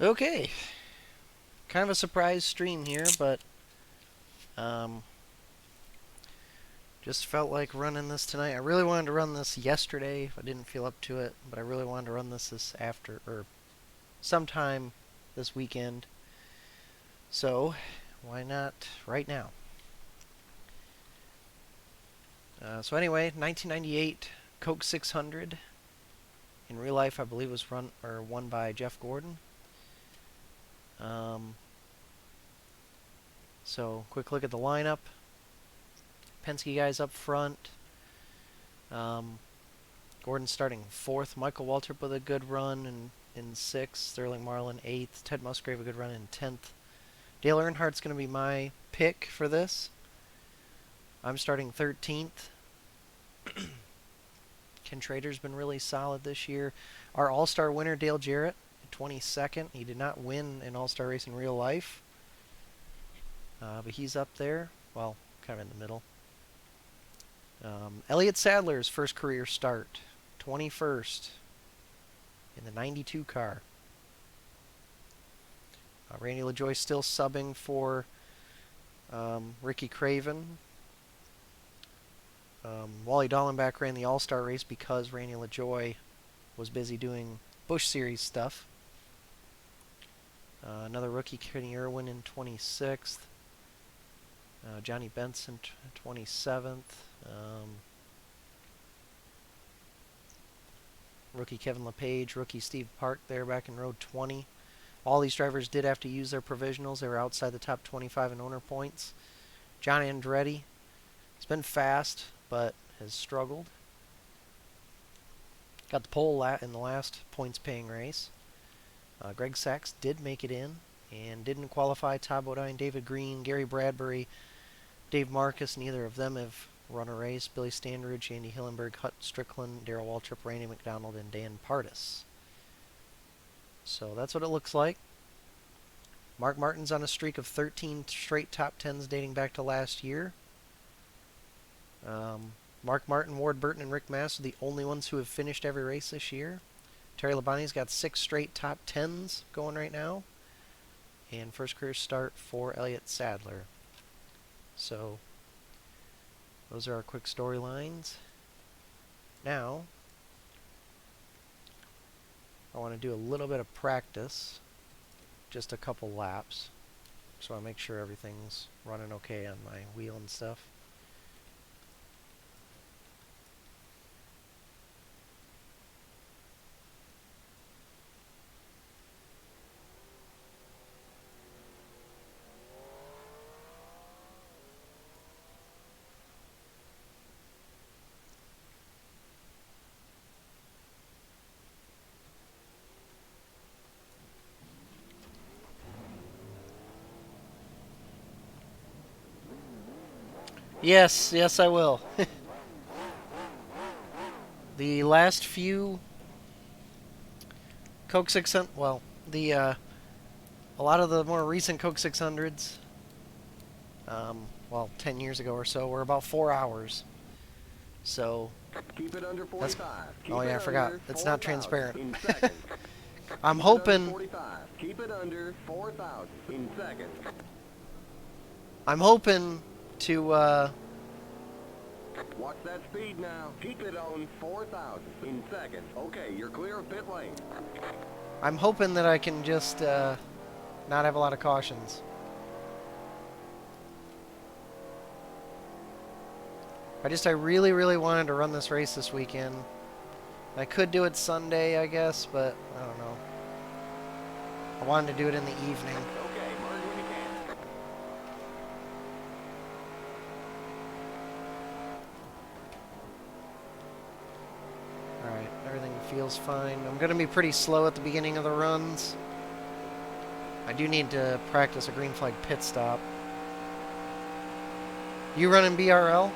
Okay, kind of a surprise stream here, but um, just felt like running this tonight. I really wanted to run this yesterday. I didn't feel up to it, but I really wanted to run this after or sometime this weekend. So why not right now? So anyway, 1998 Coke 600. In real life, I believe was won by Jeff Gordon. Um, so quick look at the lineup. Penske guys up front. Um, Gordon starting fourth. Michael Waltrip with a good run in sixth. Sterling Marlin eighth. Ted Musgrave a good run in 10th. Dale Earnhardt's going to be my pick for this. I'm starting 13th. Ken Trader's been really solid this year. Our All-Star winner, Dale Jarrett, 22nd. He did not win an All-Star race in real life. But he's up there. Well, kind of in the middle. Elliott Sadler's first career start, 21st in the 92 car. Randy LaJoy still subbing for Ricky Craven. Wally Dallenbach ran the All-Star race because Randy LaJoy was busy doing Busch Series stuff. Another rookie, Kenny Irwin in 26th. Johnny Benson, 27th. Rookie Kevin LePage, rookie Steve Park there back in row 20. All these drivers did have to use their provisionals. They were outside the top 25 in owner points. John Andretti, he's been fast, but has struggled. Got the pole in the last points-paying race. Greg Sachs did make it in and didn't qualify. Todd Bodine, David Green, Gary Bradbury, Dave Marcus, neither of them have run a race. Billy Standridge, Andy Hillenberg, Hut Strickland, Darrell Waltrip, Randy McDonald, and Dan Pardis. So that's what it looks like. Mark Martin's on a streak of 13 straight top 10s dating back to last year. Mark Martin, Ward Burton, and Rick Mass are the only ones who have finished every race this year. Terry Labonte's got 6 straight top 10s going right now. And first career start for Elliott Sadler. So those are our quick storylines. Now, I want to do a little bit of practice, just a couple laps. So I make sure everything's running okay on my wheel and stuff. Yes, I will. The last few Coke 600, well, a lot of the more recent Coke 600s, well, 10 years ago or so, were about 4 hours. So, Keep it under 45. oh yeah, I forgot. It's not transparent. In seconds. I'm hoping. Keep it under 4,000 in seconds. I'm hoping to. Watch that speed now. Keep it on 4,000 in seconds. Okay, you're clear of pit lane. I'm hoping that I can just not have a lot of cautions. I really wanted to run this race this weekend. I could do it Sunday, I guess, but I don't know. I wanted to do it in the evening. Okay, merge when you can. Alright, everything feels fine. I'm going to be pretty slow at the beginning of the runs. I do need to practice a green flag pit stop. You running BRL?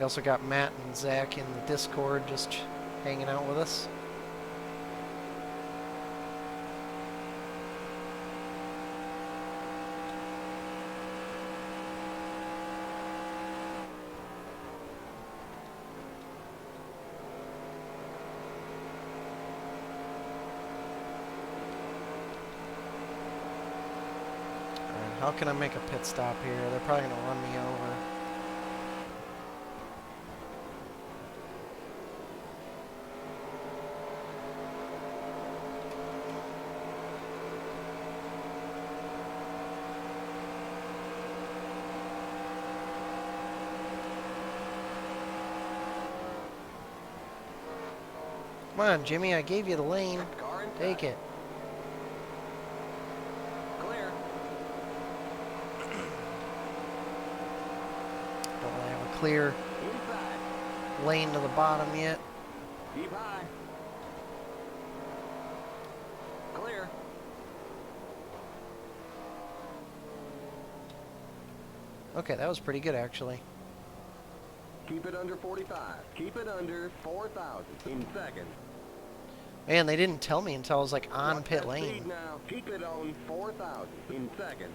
We also got Matt and Zach in the Discord just hanging out with us. Alright, how can I make a pit stop here? They're probably going to run me over. Come on, Jimmy, I gave you the lane. Car inside. Take it. Clear. Don't really have a clear Inside. lane to the bottom yet. Keep high. Clear. Okay, that was pretty good, actually. Keep it under 45. Keep it under 4,000 in second. Man, they didn't tell me until I was like on Watch pit that lane. speed now. Keep it on 4,000 in second.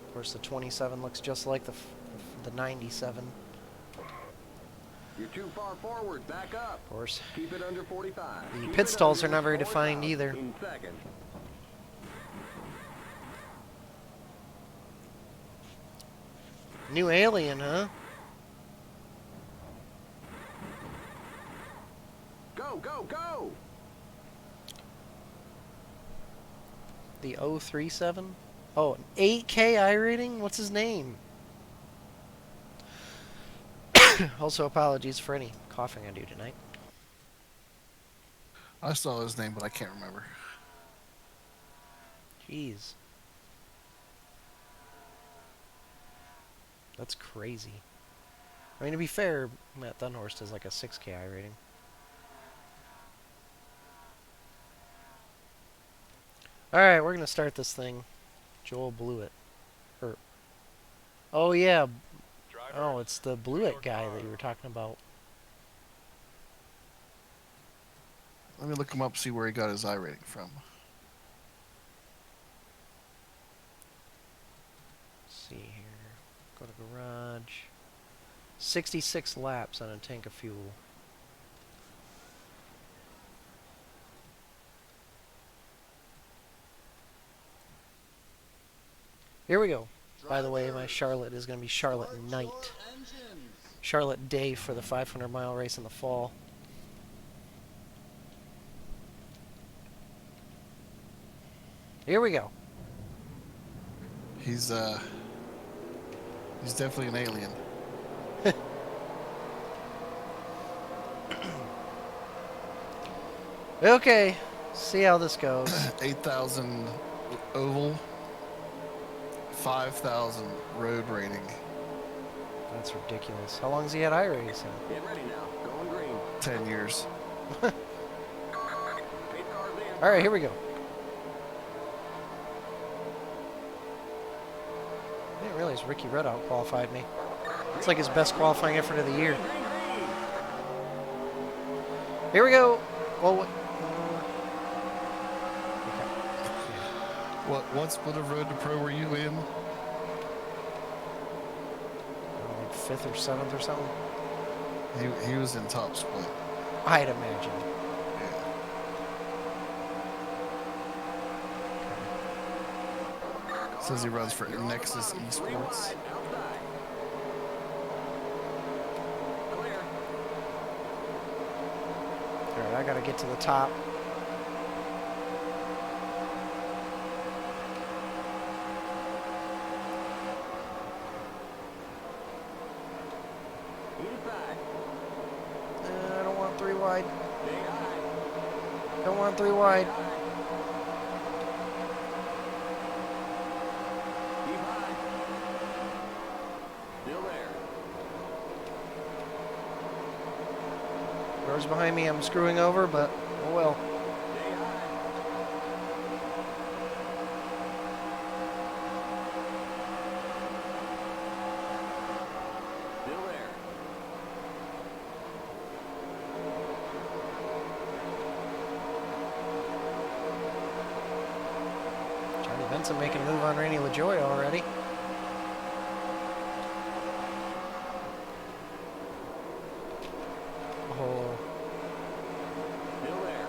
Of course, the 27 looks just like the 97. You're too far forward. Back up. Of course. Keep it under 45. The Keep pit it stalls are under not very 4,000 defined either. in second. New alien, huh? Go, go, go! The 037? Oh, an 8K iRating? What's his name? Also, apologies for any coughing I do tonight. I saw his name, but I can't remember. Jeez. That's crazy. I mean, to be fair, Matt Dunhorst has like a 6K iRating. Alright, we're going to start this thing. Joel blew it. Oh, yeah. Oh, it's the blew it guy that you were talking about. Let me look him up, see where he got his I rating from. Let's see here. Go to garage. 66 laps on a tank of fuel. Here we go. By the way, my Charlotte is going to be Charlotte Night. Charlotte Day for the 500-mile race in the fall. Here we go. He's definitely an alien. Okay, see how this goes. 8,000 oval, 5,000 road rating, That's ridiculous. How long has he had iRacing? Get ready now. Going green. 10 years. Pace car's in. All right, here we go. I didn't realize Ricky Red out qualified me. It's like his best qualifying effort of the year. Green, green. Here we go. Well, what? What split of Road to Pro were you in? Like 5th or 7th or something. He was in top split. I'd imagine. Yeah. Says he runs for You're on the Nexus bottom. Esports. Three wide, outside. Clear. All right, I gotta get to the top. Inside. I don't want 3 wide. Stay high. Don't want 3 wide. High. Keep high. Still there. Doors behind me. I'm screwing over, but oh well. Stay high. Still there. Benson making a move on Randy LaJoy already. Oh. Still there.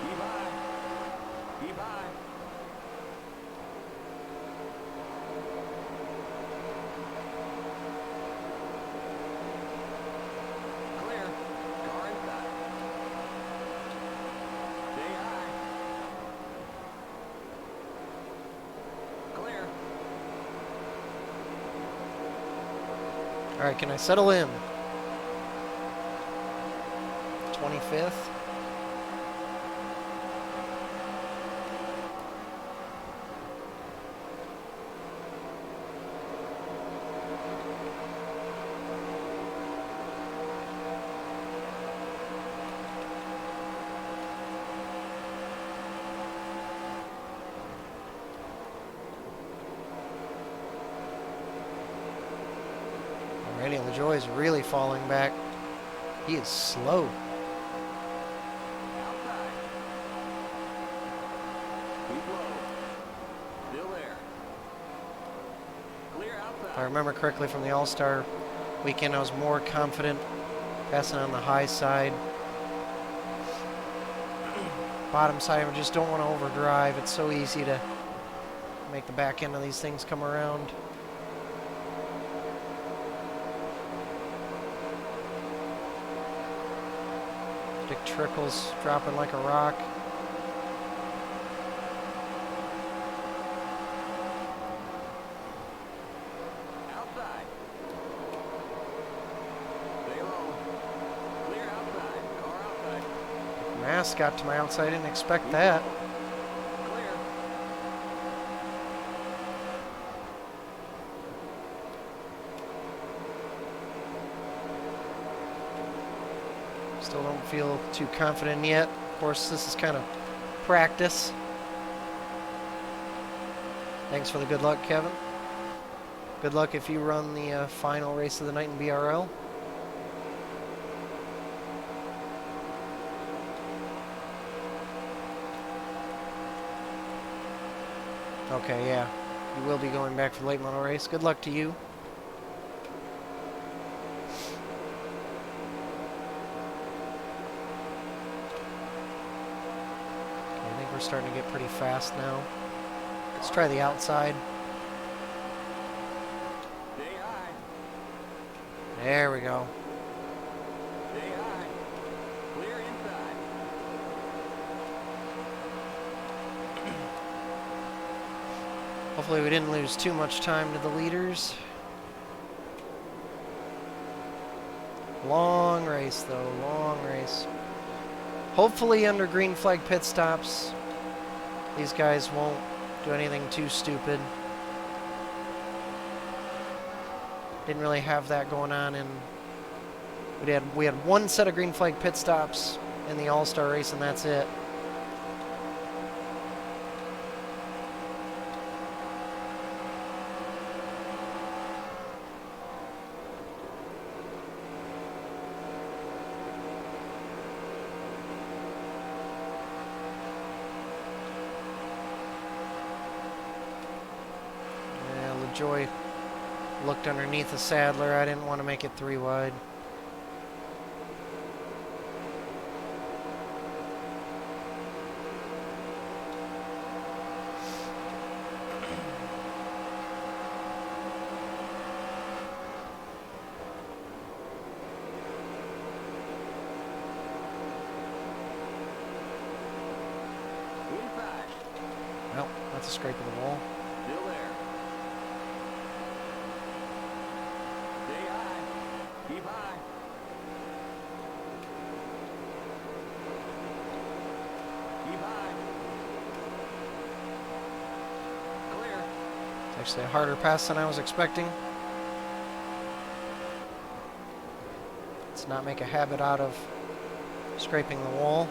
Keep high. Keep high. Clear. Car inside. Stay high. Clear. All right, can I settle in? 25th. Randy LaJoy is really falling back. He is slow. Outside. Keep low. Still there. Clear outside. If I remember correctly from the All-Star weekend, I was more confident passing on the high side. Bottom side, I just don't want to overdrive. It's so easy to make the back end of these things come around. Dick Trickle's dropping like a rock. Outside. Stay low. Clear outside. Car outside. Mass got to my outside. I didn't expect that. Clear. Still don't feel too confident yet. Of course, this is kind of practice. Thanks for the good luck, Kevin. Good luck if you run the final race of the night in BRL. Okay, yeah. You will be going back for the late model race. Good luck to you. I think we're starting to get pretty fast now. Let's try the outside. Stay high. There we go. Stay high. Clear inside. Hopefully we didn't lose too much time to the leaders. Long race though, long race. Hopefully under green flag pit stops, these guys won't do anything too stupid. Didn't really have that going on, and we had one set of green flag pit stops in the All-Star race, and that's it. Joy looked underneath the Sadler. I didn't want to make it 3 wide. Inside. Well, that's a scrape of the wall. Still there. Stay high. Keep high. Keep high. Clear. It's actually a harder pass than I was expecting. Let's not make a habit out of scraping the wall.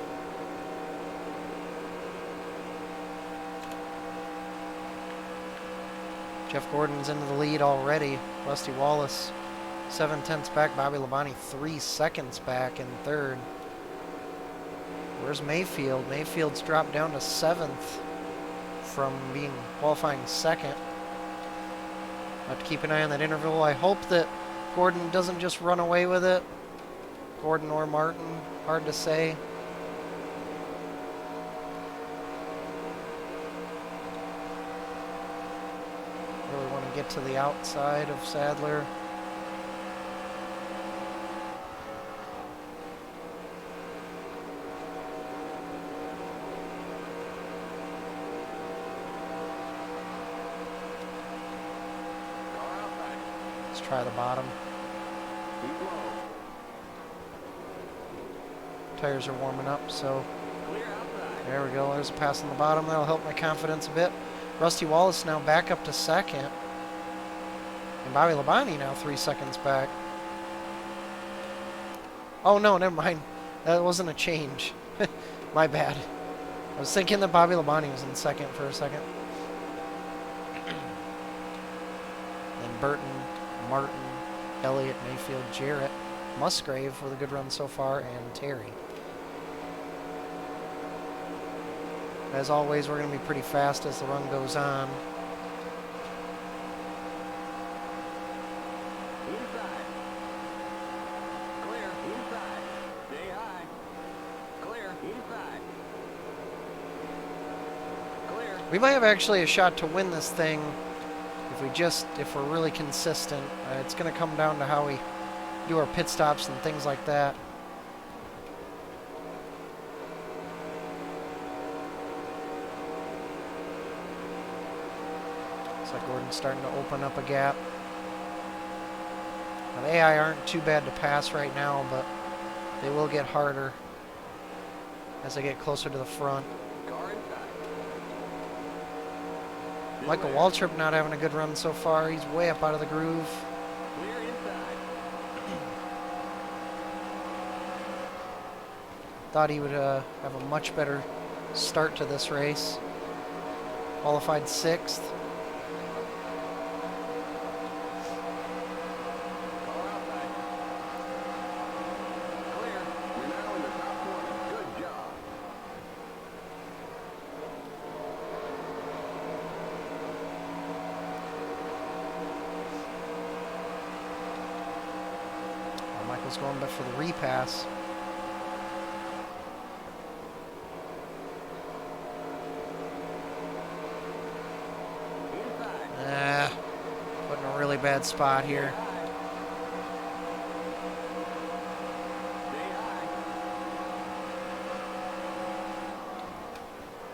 Jeff Gordon's into the lead already. Rusty Wallace 7/10 back. Bobby Labonte 3 seconds back in third. Where's Mayfield? Mayfield's dropped down to 7th from being qualifying second. Have to keep an eye on that interval. I hope that Gordon doesn't just run away with it. Gordon or Martin, hard to say. Really want to get to the outside of Sadler. Let's try the bottom. Keep low. Tires are warming up, so Clear outside. there we go. There's a pass on the bottom. That'll help my confidence a bit. Rusty Wallace now back up to second. And Bobby Labonte now 3 seconds back. Oh, no, never mind. That wasn't a change. My bad. I was thinking that Bobby Labonte was in second for a second. Then Burton, Martin, Elliott, Mayfield, Jarrett, Musgrave with a good run so far, and Terry. As always, we're going to be pretty fast as the run goes on. Inside. Clear. Inside. Stay high. Clear. Inside. Clear. We might have actually a shot to win this thing if we're really consistent. It's going to come down to how we do our pit stops and things like that. Looks like Gordon's starting to open up a gap. Now, the AI aren't too bad to pass right now, but they will get harder as they get closer to the front. Car inside. Michael Waltrip not having a good run so far. He's way up out of the groove. Clear inside. Thought he would have a much better start to this race. Qualified 6th. Car outside. Clear. You're now in the top 20. Good job. Michael's going back for the repass. Inside. Put in a really bad spot here. Stay high.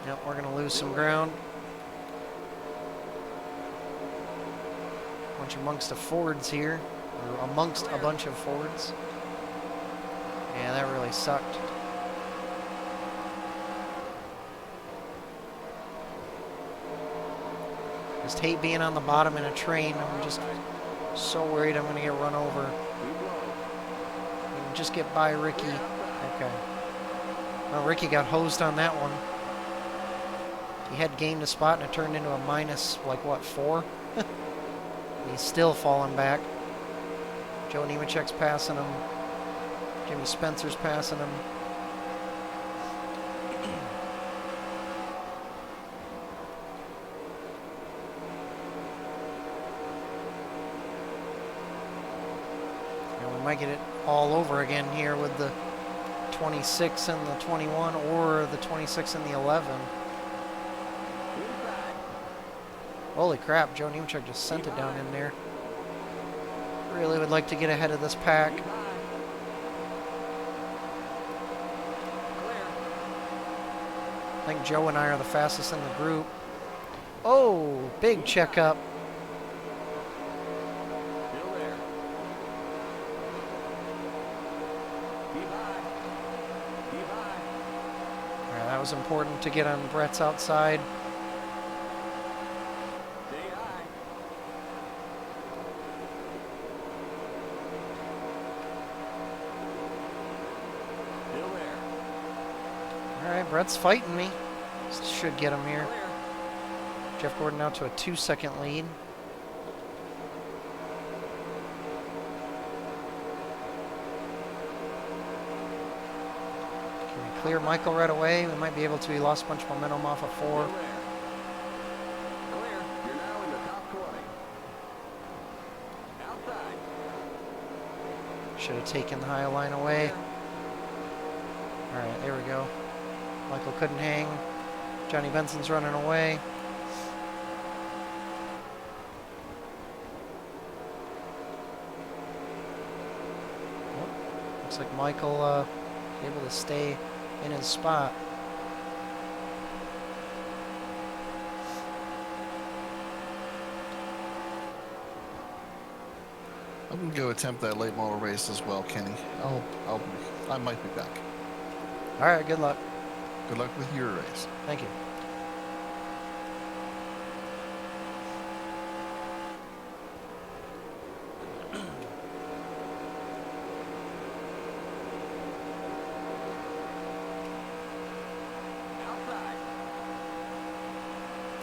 Yep, we're going to lose some ground. Bunch amongst the Fords here. Or amongst a bunch of Fords. Yeah, that really sucked. Just hate being on the bottom in a train. I'm just so worried I'm going to get run over. Keep low. And just get by Ricky. Okay. Well, Ricky got hosed on that one. He had gained a spot and it turned into a minus, like, what, 4? He's still falling back. Joe Nemechek's passing him. Jimmy Spencer's passing him. And we might get it all over again here with the 26 and the 21 or the 26 and the 11. Inside. Holy crap, Joe Nemechek just sent it down in there. Really would like to get ahead of this pack. Keep high. Clear. I think Joe and I are the fastest in the group. Oh, big checkup. Still there. Keep high. Keep high. Yeah, that was important to get on Brett's outside. Stay high. Still there. All right, Brett's fighting me. Should get him here. Clear. Jeff Gordon now to a 2-second lead. clear Michael right away. We might be able to. He lost a bunch of momentum off of 4. Still there. Clear. You're now in the top 20. Outside. Should have taken the high line away. Clear. Alright, there we go. Michael couldn't hang. Johnny Benson's running away. Oh, looks like Michael able to stay in his spot. I'm gonna go attempt that late model race as well, Kenny. I might be back. Alright, good luck. Good luck with your race. Thank you. Outside.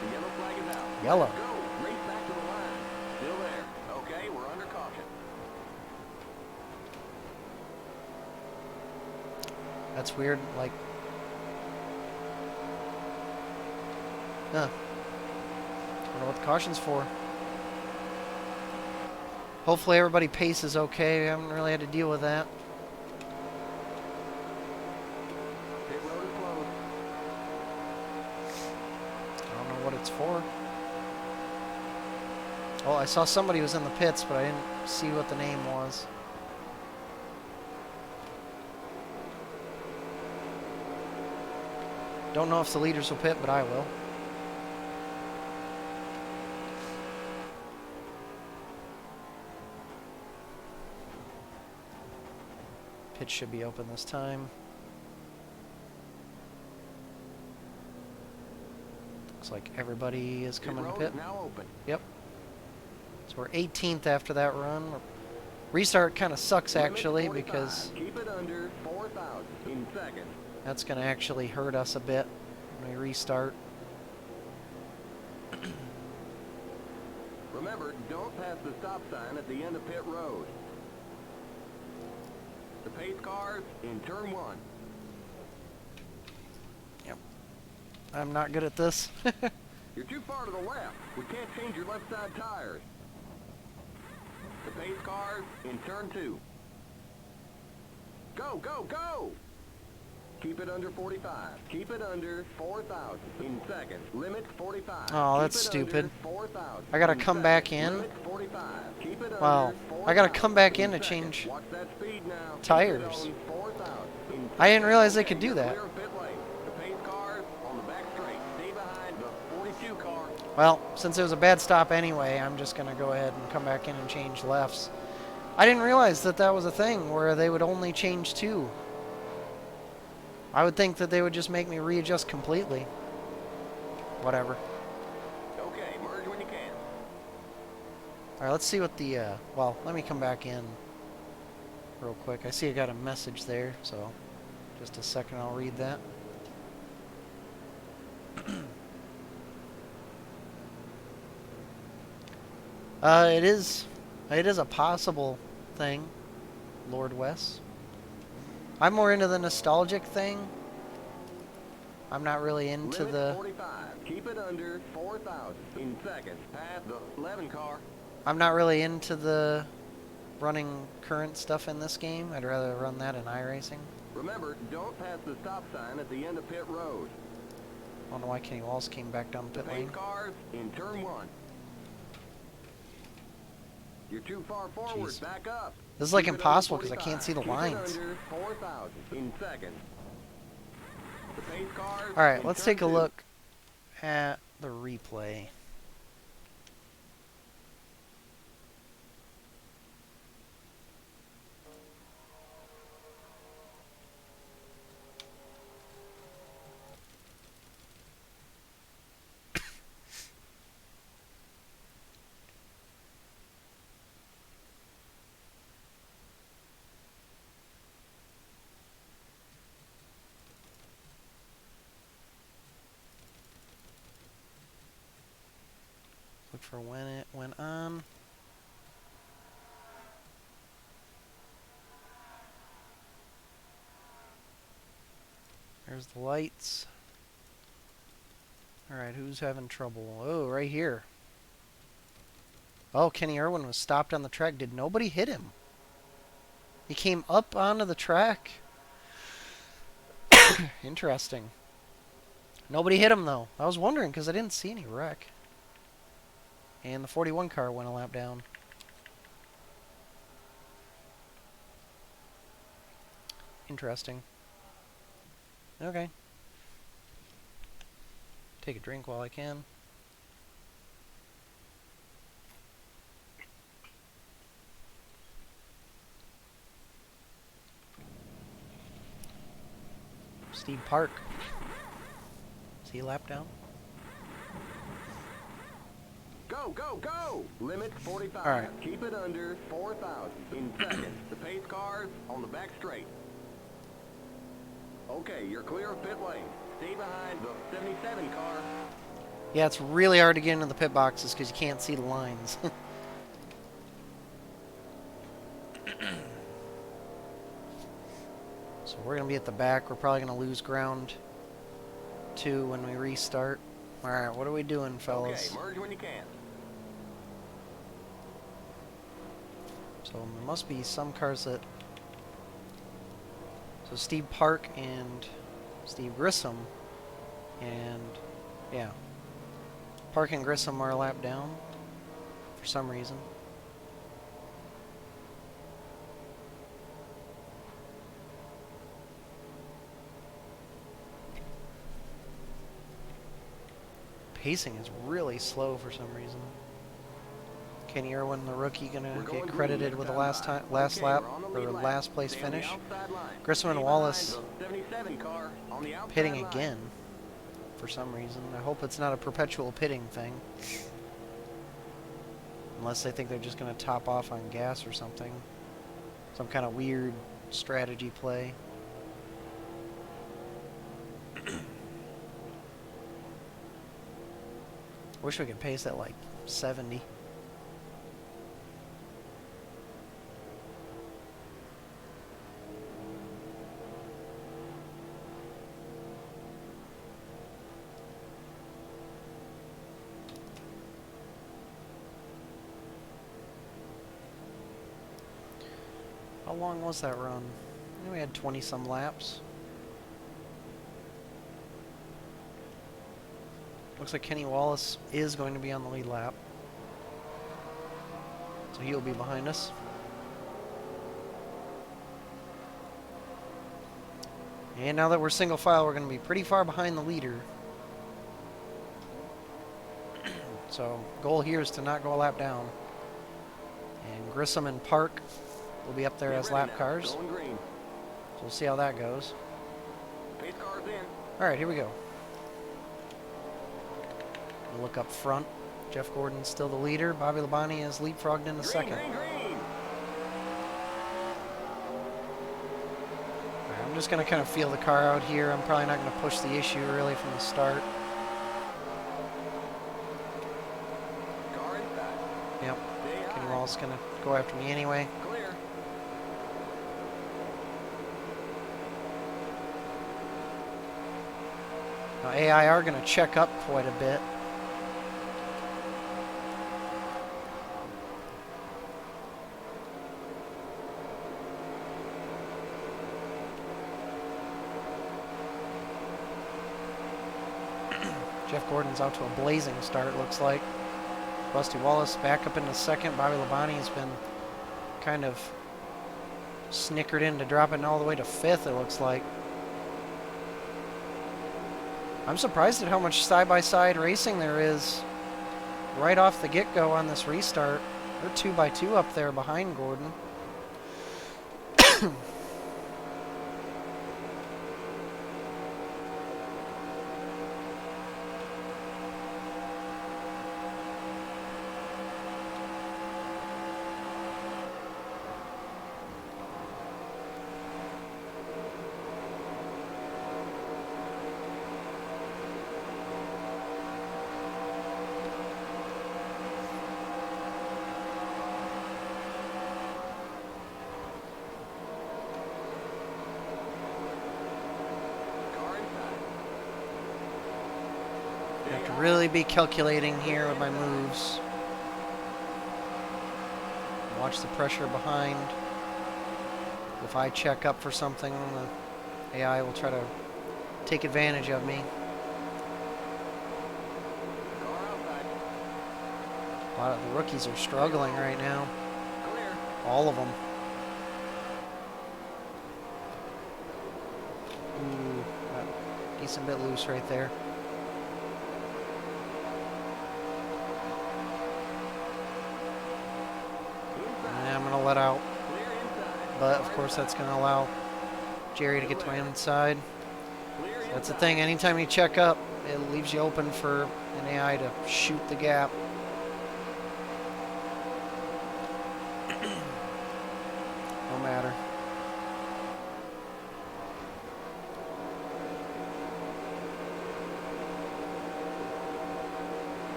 The yellow flag is out. Yellow. Let's go. Race back to the line. Still there. Okay, we're under caution. That's weird, like... Huh. Wonder what the caution's for. Hopefully everybody pace is okay. We haven't really had to deal with that. Pit road is closed. I don't know what it's for. Oh, I saw somebody was in the pits, but I didn't see what the name was. Don't know if the leaders will pit, but I will. Pit should be open this time. Looks like everybody is coming to road pit. is now open. Yep. So we're 18th after that run. Restart kind of sucks Limit actually 45. because Keep it under 4,000 in second. that's going to actually hurt us a bit when we restart. Remember, don't pass the stop sign at the end of pit road. The pace cars in turn 1. Yep. I'm not good at this. You're too far to the left. We can't change your left side tires. The pace cars in turn 2. Go, go, go! Keep it under 45. Keep it under 4,000 in second. Limit 45. Oh, that's Keep it stupid. under 4,000 I gotta in come second. back in. Limit 45. Keep it Wow. under 4,000 I gotta come back in to second. change Watch that speed now. Keep it tires. on 4,000 in I didn't second. realize they Okay, could do you're that. clear of pit lane. The pace cars on the back straight. Stay behind the 42 car. Well, since it was a bad stop anyway, I'm just going to go ahead and come back in and change lefts. I didn't realize that that was a thing where they would only change 2. I would think that they would just make me readjust completely. Whatever. Okay, merge when you can. Alright, let's see what the, well, let me come back in real quick. I see I got a message there, so just a second, I'll read that. It is a possible thing, Lord Wes. I'm more into the nostalgic thing. I'm not really into Limit the... 45. Keep it under 4,000 in second. Pass the 11 car. I'm not really into the running current stuff in this game. I'd rather run that in iRacing. Remember, don't pass the stop sign at the end of pit road. I don't know why Kenny Walls came back down The pit pace lane. cars in turn 1. You're too far forward. Jeez. Back up. This is like Keep it impossible under because I can't see the 45. lines. Keep it under 4,000 in second. The pace cars Alright, in let's turn take a 2. look at the replay. Look for when it went on. There's the lights. Alright, who's having trouble? Oh, right here. Oh, Kenny Irwin was stopped on the track. Did nobody hit him? He came up onto the track. Interesting. Nobody hit him, though. I was wondering because I didn't see any wreck. And the 41 car went a lap down. Interesting. Okay. Take a drink while I can. Steve Park. Is he a lap down? Go, go, go! Limit 45. All right. Keep it under 4,000 in seconds. The pace cars on the back straight. Okay, you're clear of pit lane. Stay behind the 77 car. Yeah, it's really hard to get into the pit boxes because you can't see the lines. So we're going to be at the back. We're probably going to lose ground, too, when we restart. Alright, what are we doing, fellas? Okay, merge when you can. So there must be some cars that... So Steve Park and Steve Grissom and... Yeah. Park and Grissom are a lap down for some reason. Pacing is really slow for some reason. Kenny Irwin, the rookie, gonna get credited with the last lap or the last place finish. Grissom and Wallace pitting again for some reason. I hope it's not a perpetual pitting thing, unless they think they're just gonna top off on gas or something. Some kind of weird strategy play. Wish we could pace at like 70. How long was that run? I think we had 20 some laps. Looks like Kenny Wallace is going to be on the lead lap. So he'll be behind us. And now that we're single file, we're going to be pretty far behind the leader. So goal here is to not go a lap down. And Grissom and Park will be up there as lap cars. So we'll see how that goes. Pace cars in. Alright, here we go. Look up front. Jeff Gordon's still the leader. Bobby Labonte is leapfrogged into second. Green, green. Right, I'm just going to kind of feel the car out here. I'm probably not going to push the issue really from the start. Car inside. Yep. Stay Kenny high. Wallace is going to go after me anyway. Clear. Now AI are going to check up quite a bit. Jeff Gordon's out to a blazing start, looks like. Rusty Wallace back up into second. Bobby Labonte has been kind of snickered into dropping all the way to fifth, it looks like. I'm surprised at how much side-by-side racing there is right off the get-go on this restart. They're 2x2 up there behind Gordon. to really be calculating here with my moves. Watch the pressure behind. If I check up for something, the AI will try to take advantage of me. A lot of the rookies are struggling right now. All of them. Ooh, a decent bit loose right there. And I'm going to let out. But, of course, that's going to allow Jerry to get to my inside. So that's the thing. Anytime you check up, it leaves you open for an AI to shoot the gap. No matter.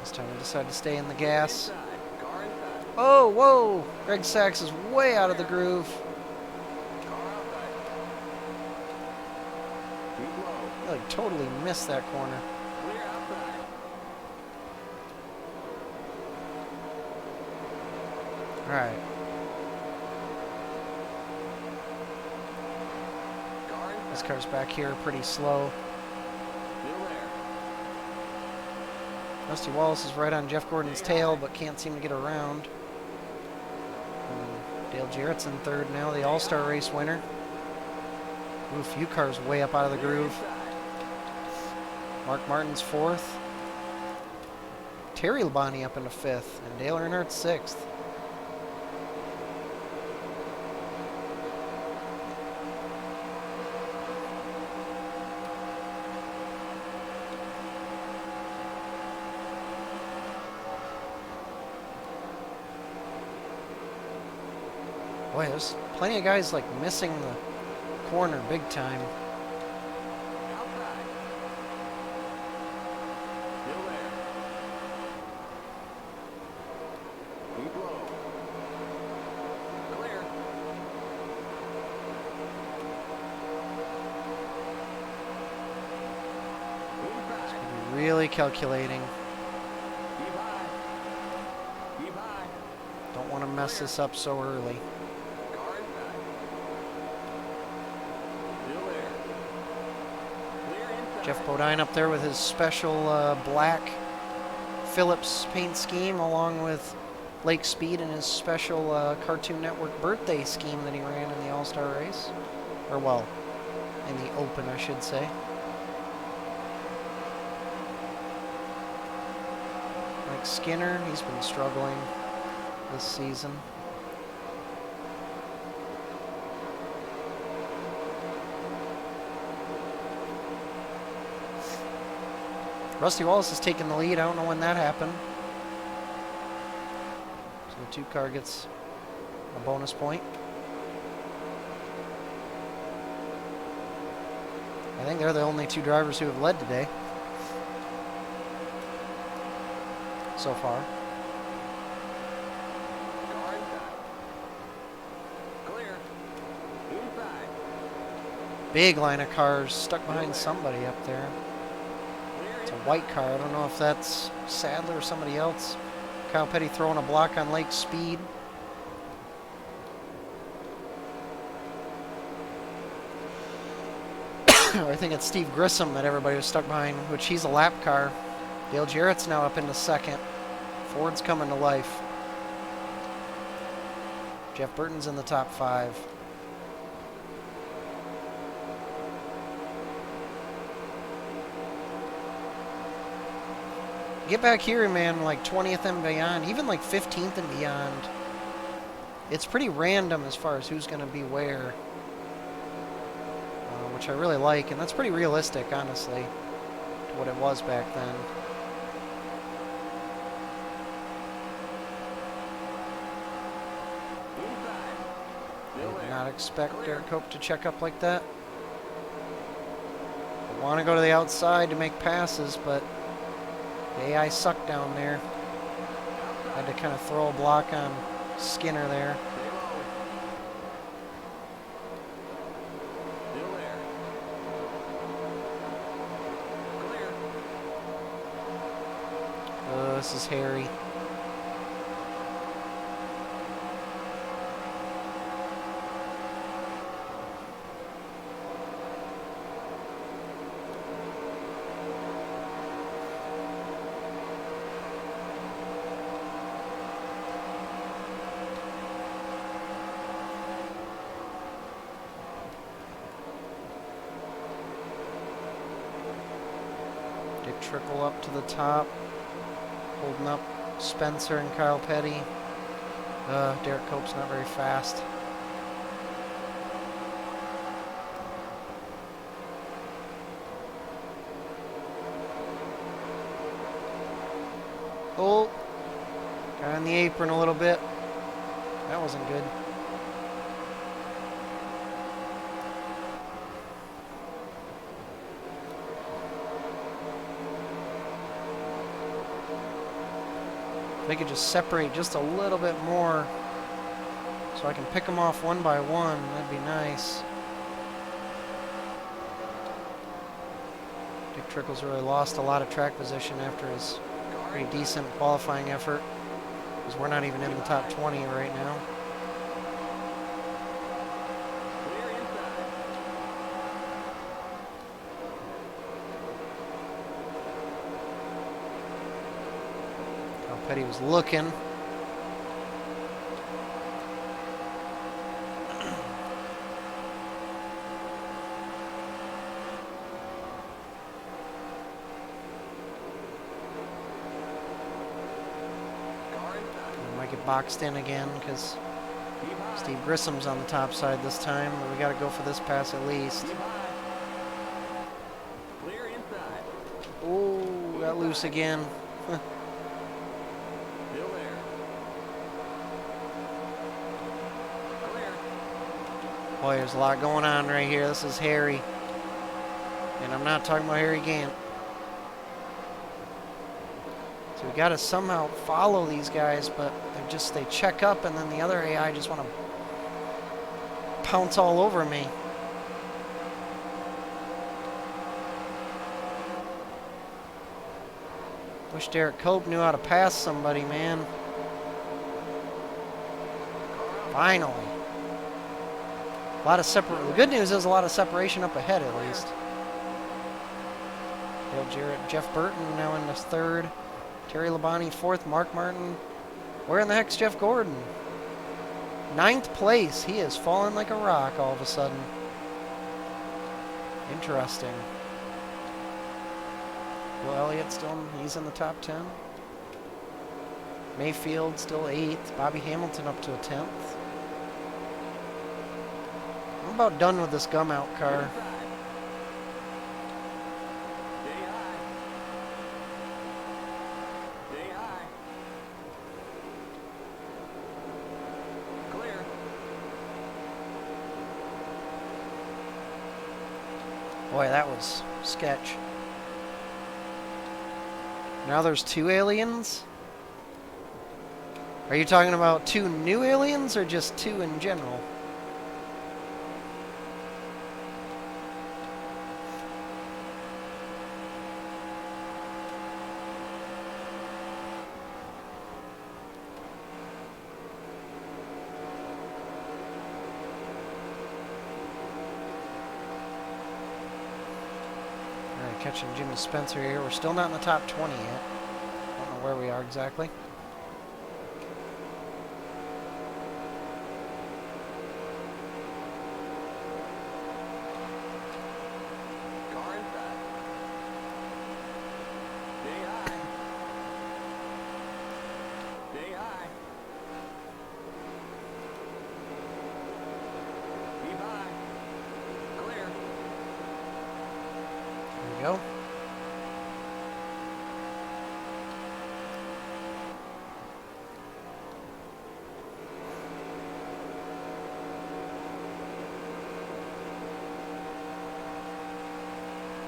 This time I decided to stay in the gas. Oh, whoa! Greg Sachs is way out of the groove. I like totally missed that corner. Alright. This car's back here pretty slow. Rusty Wallace is right on Jeff Gordon's tail, but can't seem to get around. And Dale Jarrett's in third now, the All-Star race winner. Ooh, a few cars way up out of the groove. Mark Martin's fourth. Terry Labonte up into fifth, and Dale Earnhardt sixth. Boy, there's plenty of guys like missing the corner big time. Really calculating. Don't want to mess this up so early. Jeff Bodine up there with his special black Phillips paint scheme, along with Lake Speed and his special Cartoon Network birthday scheme that he ran in the All-Star race. Or, well, in the Open, I should say. Mike Skinner, he's been struggling this season. Rusty Wallace has taken the lead. I don't know when that happened. So the 2 car gets a bonus point. I think they're the only 2 drivers who have led today. So far. Big line of cars stuck behind somebody up there. It's a white car. I don't know if that's Sadler or somebody else. Kyle Petty throwing a block on Lake Speed. I think it's Steve Grissom that everybody was stuck behind, which he's a lap car. Dale Jarrett's now up into second. Ford's coming to life. Jeff Burton's in the top 5. Get back here, man, like 20th and beyond, even like 15th and beyond. It's pretty random as far as who's going to be where, which I really like, and that's pretty realistic, honestly, to what it was back then. I did not expect Derek Hope to check up like that. I want to go to the outside to make passes, but the AI sucked down there. Had to kind of throw a block on Skinner there. Stay low. Still there. Clear. This is Harry. They trickle up to the top, holding up Spencer and Kyle Petty. Derek Cope's not very fast. Oh, got on the apron a little bit. That wasn't good. If they could just separate just a little bit more so I can pick them off one by one, that'd be nice. Dick Trickle's really lost a lot of track position after his pretty decent qualifying effort, because we're not even in the top 20 right now. Clear inside. Kyle Petty was looking. Car inside. Might get boxed in again because Keep high. Steve Grissom's on the top side this time, but we got to go for this pass at least. Keep high. Clear inside. Oh, got loose again. Still there. Clear. Boy, there's a lot going on right here. This is Harry. And I'm not talking about Harry Gant. So we got to somehow follow these guys, but they check up, and then the other AI just want to pounce all over me. Wish Derek Cope knew how to pass somebody, man. Finally. A lot of the good news is a lot of separation up ahead at least. Dale Jarrett, Jeff Burton now in this third. Terry Labonte fourth. Mark Martin. Where in the heck's Jeff Gordon? 9th place. He has fallen like a rock all of a sudden. Interesting. Will Elliott he's in the top 10. Mayfield still 8th. Bobby Hamilton up to a 10th. I'm about done with this gum out car. Inside. Stay high. Stay high. Clear. Boy, that was sketch. Now there's 2 aliens? Are you talking about 2 new aliens or just 2 in general? Alright, catching Jimmy Spencer here. We're still not in the top 20 yet. Don't know where we are exactly. Car inside. Stay high. Stay high. Keep high. Clear. There we go.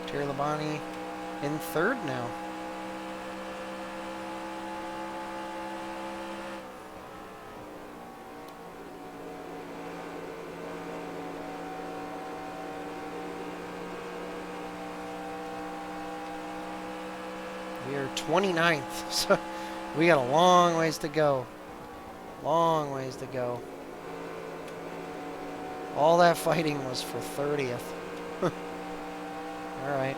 Terry Labonte in 3rd now. We're 29th, so we got a long ways to go. Long ways to go. All that fighting was for 30th. All right.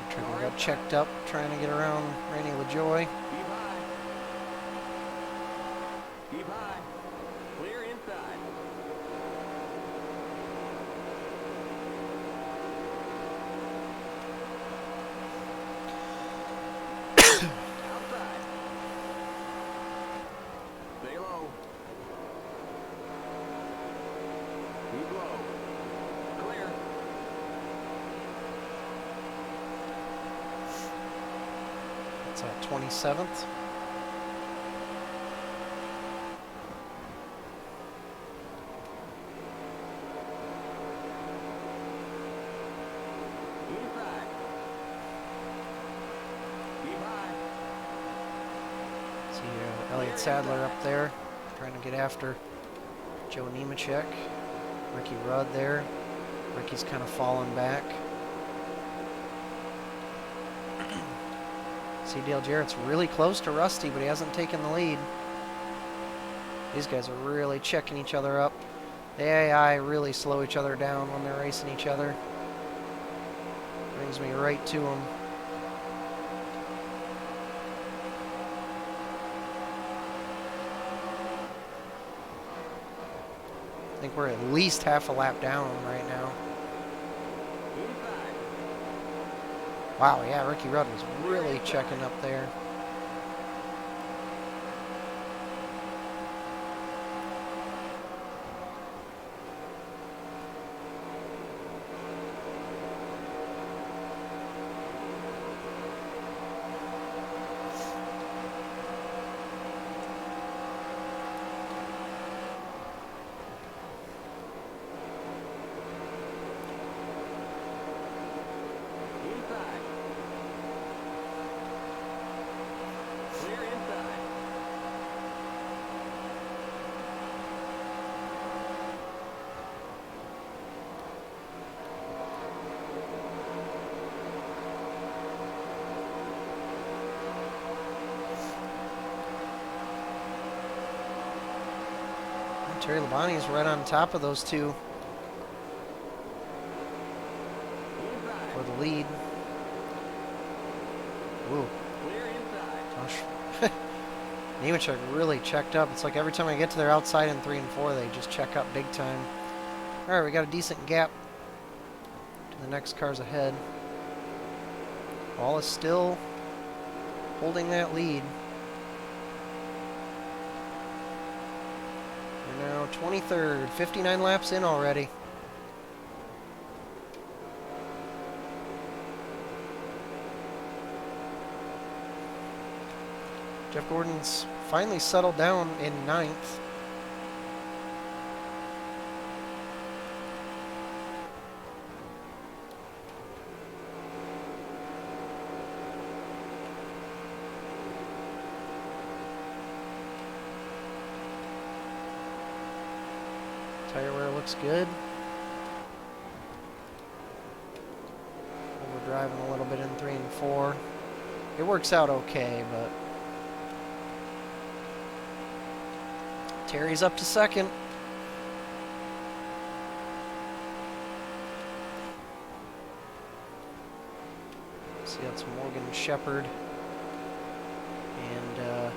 Trevor got checked up, trying to get around Randy LaJoy. Keep high. Keep high. Clear inside. Outside. Stay low. Keep low. Clear. It's at 27th. Inside. Keep high. See Elliott Sadler up there, trying to get after Joe Nemechek. Ricky Rudd there. Ricky's kind of falling back. See Dale Jarrett's really close to Rusty, but he hasn't taken the lead. These guys are really checking each other up. The AI really slow each other down when they're racing each other. Brings me right to them. I think we're at least half a lap down right now. Inside. Wow, yeah, Ricky Rudd was really checking up there. Inside. Clear inside. And Terry Labonte is right on top of those two Inside. for the lead. Woo. Clear inside. Gosh. Nemechek really checked up. It's like every time I get to their outside in 3 and 4, they just check up big time. All right, we got a decent gap to the next cars ahead. All is still holding that lead. We're now 23rd, 59 laps in already. Jeff Gordon's finally settled down in 9th. Tire wear looks good. Overdriving a little bit in 3 and 4. It works out okay, but Terry's up to second. See, that's Morgan Shepherd and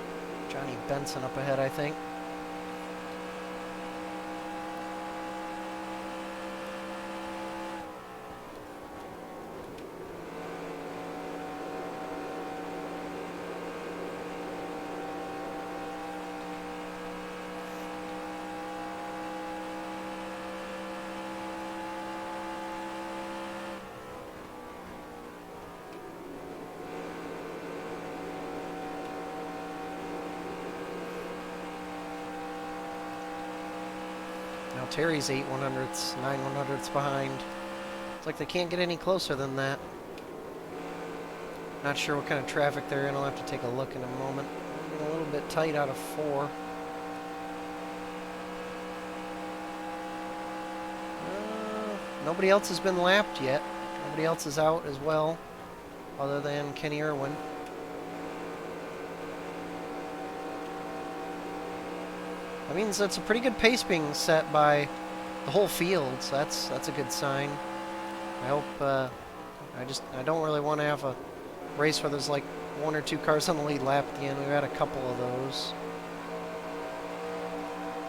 Johnny Benson up ahead, I think. Now Terry's 8 100ths, 9 100ths behind. It's like they can't get any closer than that. Not sure what kind of traffic they're in. I'll have to take a look in a moment. A little bit tight out of 4. Nobody else has been lapped yet. Nobody else is out as well, other than Kenny Irwin. That means that's a pretty good pace being set by the whole field, so that's a good sign. I hope, I don't really want to have a race where there's like 1 or 2 cars on the lead lap at the end. We've had a couple of those.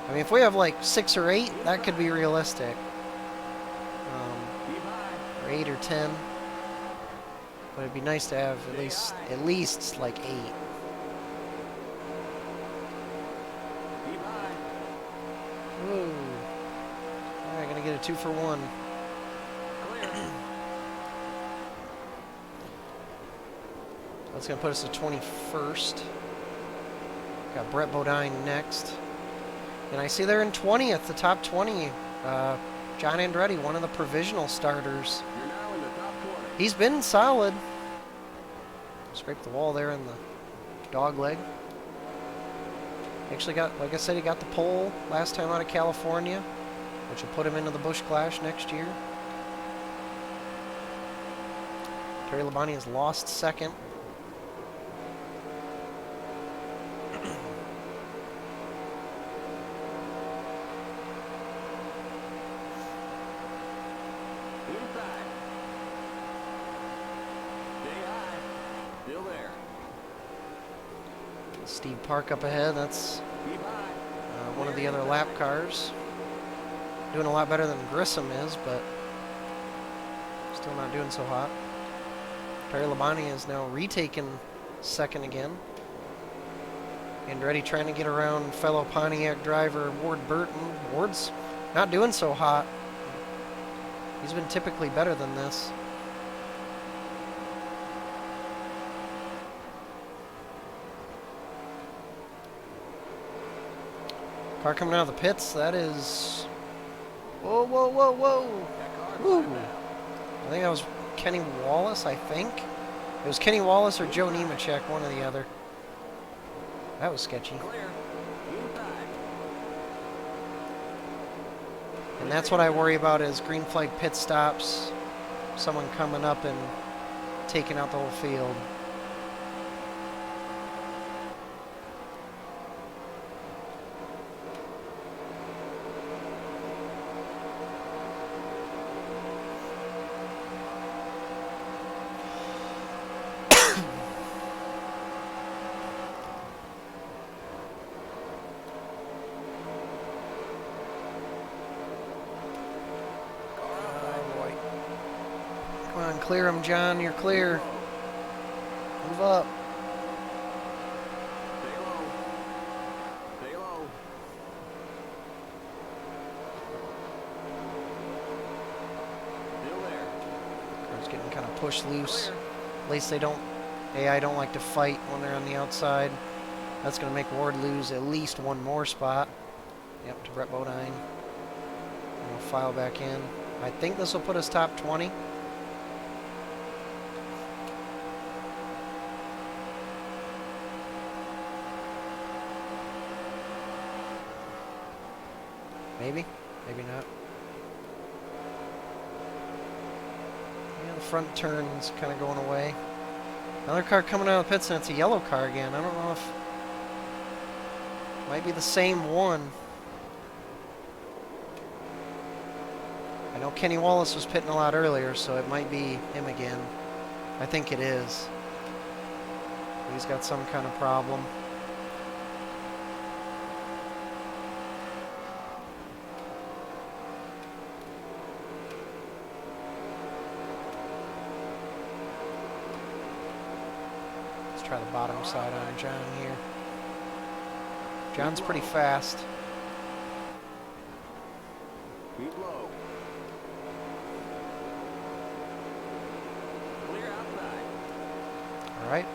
I mean, if we have like 6 or 8, that could be realistic. Or 8 or 10. But it'd be nice to have at least like 8. Ooh. Alright, gonna get a 2 for 1. That's going to put us at 21st. Got Brett Bodine next. And I see they're in 20th, the top 20. John Andretti, one of the provisional starters. You're now in the top 20. He's been solid. Scraped the wall there in the dog leg. Actually got, like I said, he got the pole last time out of California, which will put him into the Busch Clash next year. Terry Labonte has lost second. Steve Park up ahead. That's one of the other lap cars. Doing a lot better than Grissom is, but still not doing so hot. Terry Labonte is now retaken second again. Andretti trying to get around fellow Pontiac driver Ward Burton. Ward's not doing so hot. He's been typically better than this. Car coming out of the pits, that is... Whoa, whoa, whoa, whoa! Woo. I think that was Kenny Wallace, I think. It was Kenny Wallace or Joe Nemechek, one or the other. That was sketchy. And that's what I worry about is green flag pit stops, someone coming up and taking out the whole field. Come on, clear him, John. You're clear. Move up. Stay low. Stay low. Still there. Car's getting kind of pushed loose. At least they don't... AI don't like to fight when they're on the outside. That's going to make Ward lose at least one more spot. Yep, to Brett Bodine. And we'll file back in. I think this will put us top 20. Maybe, maybe not. Yeah, the front turn's kind of going away. Another car coming out of the pits, and it's a yellow car again. I don't know if... Might be the same one. I know Kenny Wallace was pitting a lot earlier, so it might be him again. I think it is. He's got some kind of problem. Try the bottom side on John here. John's pretty fast. Keep low. Clear outside. All right.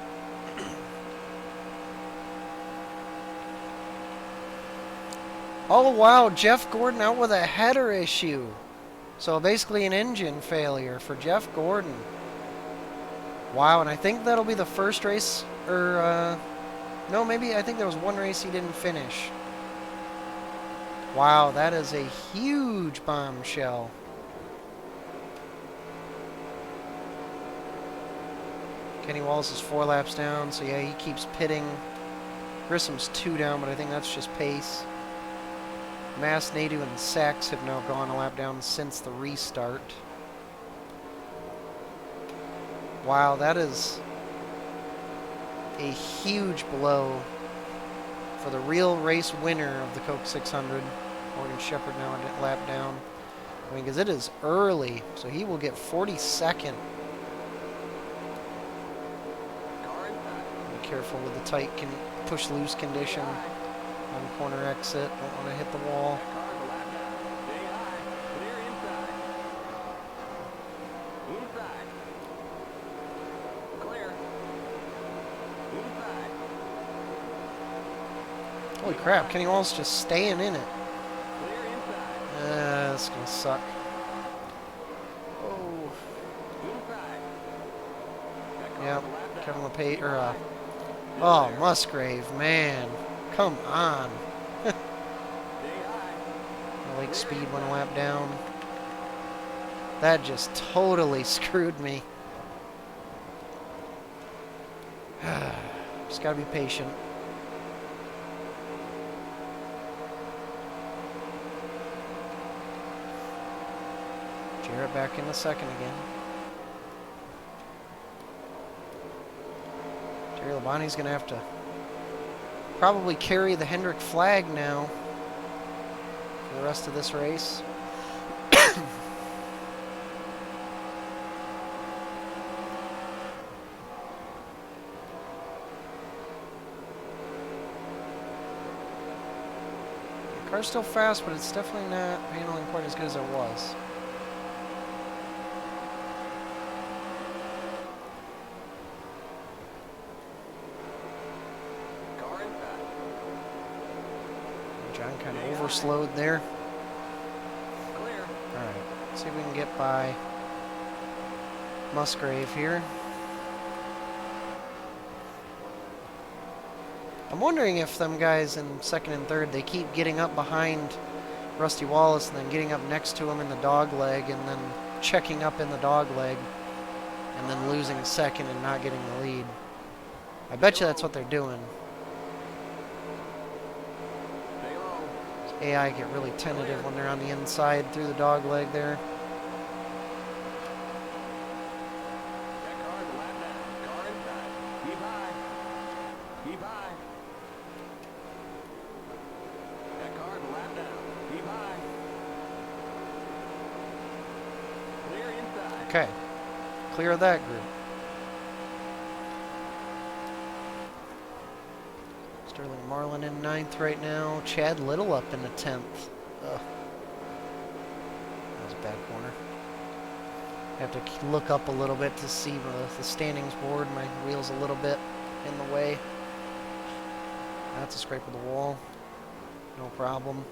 Oh, wow. Jeff Gordon out with a header issue. So basically an engine failure for Jeff Gordon. Wow, and I think that'll be the first race, or, no, maybe I think there was one race he didn't finish. Wow, that is a huge bombshell. Kenny Wallace is 4 laps down, so yeah, he keeps pitting. Grissom's 2 down, but I think that's just pace. Mass, Nadu, and Sachs have now gone a lap down since the restart. Wow, that is a huge blow for the real race winner of the Coke 600. Morgan Shepherd now a lap down. I mean, because it is early, so he will get 42nd. Be careful with the tight push-loose condition on corner exit. Don't want to hit the wall. Holy crap, Kenny Wallace just staying in it. That's going to suck. Oh. Yep, Kevin LePage, or, oh, Musgrave, man. Come on. Lake speed went a lap down. That just totally screwed me. Just gotta be patient. Jarrett back in the second again. Terry Labonte's going to have to probably carry the Hendrick flag now for the rest of this race. The car's still fast, but it's definitely not handling quite as good as it was. John kind of overslowed there. Alright, let's see if we can get by Musgrave here. I'm wondering if them guys in second and third, they keep getting up behind Rusty Wallace and then getting up next to him in the dog leg and then checking up in the dog leg and then losing second and not getting the lead. I bet you that's what they're doing. AI get really tentative when they're on the inside through the dog leg there. Okay, clear of that group. Sterling Marlin in 9th right now. Chad Little up in the 10th. Ugh. That was a bad corner. Have to look up a little bit to see the standings board. My wheel's a little bit in the way. That's a scrape of the wall. No problem.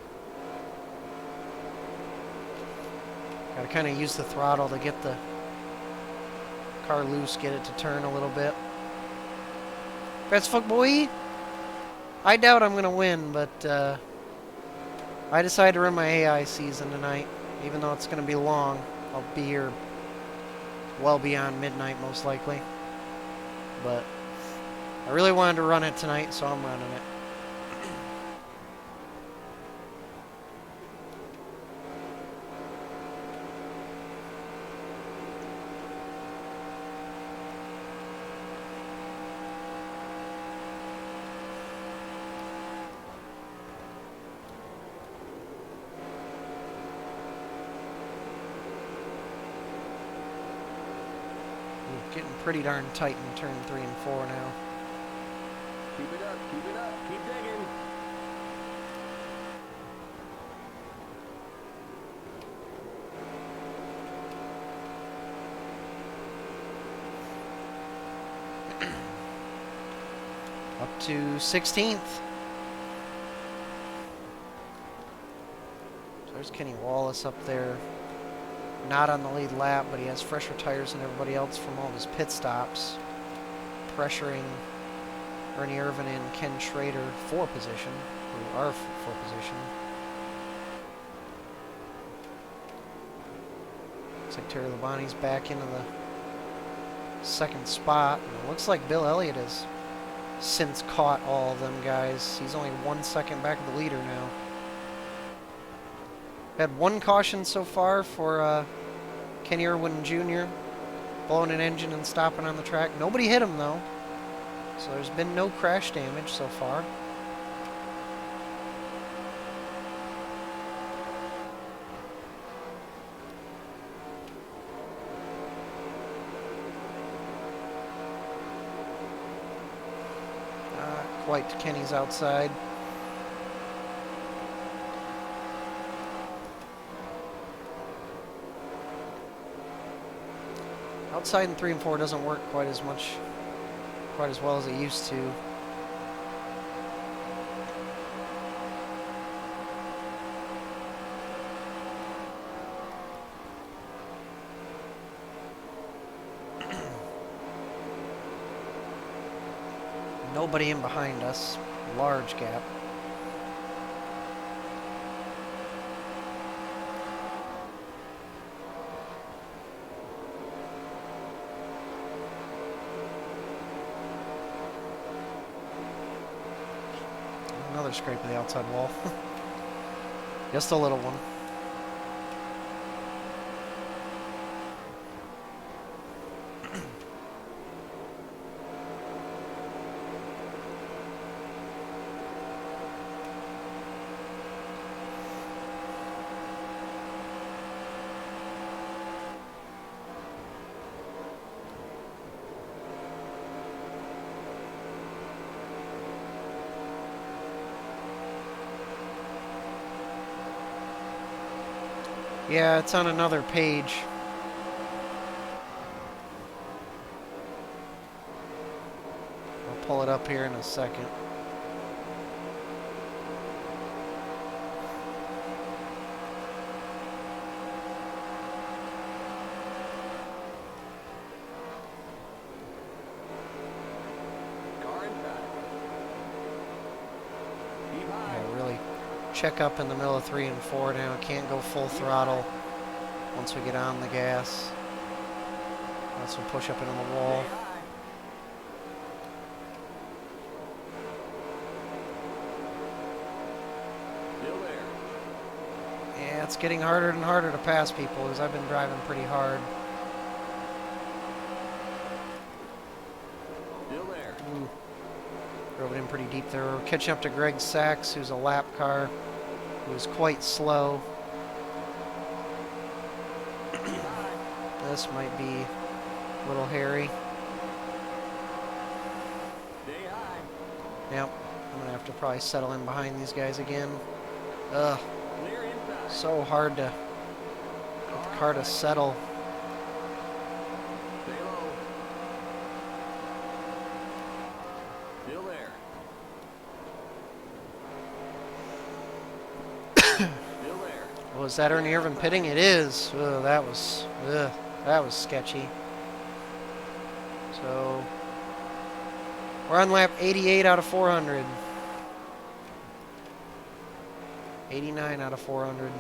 Gotta kind of use the throttle to get the car loose, get it to turn a little bit. That's fuck boy. I doubt I'm going to win, but I decided to run my AI season tonight. Even though it's going to be long, I'll be here well beyond midnight most likely. But I really wanted to run it tonight, so I'm running it. Getting pretty darn tight in turn 3 and 4 now. Keep it up, keep digging. Up to 16th. Kenny Wallace up there, not on the lead lap, but he has fresher tires than everybody else from all of his pit stops, pressuring Ernie Irvin and Ken Schrader for position, who are for position. Looks like Terry Labonte's back into the second spot. And it looks like Bill Elliott has since caught all of them guys. He's only 1 second back of the leader now. Had one caution so far for Kenny Irwin Jr. blowing an engine and stopping on the track. Nobody hit him though, so there's been no crash damage so far. Not quite to Kenny's outside. Outside in 3 and 4 doesn't work quite as well as it used to. Nobody in behind us. Large gap. Another scrape of the outside wall. Just a little one. Yeah, it's on another page. I'll pull it up here in a second. Yeah, really check up in the middle of 3 and 4 now. Can't go full throttle once we get on the gas. That's will push up into the wall. Yeah, it's getting harder and harder to pass people because I've been driving pretty hard. Ooh. Drove it in pretty deep there. We're catching up to Greg Sachs, who's a lap car, who was quite slow. This might be a little hairy. Yep, I'm gonna have to probably settle in behind these guys again. Ugh, so hard to get the car to settle. Was that Ernie Irvin pitting? It is. Ugh, that was sketchy. So we're on lap 88 out of 400. 89 out of 400.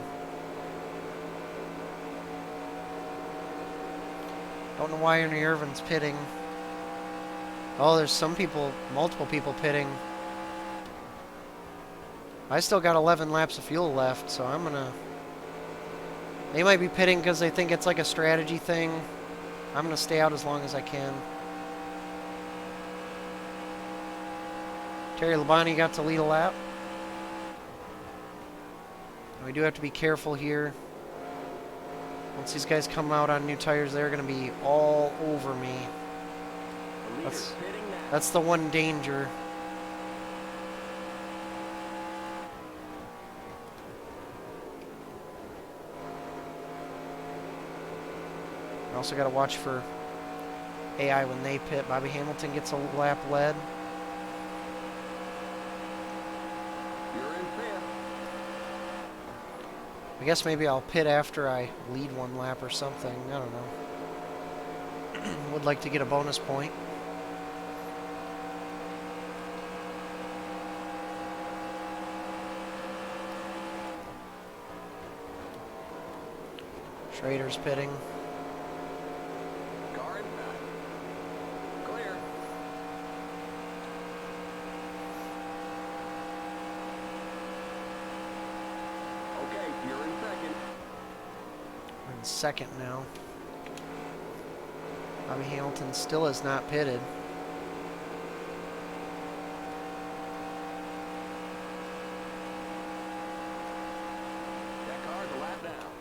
Don't know why Ernie Irvin's pitting. Oh, there's some people, multiple people pitting. I still got 11 laps of fuel left, so I'm gonna... They might be pitting because they think it's like a strategy thing. I'm going to stay out as long as I can. Terry Labonte got to lead a lap. And we do have to be careful here. Once these guys come out on new tires, they're going to be all over me. That's the one danger. Also got to watch for AI when they pit. Bobby Hamilton gets a lap led. You're in fifth. I guess maybe I'll pit after I lead one lap or something. I don't know. Would like to get a bonus point. Schrader's pitting. Car inside. Clear. Okay, you're in second. We're in second now. Bobby Hamilton still has not pitted. That car's a lap down.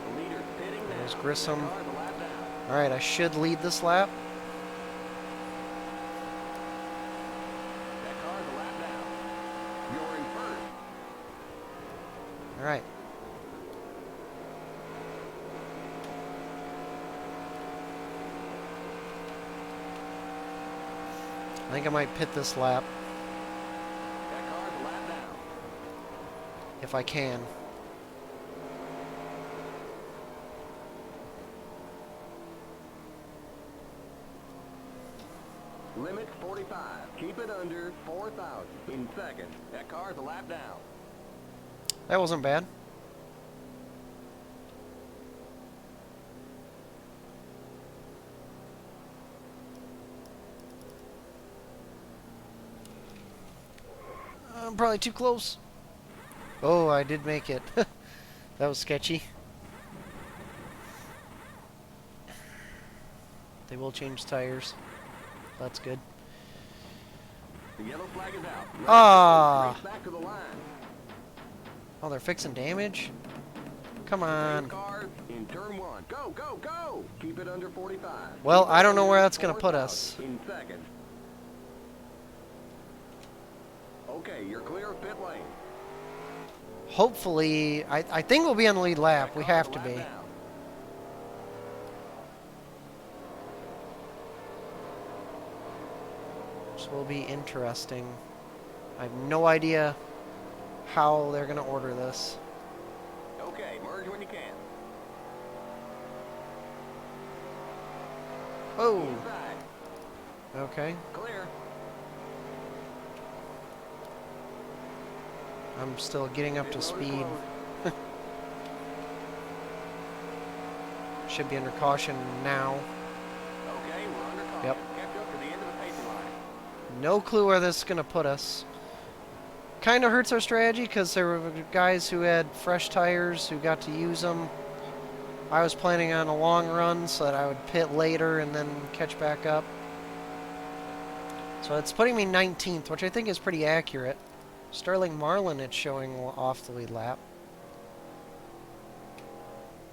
The leader's pitting now. There's Grissom. That car's a lap down. Alright, I should lead this lap. That car's a lap down. You're in first. Alright. I think I might pit this lap That car's a lap down. if I can. Limit 45. Keep it under 4,000 in second. That car's a lap down. That wasn't bad. I'm probably too close. Oh, I did make it. That was sketchy. They will change tires. That's good. The yellow flag is out. Ah. Race back to the line. Oh, they're fixing damage? Come Race on. cars in turn one. Go, go, go! Keep it under 45. Well, Keep it I don't know under where that's gonna put us. 4,000 in second. Okay, you're clear of pit lane. Hopefully, I think we'll be on the lead lap. That We car's have a to lap be. down. This will be interesting. I have no idea how they're going to order this. Okay, merge when you can. Oh, Inside. okay. Clear. I'm still getting up to Pit road is speed. closed. Should be under caution now. Okay, we're under caution. Yep. Catch up to the end of the pacing line. No clue where this is going to put us. Kind of hurts our strategy because there were guys who had fresh tires who got to use them. I was planning on a long run so that I would pit later and then catch back up. So it's putting me 19th, which I think is pretty accurate. Sterling Marlin, it's showing off the lead lap.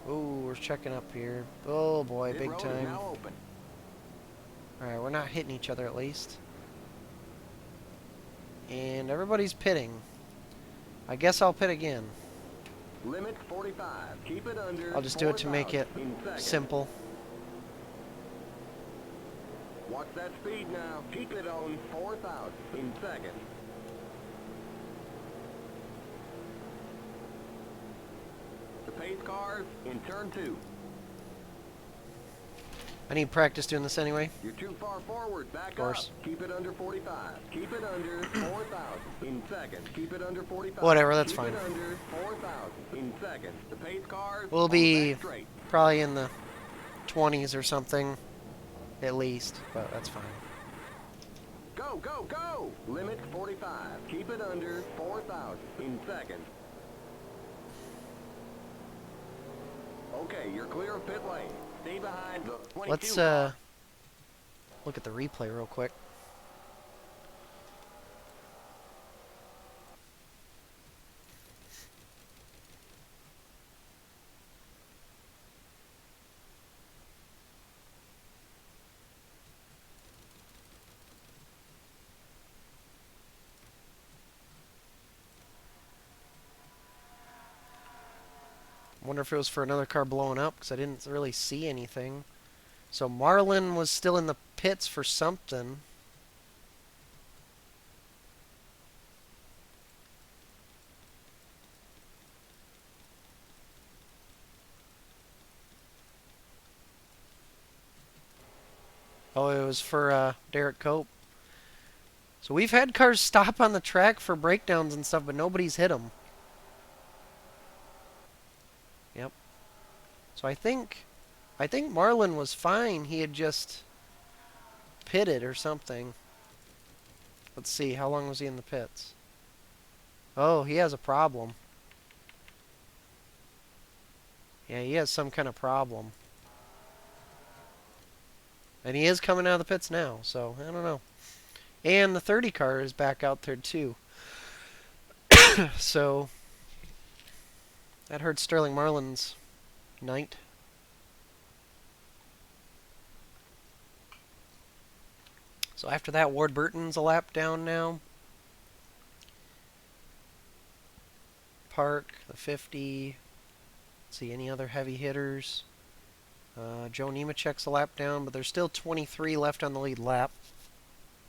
Ooh, we're checking up here. Oh boy, Pit big road is time. now open. Alright, we're not hitting each other at least. And everybody's pitting. I guess I'll pit again. Limit 45. Keep it under. I'll just do it to make it 4,000 in second. simple. Watch that speed now. Keep it on 4,000 in second. The pace cars in turn two. I need practice doing this anyway. You're too far forward. Back Of course. up. Keep it under 45. Keep it under 4,000 in second. Keep it under 45. Whatever, that's Keep fine. it under 4,000 in second. The pace cars We'll on the be back straight. probably in the 20s or something, at least, but that's fine. Go, go, go! Limit 45. Keep it under 4,000 in second. Okay, you're clear of pit lane. Stay behind the 22 Let's car. look at the replay real quick. Wonder if it was for another car blowing up, because I didn't really see anything. So Marlin was still in the pits for something. was for Derek Cope. So we've had cars stop on the track for breakdowns and stuff, but nobody's hit them. Yep. So I think Marlin was fine. He had just pitted or something. Let's see, how long was he in the pits? Oh, he has a problem. Yeah, he has some kind of problem. And he is coming out of the pits now, so I don't know. And the 30 car is back out there too. So that hurts Sterling Marlin's night. So after that, Ward Burton's a lap down now. Park, the 50. Let's see, any other heavy hitters? Joe Nemechek's a lap down, but there's still 23 left on the lead lap,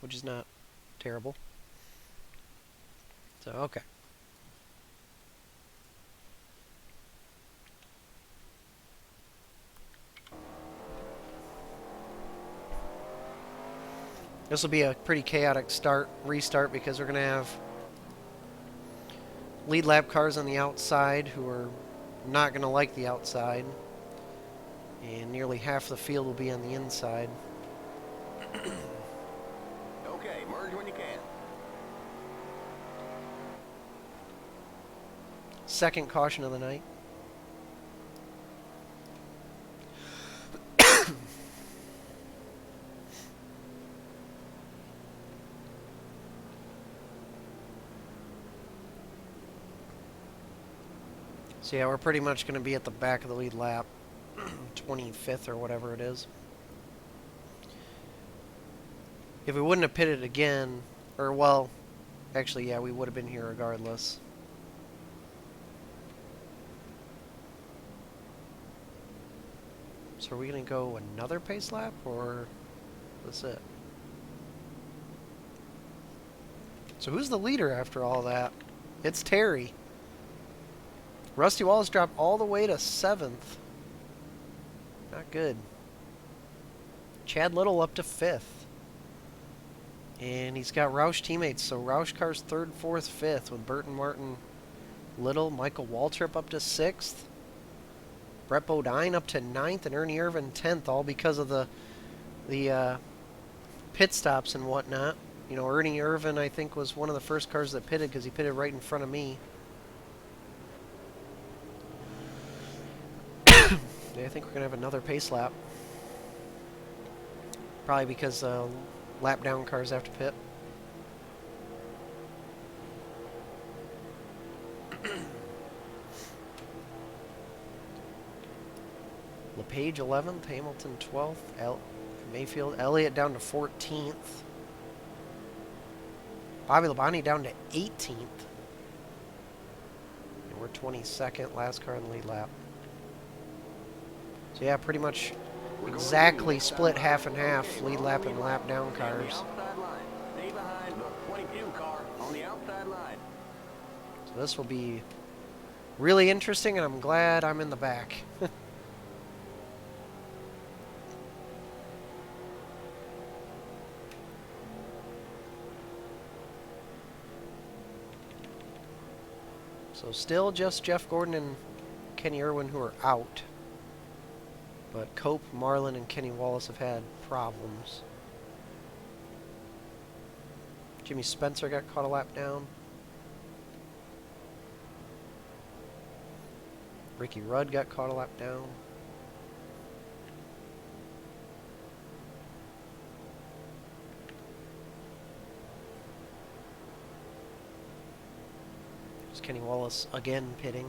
which is not terrible. So, okay. This will be a pretty chaotic restart, because we're going to have lead lap cars on the outside who are not going to like the outside. And nearly half the field will be on the inside. Okay, merge when you can. Second caution of the night. So yeah, we're pretty much going to be at the back of the lead lap. 25th or whatever it is. If we wouldn't have pitted again, or well, actually yeah, we would have been here regardless. So are we going to go another pace lap, or that's it? So who's the leader after all that? It's Terry. Rusty Wallace dropped all the way to 7th. Not good. Chad Little up to 5th. And he's got Roush teammates, so Roush car's 3rd, 4th, 5th with Burton, Martin, Little, Michael Waltrip up to 6th. Brett Bodine up to 9th, and Ernie Irvin 10th, all because of the pit stops and whatnot. You know, Ernie Irvin, I think, was one of the first cars that pitted because he pitted right in front of me. I think we're going to have another pace lap. Probably because lap down cars have to pit. LePage 11th, Hamilton 12th, Mayfield, Elliott down to 14th. Bobby Labonte down to 18th. And we're 22nd, last car in the lead lap. So yeah, pretty much exactly split half and half, lead lap and lap down cars. Stay behind the 22 car on the outside line. So this will be really interesting, and I'm glad I'm in the back. So still just Jeff Gordon and Kenny Irwin who are out. But Cope, Marlin, and Kenny Wallace have had problems. Jimmy Spencer got caught a lap down. Ricky Rudd got caught a lap down. There's Kenny Wallace again pitting.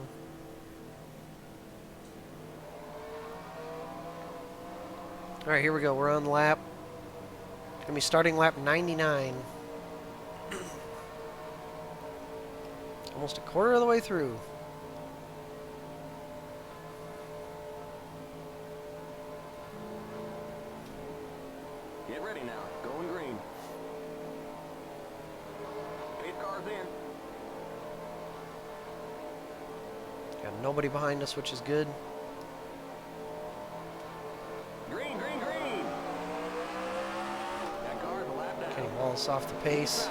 Alright, here we go. We're on lap. Gonna be starting lap 99. Almost a quarter of the way through. Get ready now. Going green. Pace car's in. Got nobody behind us, which is good. Green, green, green. Wallace off the pace.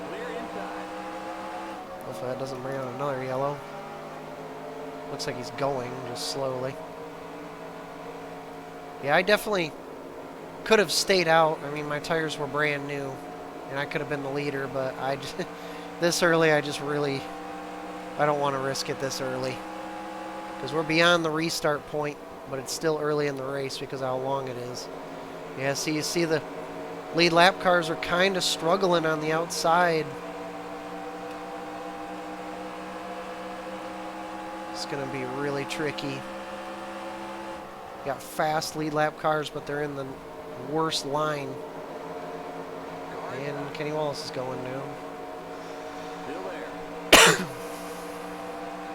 Clear inside. Hopefully that doesn't bring out another yellow. Looks like he's going, just slowly. Yeah, I definitely could have stayed out. I mean, my tires were brand new, and I could have been the leader, but I just, this early, I don't want to risk it this early. Because we're beyond the restart point, but it's still early in the race because of how long it is. Yeah, so you see the lead lap cars are kind of struggling on the outside. It's going to be really tricky. Got fast lead lap cars, but they're in the worst line. And Kenny Wallace is going now. Still there.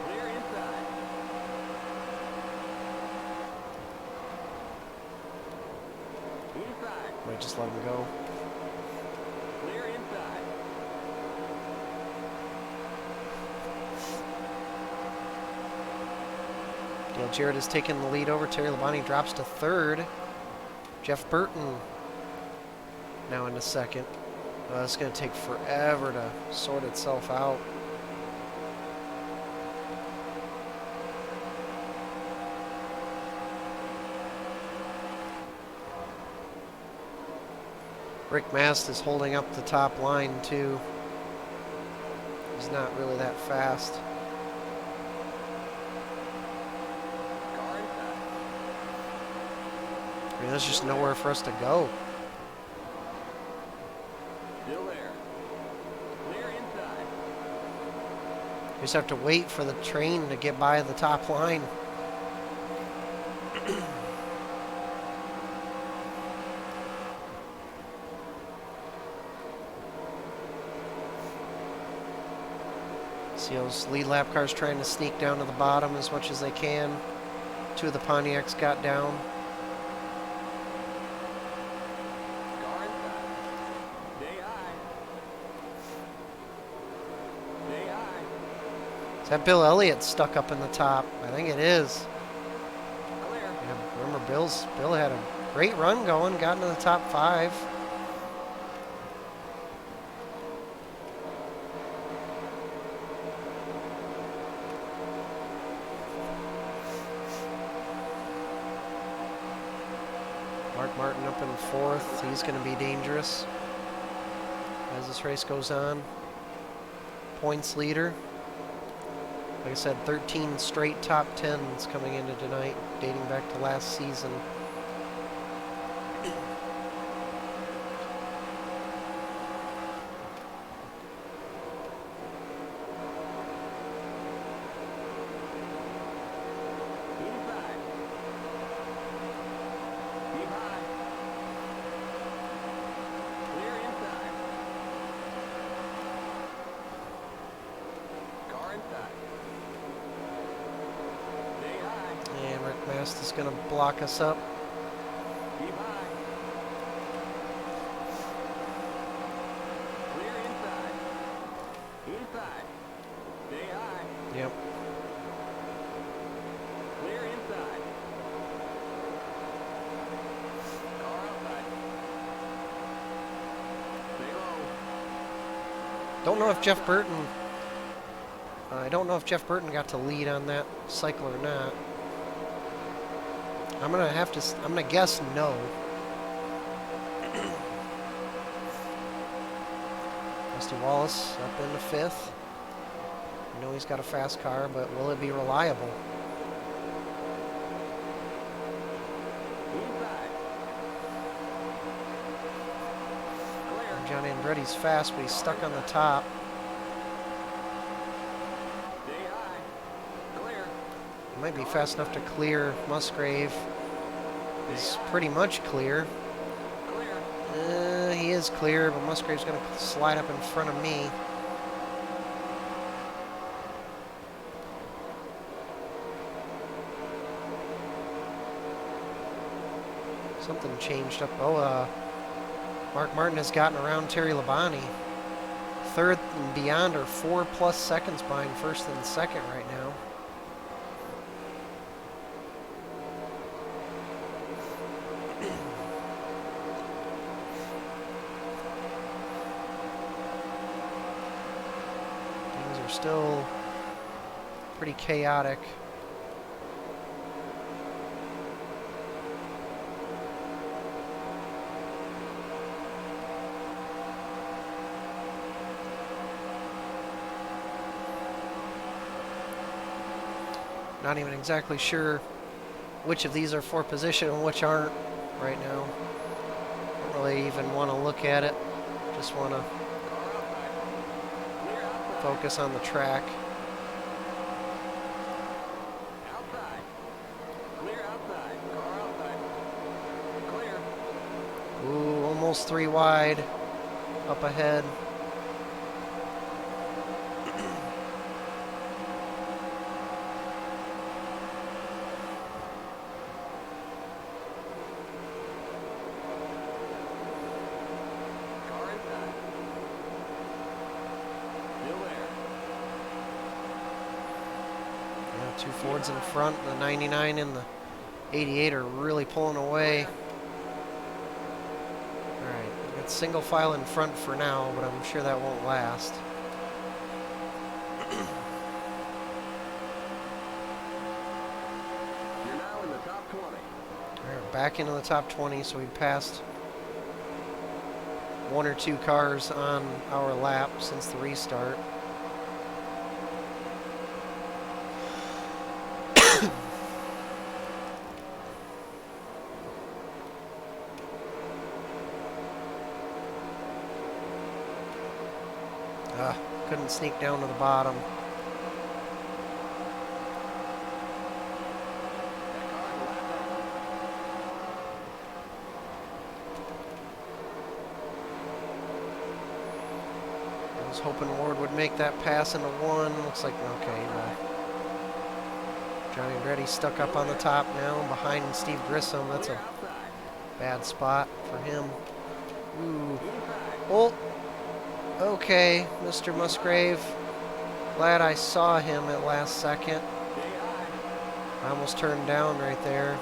Clear inside. Inside. Might just let him go. Clear inside. Dale Jarrett has taken the lead over. Terry Labonte drops to third. Jeff Burton now into second. It's going to take forever to sort itself out. Rick Mast is holding up the top line too. He's not really that fast. Car inside. I mean, there's just nowhere for us to go. Still there. Clear inside. We just have to wait for the train to get by the top line. See those lead lap cars trying to sneak down to the bottom as much as they can. Two of the Pontiacs got down. Car inside. Stay high. Stay high. Is that Bill Elliott stuck up in the top? I think it is. Clear. Yeah, remember Bill had a great run going, got into the top 5. Mark Martin up in 4th. He's going to be dangerous as this race goes on. Points leader. Like I said, 13 straight top 10s coming into tonight, dating back to last season. Inside. Keep high. Clear inside. Car inside. Stay high. And Rick Mast is going to block us up. Keep high. Clear inside. Inside. Stay high. Yep. Clear inside. Car outside. Stay low. Don't know if Jeff Burton. I don't know if Jeff Burton got to lead on that cycle or not. I'm gonna guess no. Rusty Wallace up into 5th. I know he's got a fast car, but will it be reliable? Inside. Clear. John Andretti's fast, but he's stuck on the top. Stay high. Clear. He might be fast enough to clear Musgrave. He's pretty much clear. Clear. He is clear, but Musgrave's going to slide up in front of me. Something changed up. Mark Martin has gotten around Terry Labonte. 3rd and beyond are 4+ seconds behind 1st and 2nd right now. are still pretty chaotic. Not even exactly sure which of these are for position and which aren't right now. Don't really even want to look at it. Just want to focus on the track. Outside. Clear outside. Car outside. Clear. Ooh, almost 3 wide. Up ahead. Car inside. Still there. Yeah, 2 Fords in front. The 99 and the 88 are really pulling away. Alright, we've got single file in front for now, but I'm sure that won't last. You're now in the top 20. Alright, back into the top 20, so we passed 1 or 2 cars on our lap since the restart. Couldn't sneak down to the bottom. That car in the lap down. I was hoping Ward would make that pass into 1. Looks like, okay, no. Johnny Andretti stuck up on the top now, behind Steve Grissom. That's Clear a outside. bad spot for him. Ooh. Inside. Oh, okay, Mr. Musgrave. Glad I saw him at last second. Stay high. I almost turned down right there.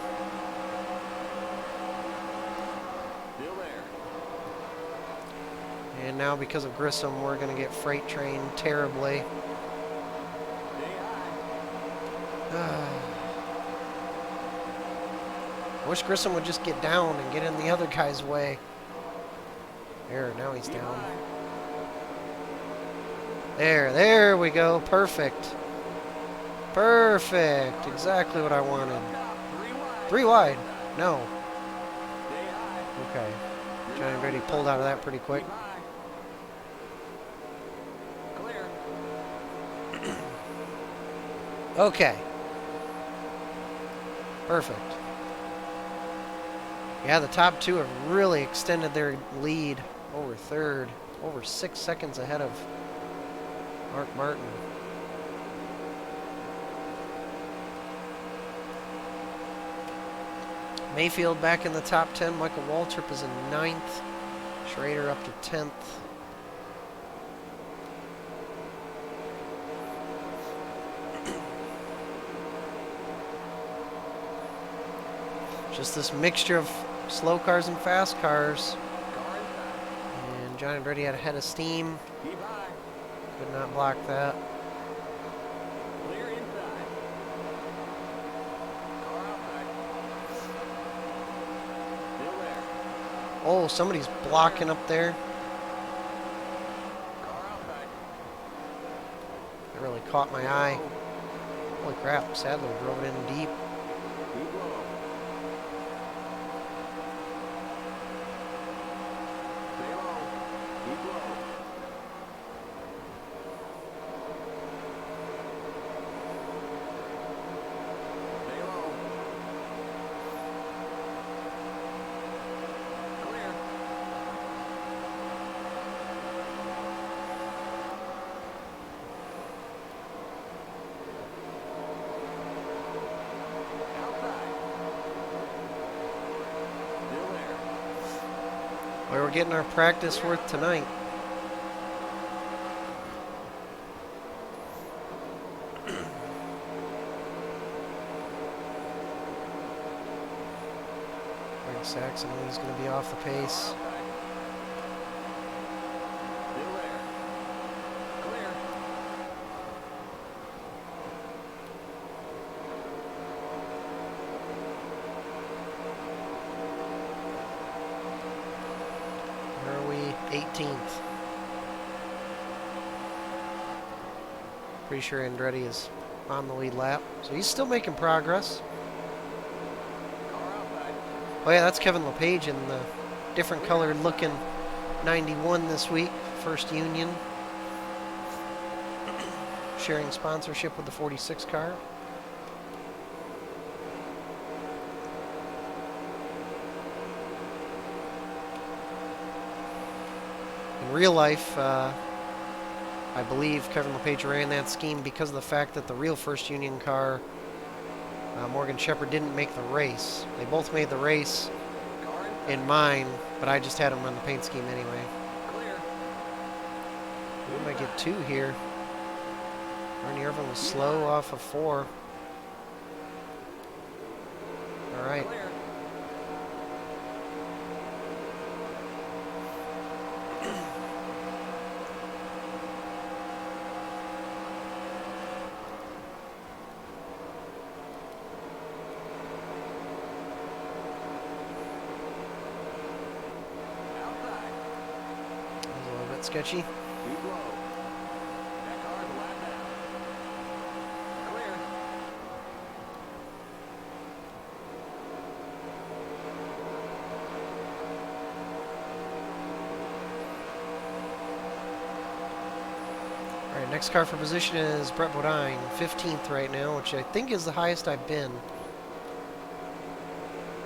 Still there. And now because of Grissom, we're going to get freight trained terribly. Stay high. I wish Grissom would just get down and get in the other guy's way. There, now he's Keep down. high. There we go. Perfect. Perfect. Exactly what I wanted. Top. 3 wide. 3 wide. No. Stay high. Okay. You're Johnny now Andretti in the pulled top out of that 20. pretty quick. Keep high. Clear. Okay. Perfect. Yeah, the top 2 have really extended their lead over third. Over 6 seconds ahead of Mark Martin. Mayfield back in the top 10. Michael Waltrip is in 9th. Schrader up to 10th. Just this mixture of slow cars and fast cars. Car inside. And Johnny Andretti had a head of steam. Keep high. Could not block that. Clear inside. Car outside. Still there. Oh, somebody's blocking up there. Car outside. That really caught my eye. Holy crap, Sadler drove it in deep. Keep low. Stay low. Keep low. Stay low. Clear. Outside. Still there. Well, we're getting our practice worth tonight. Greg Saxon, he's going to be off the pace. Outside. Still there. Clear. 15th. Pretty sure Andretti is on the lead lap, so he's still making progress. Oh yeah, that's Kevin LePage in the different colored looking 91 this week, First Union. Sharing sponsorship with the 46 car. In real life, I believe Kevin LePage ran that scheme because of the fact that the real First Union car, Morgan Shepherd, didn't make the race. They both made the race in mine, but I just had them on the paint scheme anyway. We might get 2 here. Bernie Irvin was slow off of 4. All right. Sketchy. Alright, next car for position is Brett Bodine, 15th right now, which I think is the highest I've been.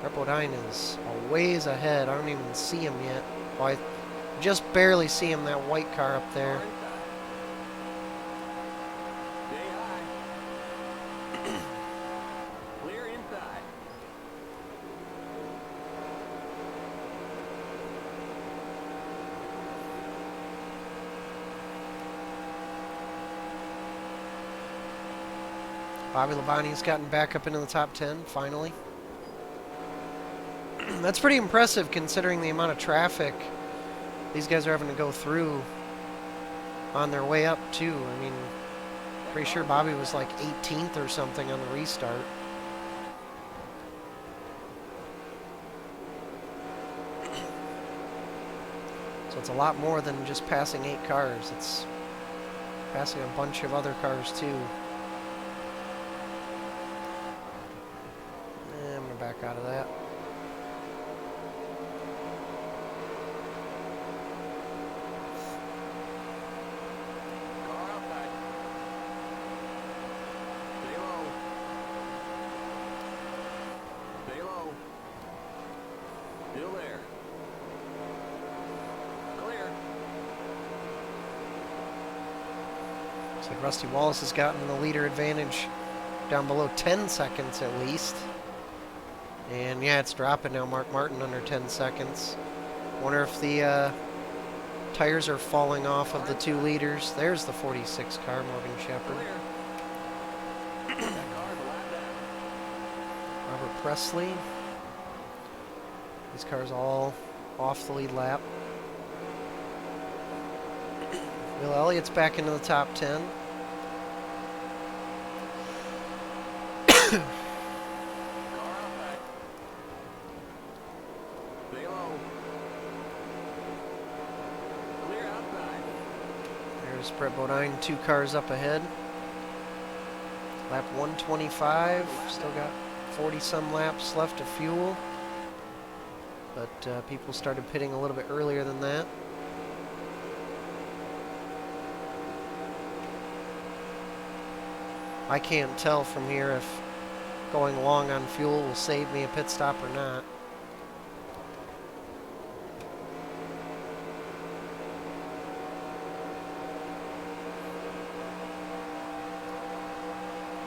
Brett Bodine is a ways ahead. I don't even see him yet. Well, I just barely see him, that white car up there. Clear inside. Bobby Labonte's gotten back up into the top 10, finally. That's pretty impressive considering the amount of traffic these guys are having to go through on their way up, too. I mean, pretty sure Bobby was like 18th or something on the restart. So it's a lot more than just passing 8 cars. It's passing a bunch of other cars, too. I'm going to back out of that. Still there. Clear. Looks like Rusty Wallace has gotten the leader advantage down below 10 seconds at least. And yeah, it's dropping now. Mark Martin under 10 seconds. Wonder if the tires are falling off of the 2 leaders. There's the 46 car, Morgan Shepherd. Robert Presley. These cars all off the lead lap. Will Elliott's back into the top 10. There's Brett Bodine, 2 cars up ahead. Lap 125. Still got 40-some laps left of fuel. But people started pitting a little bit earlier than that. I can't tell from here if going long on fuel will save me a pit stop or not.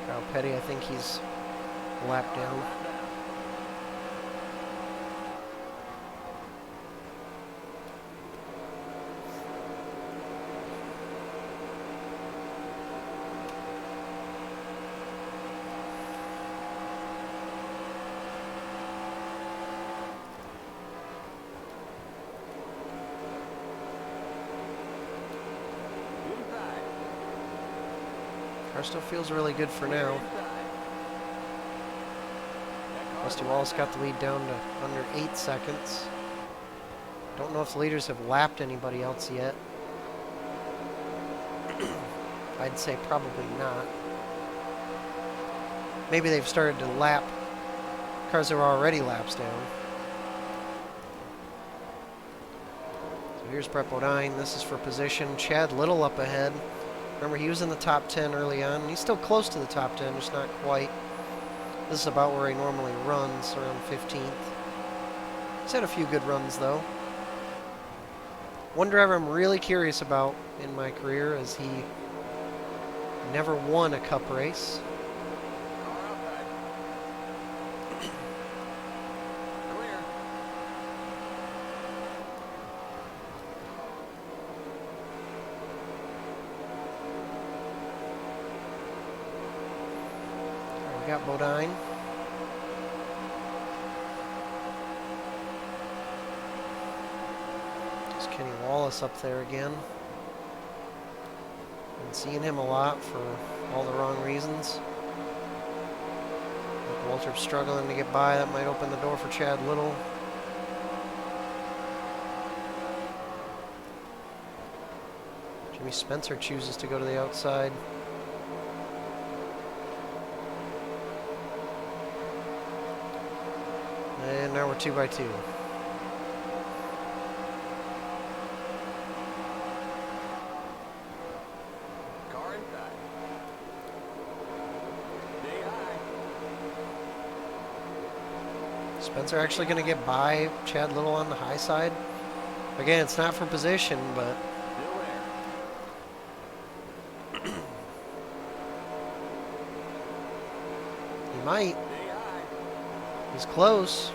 Kyle Petty, I think he's a lap down. Car still feels really good for now. Rusty Wallace got the lead down to under 8 seconds. Don't know if the leaders have lapped anybody else yet. I'd say probably not. Maybe they've started to lap cars that were already laps down. So here's Brett Bodine. This is for position. Chad Little up ahead. Remember, he was in the top 10 early on. He's still close to the top 10, just not quite. This is about where he normally runs, around 15th. He's had a few good runs, though. One driver I'm really curious about in my career is he never won a Cup race. Clear. We got Bodine. There's Kenny Wallace up there again. Been seeing him a lot for all the wrong reasons. Like Waltrip's struggling to get by. That might open the door for Chad Little. Jimmy Spencer chooses to go to the outside. And now we're 2 by 2. Car inside. Stay high. Spencer actually going to get by Chad Little on the high side. Again, it's not for position, but Still there. he might. Stay high. He's close.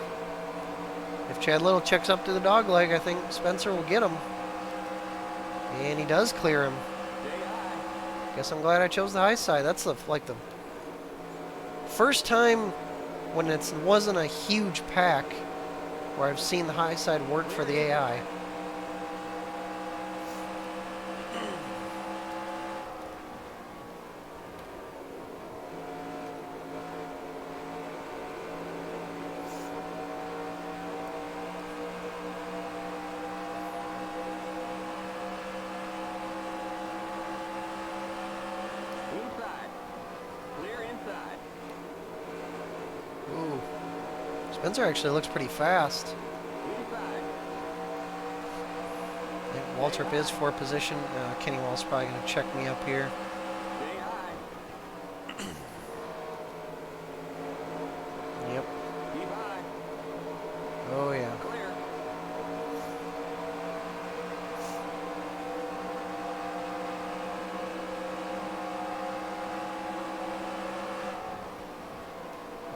If Chad Little checks up to the dog leg, I think Spencer will get him. And he does clear him. Stay high. Guess I'm glad I chose the high side. That's like the first time when it wasn't a huge pack where I've seen the high side work for the AI. Inside. Clear inside. Ooh. Spencer actually looks pretty fast. Inside. I think Waltrip is for position. Kenny Wall's probably going to check me up here. Stay high. Yep. Keep high. Oh, yeah. Clear.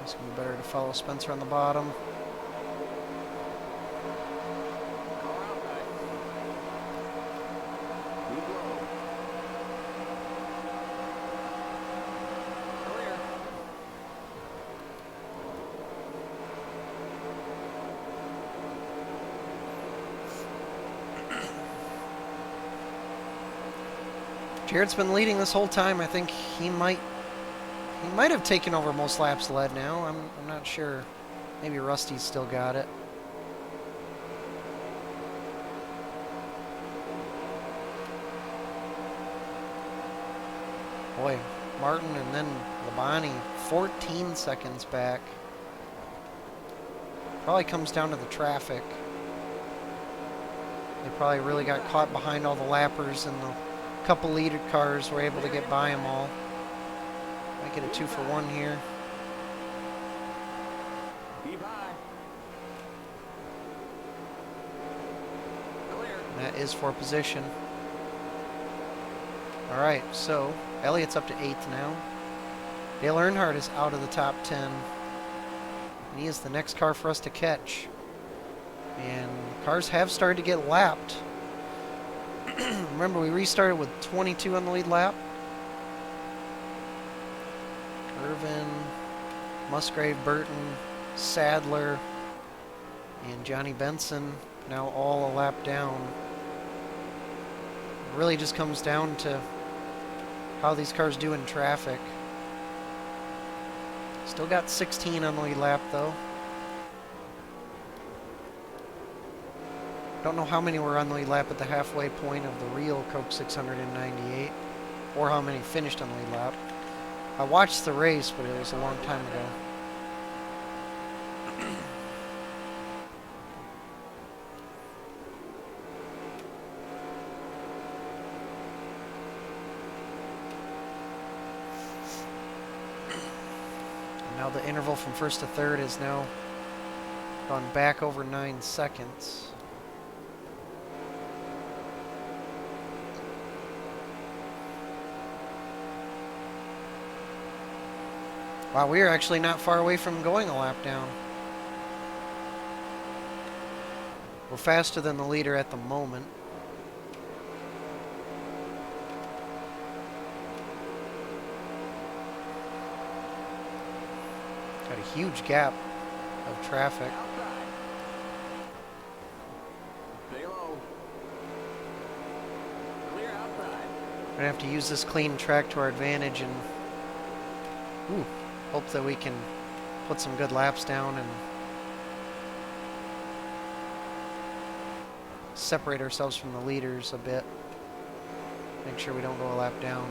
It's going to be better to follow Spencer on the bottom. Car outside. Keep low. Clear. Jared's been leading this whole time. I think he might have taken over most laps led now. I'm not sure. Maybe Rusty's still got it. Boy, Martin and then Labonte 14 seconds back. Probably comes down to the traffic. They probably really got caught behind all the lappers, and the couple leader cars were able to get by them all. Might get a 2-for-1 here. Keep high. Clear. And that is for position. All right, so Elliott's up to 8th now. Dale Earnhardt is out of the top 10. And he is the next car for us to catch. And cars have started to get lapped. Remember, we restarted with 22 on the lead lap. Irvin, Musgrave, Burton, Sadler, and Johnny Benson now all a lap down. It really just comes down to how these cars do in traffic. Still got 16 on the lead lap though. Don't know how many were on the lead lap at the halfway point of the real Coke 698, or how many finished on the lead lap. I watched the race, but it was a long time ago. And now the interval from first to third has now gone back over 9 seconds. Wow, we are actually not far away from going a lap down. We're faster than the leader at the moment. Got a huge gap of traffic. Outside. Stay low. Clear outside. We're gonna have to use this clean track to our advantage and hope that we can put some good laps down and separate ourselves from the leaders a bit. Make sure we don't go a lap down.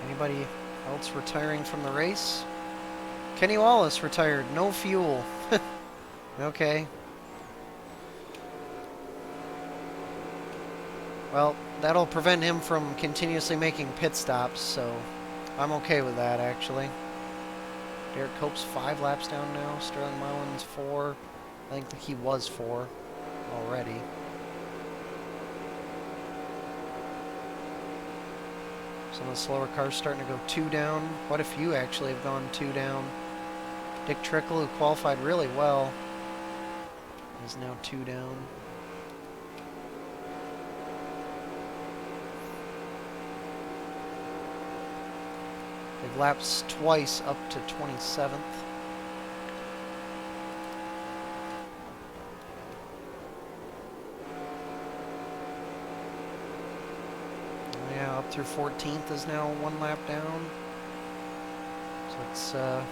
Anybody else retiring from the race? Kenny Wallace retired. No fuel. Okay. Well, that'll prevent him from continuously making pit stops, so I'm okay with that, actually. Derek Cope's 5 laps down now. Sterling Marlin's 4. I think that he was 4 already. Some of the slower cars starting to go 2 down. Quite a few actually have gone 2 down. Dick Trickle, who qualified really well, is now 2 down. They've lapsed twice up to 27th. Yeah, up through 14th is now 1 lap down. So it's, and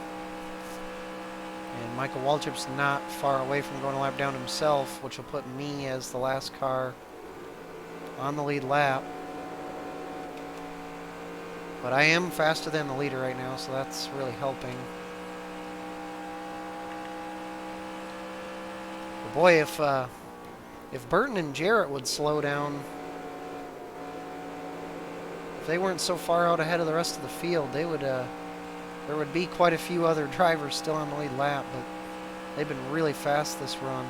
Michael Waltrip's not far away from going a lap down himself, which will put me as the last car on the lead lap. But I am faster than the leader right now, so that's really helping. But boy, if Burton and Jarrett would slow down, if they weren't so far out ahead of the rest of the field, they would there would be quite a few other drivers still on the lead lap, but they've been really fast this run.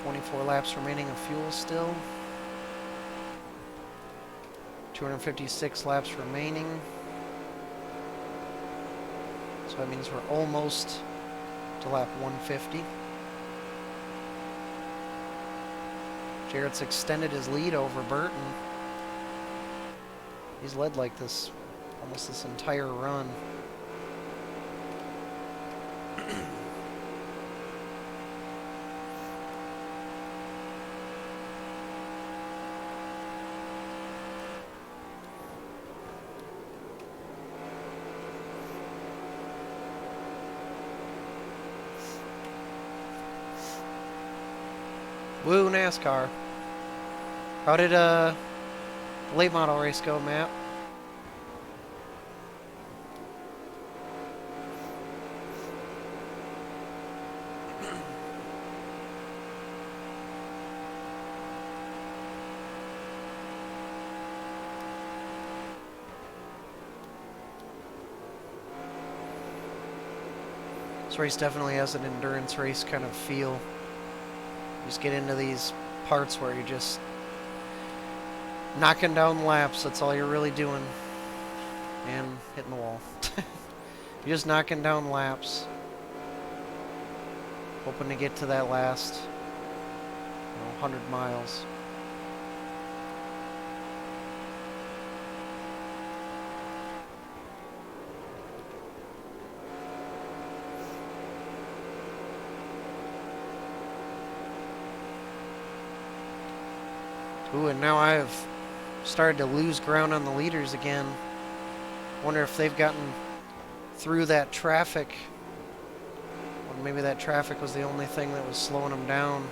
.24 laps remaining of fuel still. 256 laps remaining. So that means we're almost to lap 150. Jarrett's extended his lead over Burton. He's led like this almost this entire run. Woo, NASCAR. How did the late model race go, Matt? This race definitely has an endurance race kind of feel. You just get into these parts where you're just knocking down laps. That's all you're really doing. And hitting the wall. You're just knocking down laps. Hoping to get to that last 100 miles. Ooh, and now I've started to lose ground on the leaders again. Wonder if they've gotten through that traffic. Or maybe that traffic was the only thing that was slowing them down.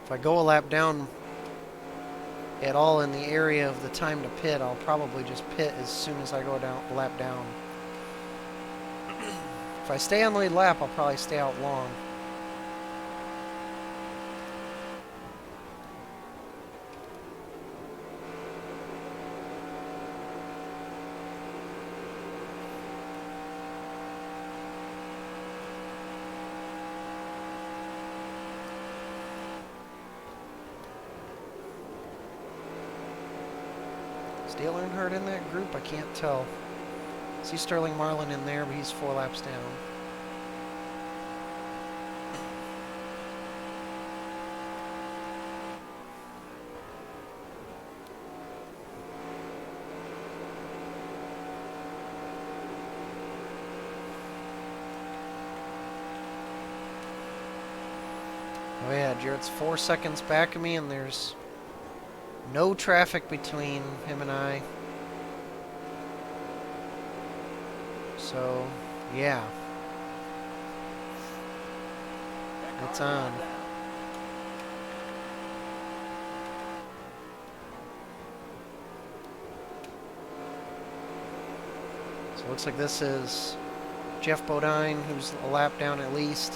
If I go a lap down at all in the area of the time to pit, I'll probably just pit as soon as I go down a lap down. If I stay on the lead lap, I'll probably stay out long. Is Dale Earnhardt in that group? I can't tell. See Sterling Marlin in there, but he's 4 laps down. Oh yeah, Jarrett's 4 seconds back of me, and there's no traffic between him and I. So, yeah. It's on. So it looks like this is Jeff Bodine, who's a lap down at least.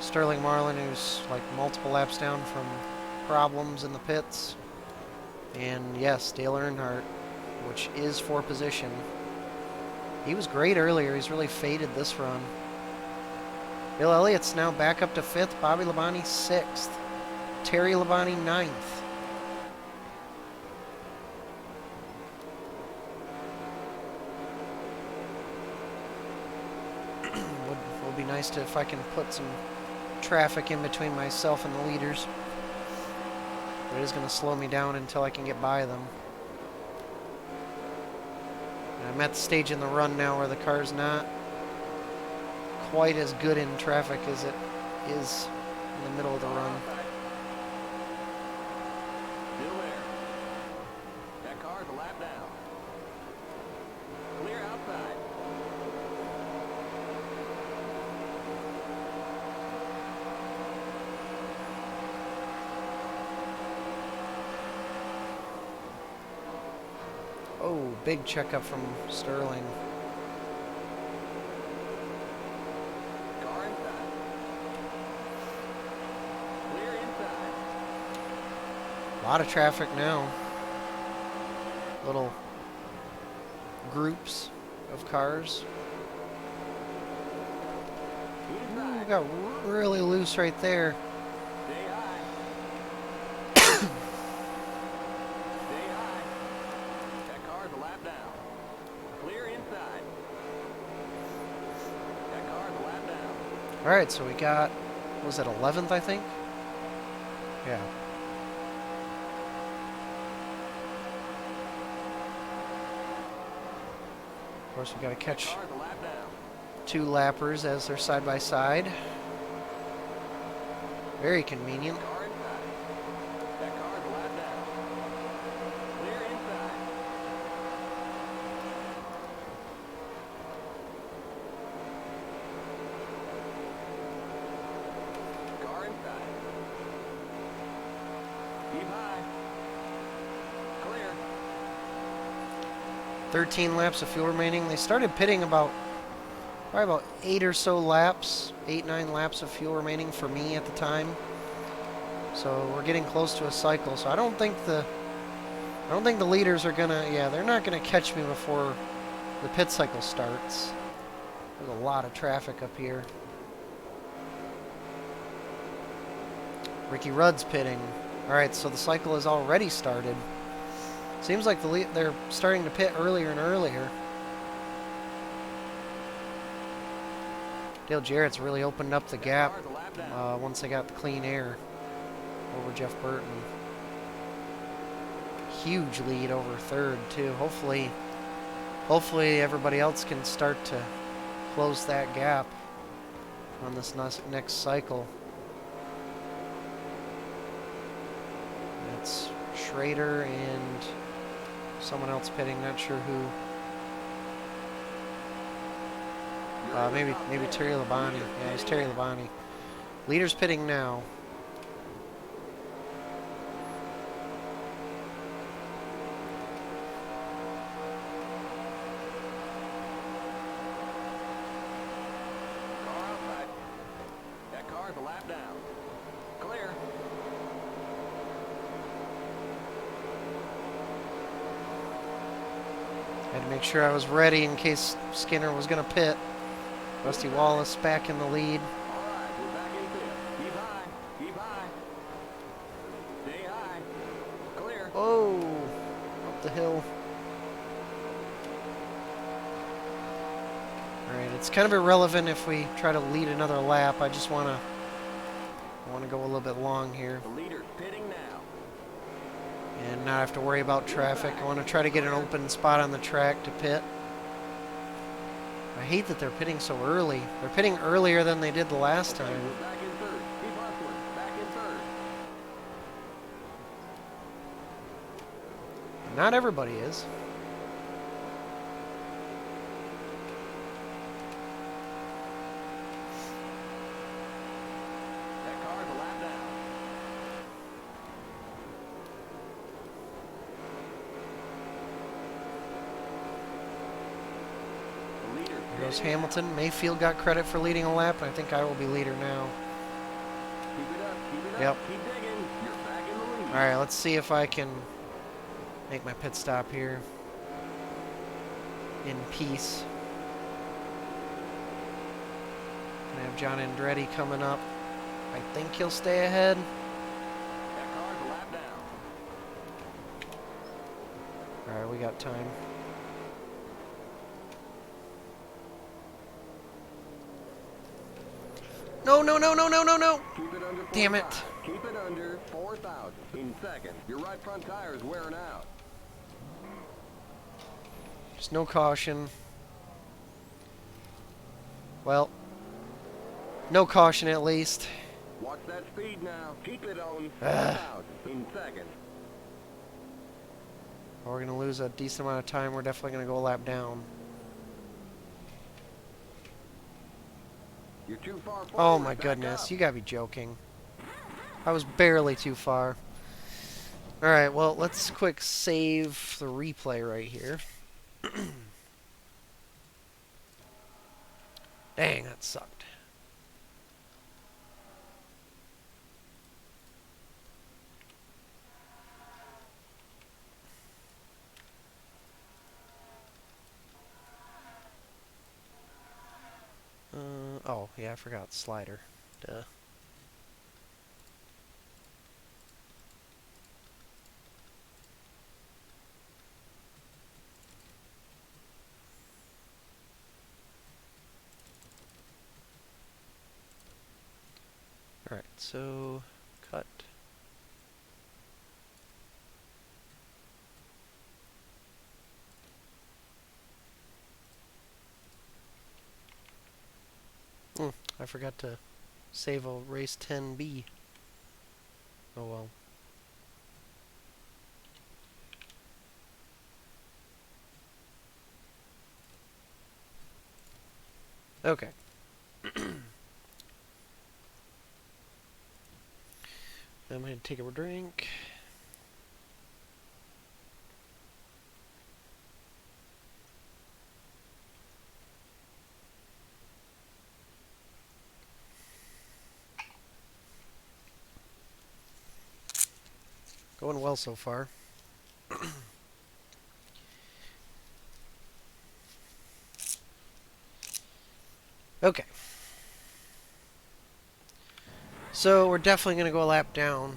Sterling Marlin, who's like multiple laps down from problems in the pits. And yes, Dale Earnhardt, which is for position. He was great earlier. He's really faded this run. Bill Elliott's now back up to 5th. Bobby Labonte 6th. Terry Labonte 9th. would be nice to if I can put some traffic in between myself and the leaders. But it is going to slow me down until I can get by them. And I'm at the stage in the run now where the car's not quite as good in traffic as it is in the middle of the run. Still there. That car's a lap down. Clear outside. Oh, big checkup from Sterling. Car inside. Clear inside. A lot of traffic now. Little groups of cars. Ooh, Inside. got really loose right there. Stay high. Stay high. That car's a lap down. Clear inside. That car's a lap down. All right, so we got, what was it 11th, I think? Yeah. Of course, we got to catch Car's a lap down. 2 lappers as they're side by side. Very convenient. Car inside. That car's a lap down. Clear inside. Car inside. Keep high. Clear. 13 laps of fuel remaining. They started pitting probably about 8 or so laps, 8-9 laps of fuel remaining for me at the time. So we're getting close to a cycle. So I don't think the leaders are gonna, yeah, they're not gonna catch me before the pit cycle starts. There's a lot of traffic up here. Ricky Rudd's pitting. All right, so the cycle has already started. Seems like they're starting to pit earlier and earlier. Dale Jarrett's really opened up the gap once they got the clean air over Jeff Burton. Huge lead over third too. Hopefully everybody else can start to close that gap on this next cycle. It's Schrader and someone else pitting, not sure who. Maybe Terry Labonte. Yeah, it's Terry Labonte. Leader's pitting now. Car outside. That car's a lap down. Clear. Had to make sure I was ready in case Skinner was going to pit. Rusty Wallace back in the lead. All right, we're back in fifth. Keep high. Keep high. Stay high. Clear. Oh, up the hill. Alright, it's kind of irrelevant if we try to lead another lap. I just want to go a little bit long here The leader's pitting now. and not have to worry about traffic. I want to try to get an open spot on the track to pit. I hate that they're pitting so early. They're pitting earlier than they did the last time. We're back in third. Keep hustling. Back in third. Not everybody is. That car's a lap down. The leader's Here goes pitting now. Hamilton. Mayfield got credit for leading a lap, and I think I will be leader now. Keep it up. Keep it up. Yep. Keep digging. You're back in the lead. Alright, let's see if I can make my pit stop here in peace. Gonna have John Andretti coming up. I think he'll stay ahead. That car's a lap down. Alright, we got time. No, no, no, no, no, no, no! Keep it under 4,000. Damn it. Keep it under 4,000 in second. Your right front tire is wearing out. There's no caution. Well, no caution at least. Watch that speed now. Keep it on Ugh. 4,000 in second. We're going to lose a decent amount of time. We're definitely going to go a lap down. You're too far forward. Oh my Back goodness, up. you gotta be joking. I was barely too far. Alright, well, let's quick save the replay right here. Dang, that sucked. Oh, yeah, I forgot slider. Duh. Alright, so cut. I forgot to save a race 10B. Oh well. Okay. I'm going to take a drink. Going well so far. Okay. So we're definitely going to go a lap down.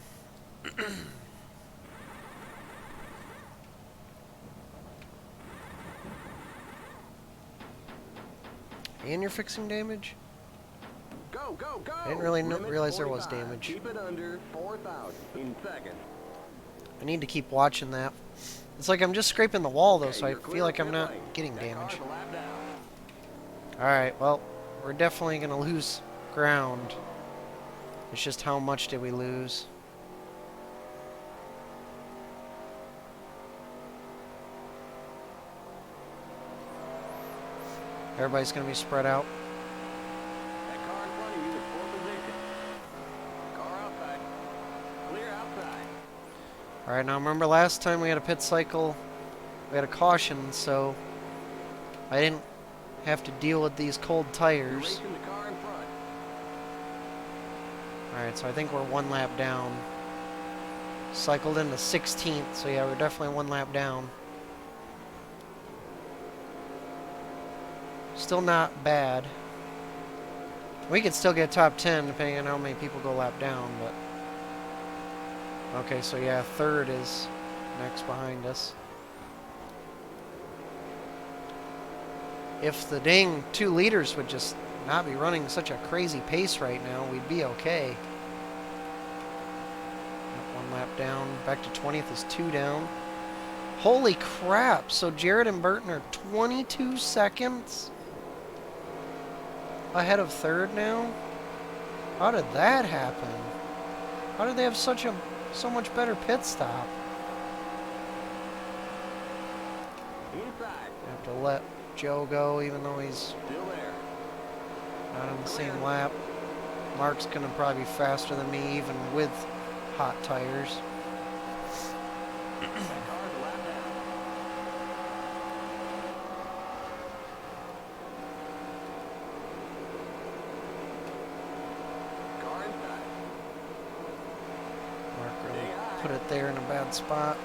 And you're fixing damage? Go, go, go! I didn't really Limit realize there was 45. damage. Keep it under 4,000 in seconds. I need to keep watching that. It's like I'm just scraping the wall, though, Okay, so I you're clear feel of like I'm pit not lane. getting That car's damage. a lap down. Alright, well, we're definitely going to lose ground. It's just how much did we lose? Everybody's going to be spread out. That car in front of you is full position. Car outside. Clear outside. Alright, now remember last time we had a pit cycle, we had a caution, so I didn't have to deal with these cold You're tires. racing the car in front. Alright, so I think we're one lap down. Cycled into 16th, so yeah, we're definitely one lap down. Still not bad. We could still get top 10 depending on how many people go lap down, but... Okay, so yeah, third is next behind us. If the dang 2 liters would just not be running such a crazy pace right now, we'd be okay. Got 1 lap down. Back to 20th is 2 down. Holy crap! So Jared and Burton are 22 seconds ahead of third now? How did that happen? How did they have so much better pit stop? Inside. Have to let Joe go even though he's Still there. not on the same lap. Mark's gonna probably be faster than me even with hot tires. That car's a lap down. Car inside. Mark really Stay high. put it there in a bad spot.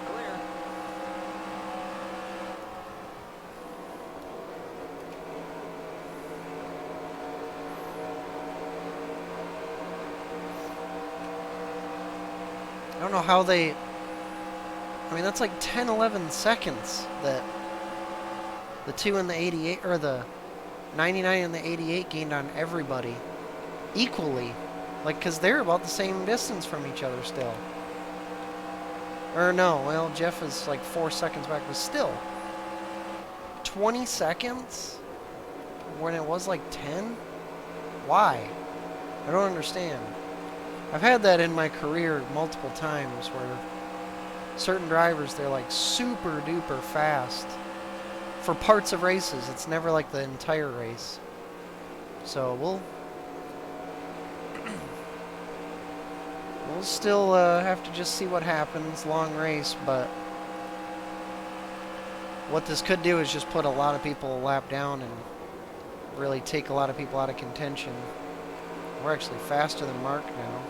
Clear. I don't know how they... I mean, that's like 10, 11 seconds that the 2 and the 88, or the 99 and the 88 gained on everybody equally. Like, because they're about the same distance from each other still. Or no, well, Jeff is like 4 seconds back, but still. 20 seconds? When it was like 10? Why? I don't understand. I've had that in my career multiple times where certain drivers, they're like super duper fast for parts of races. It's never like the entire race. So we'll still have to just see what happens. Long race, but what this could do is just put a lot of people a lap down and really take a lot of people out of contention. We're actually faster than Mark now.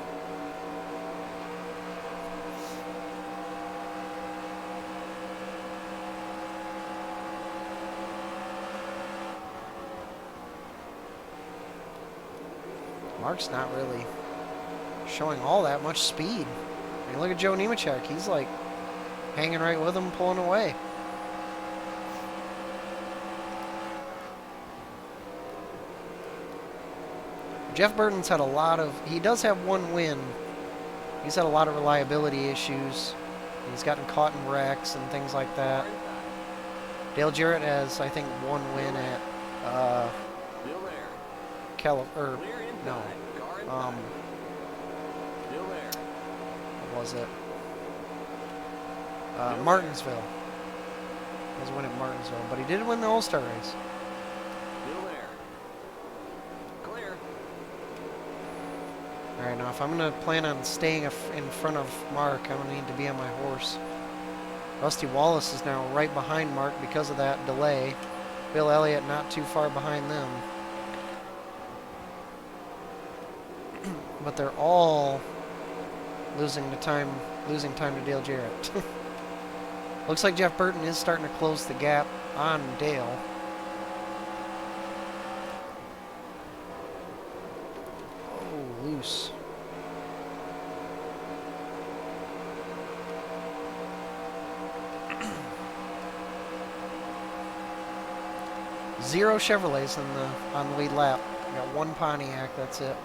Mark's not really showing all that much speed. I mean, look at Joe Nemechek. He's like hanging right with him, pulling away. Jeff Burton's had a lot of... He does have 1 win. He's had a lot of reliability issues. He's gotten caught in wrecks and things like that. Car inside. Dale Jarrett has, I think, 1 win at Still there. Clear Clear inside. no. Car inside. Still there. What was it? Martinsville. He has a win at Martinsville, but he did win the All-Star race. Still there. Clear. Alright, now if I'm going to plan on staying in front of Mark, I'm going to need to be on my horse. Rusty Wallace is now right behind Mark because of that delay. Bill Elliott not too far behind them. But they're all losing time to Dale Jarrett. Looks like Jeff Burton is starting to close the gap on Dale. Oh, loose. Zero Chevrolets on the lead lap. We got one Pontiac, that's it.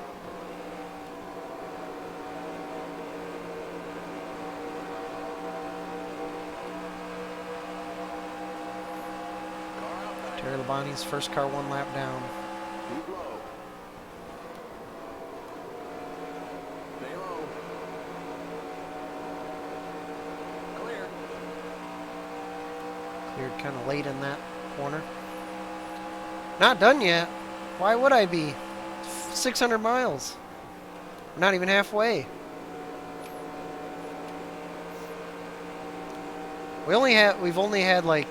Terry Labonte's first car 1 lap down. Keep low. Stay low. Clear. Cleared kind of late in that corner. Not done yet. Why would I be? 600 miles. Not even halfway. We've only had like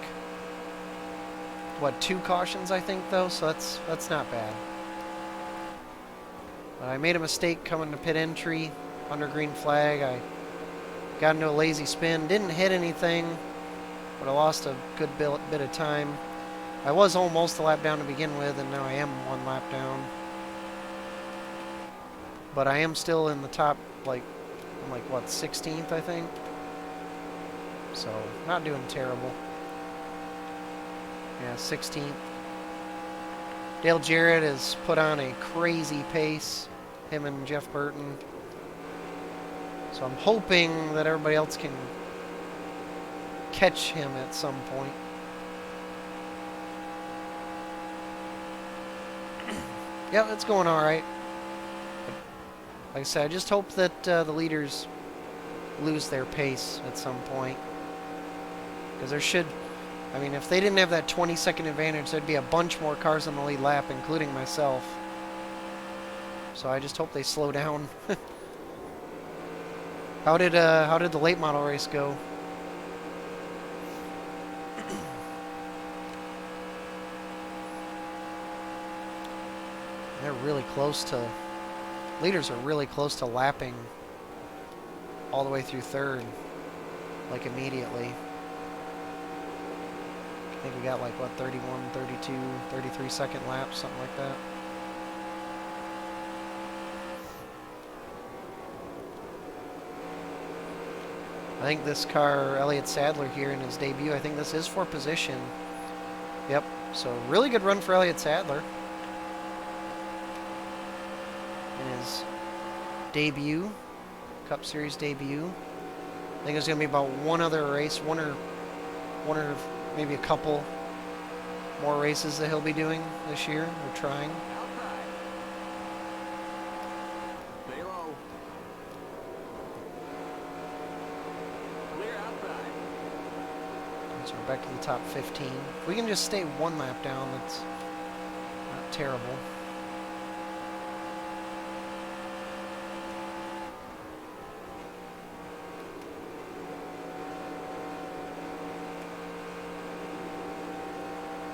what, 2 cautions I think though, so that's not bad. I made a mistake coming to pit entry under green flag. I got into a lazy spin, didn't hit anything, but I lost a good bit of time. I was almost a lap down to begin with, and now I am 1 lap down. But I am still in the top, I'm like what, 16th I think? So, not doing terrible. Yeah, 16th. Dale Jarrett has put on a crazy pace, him and Jeff Burton. So I'm hoping that everybody else can catch him at some point. Yep, it's going all right. Like I said, I just hope that the leaders lose their pace at some point. Because there should... I mean, if they didn't have that 20-second advantage, there'd be a bunch more cars on the lead lap, including myself. So I just hope they slow down. How did the late model race go? They're really close to... Leaders are really close to lapping all the way through third, like immediately. I think we got like, what, 31, 32, 33 second laps, something like that. I think this car, Elliott Sadler here in his debut, I think this is for position. Yep, so really good run for Elliott Sadler in his debut, Cup Series debut. I think there's going to be about one other race, one or maybe a couple more races that he'll be doing this year, or trying. Outside. Stay low. Clear outside. So we're back to the top 15. If we can just stay 1 lap down, that's not terrible.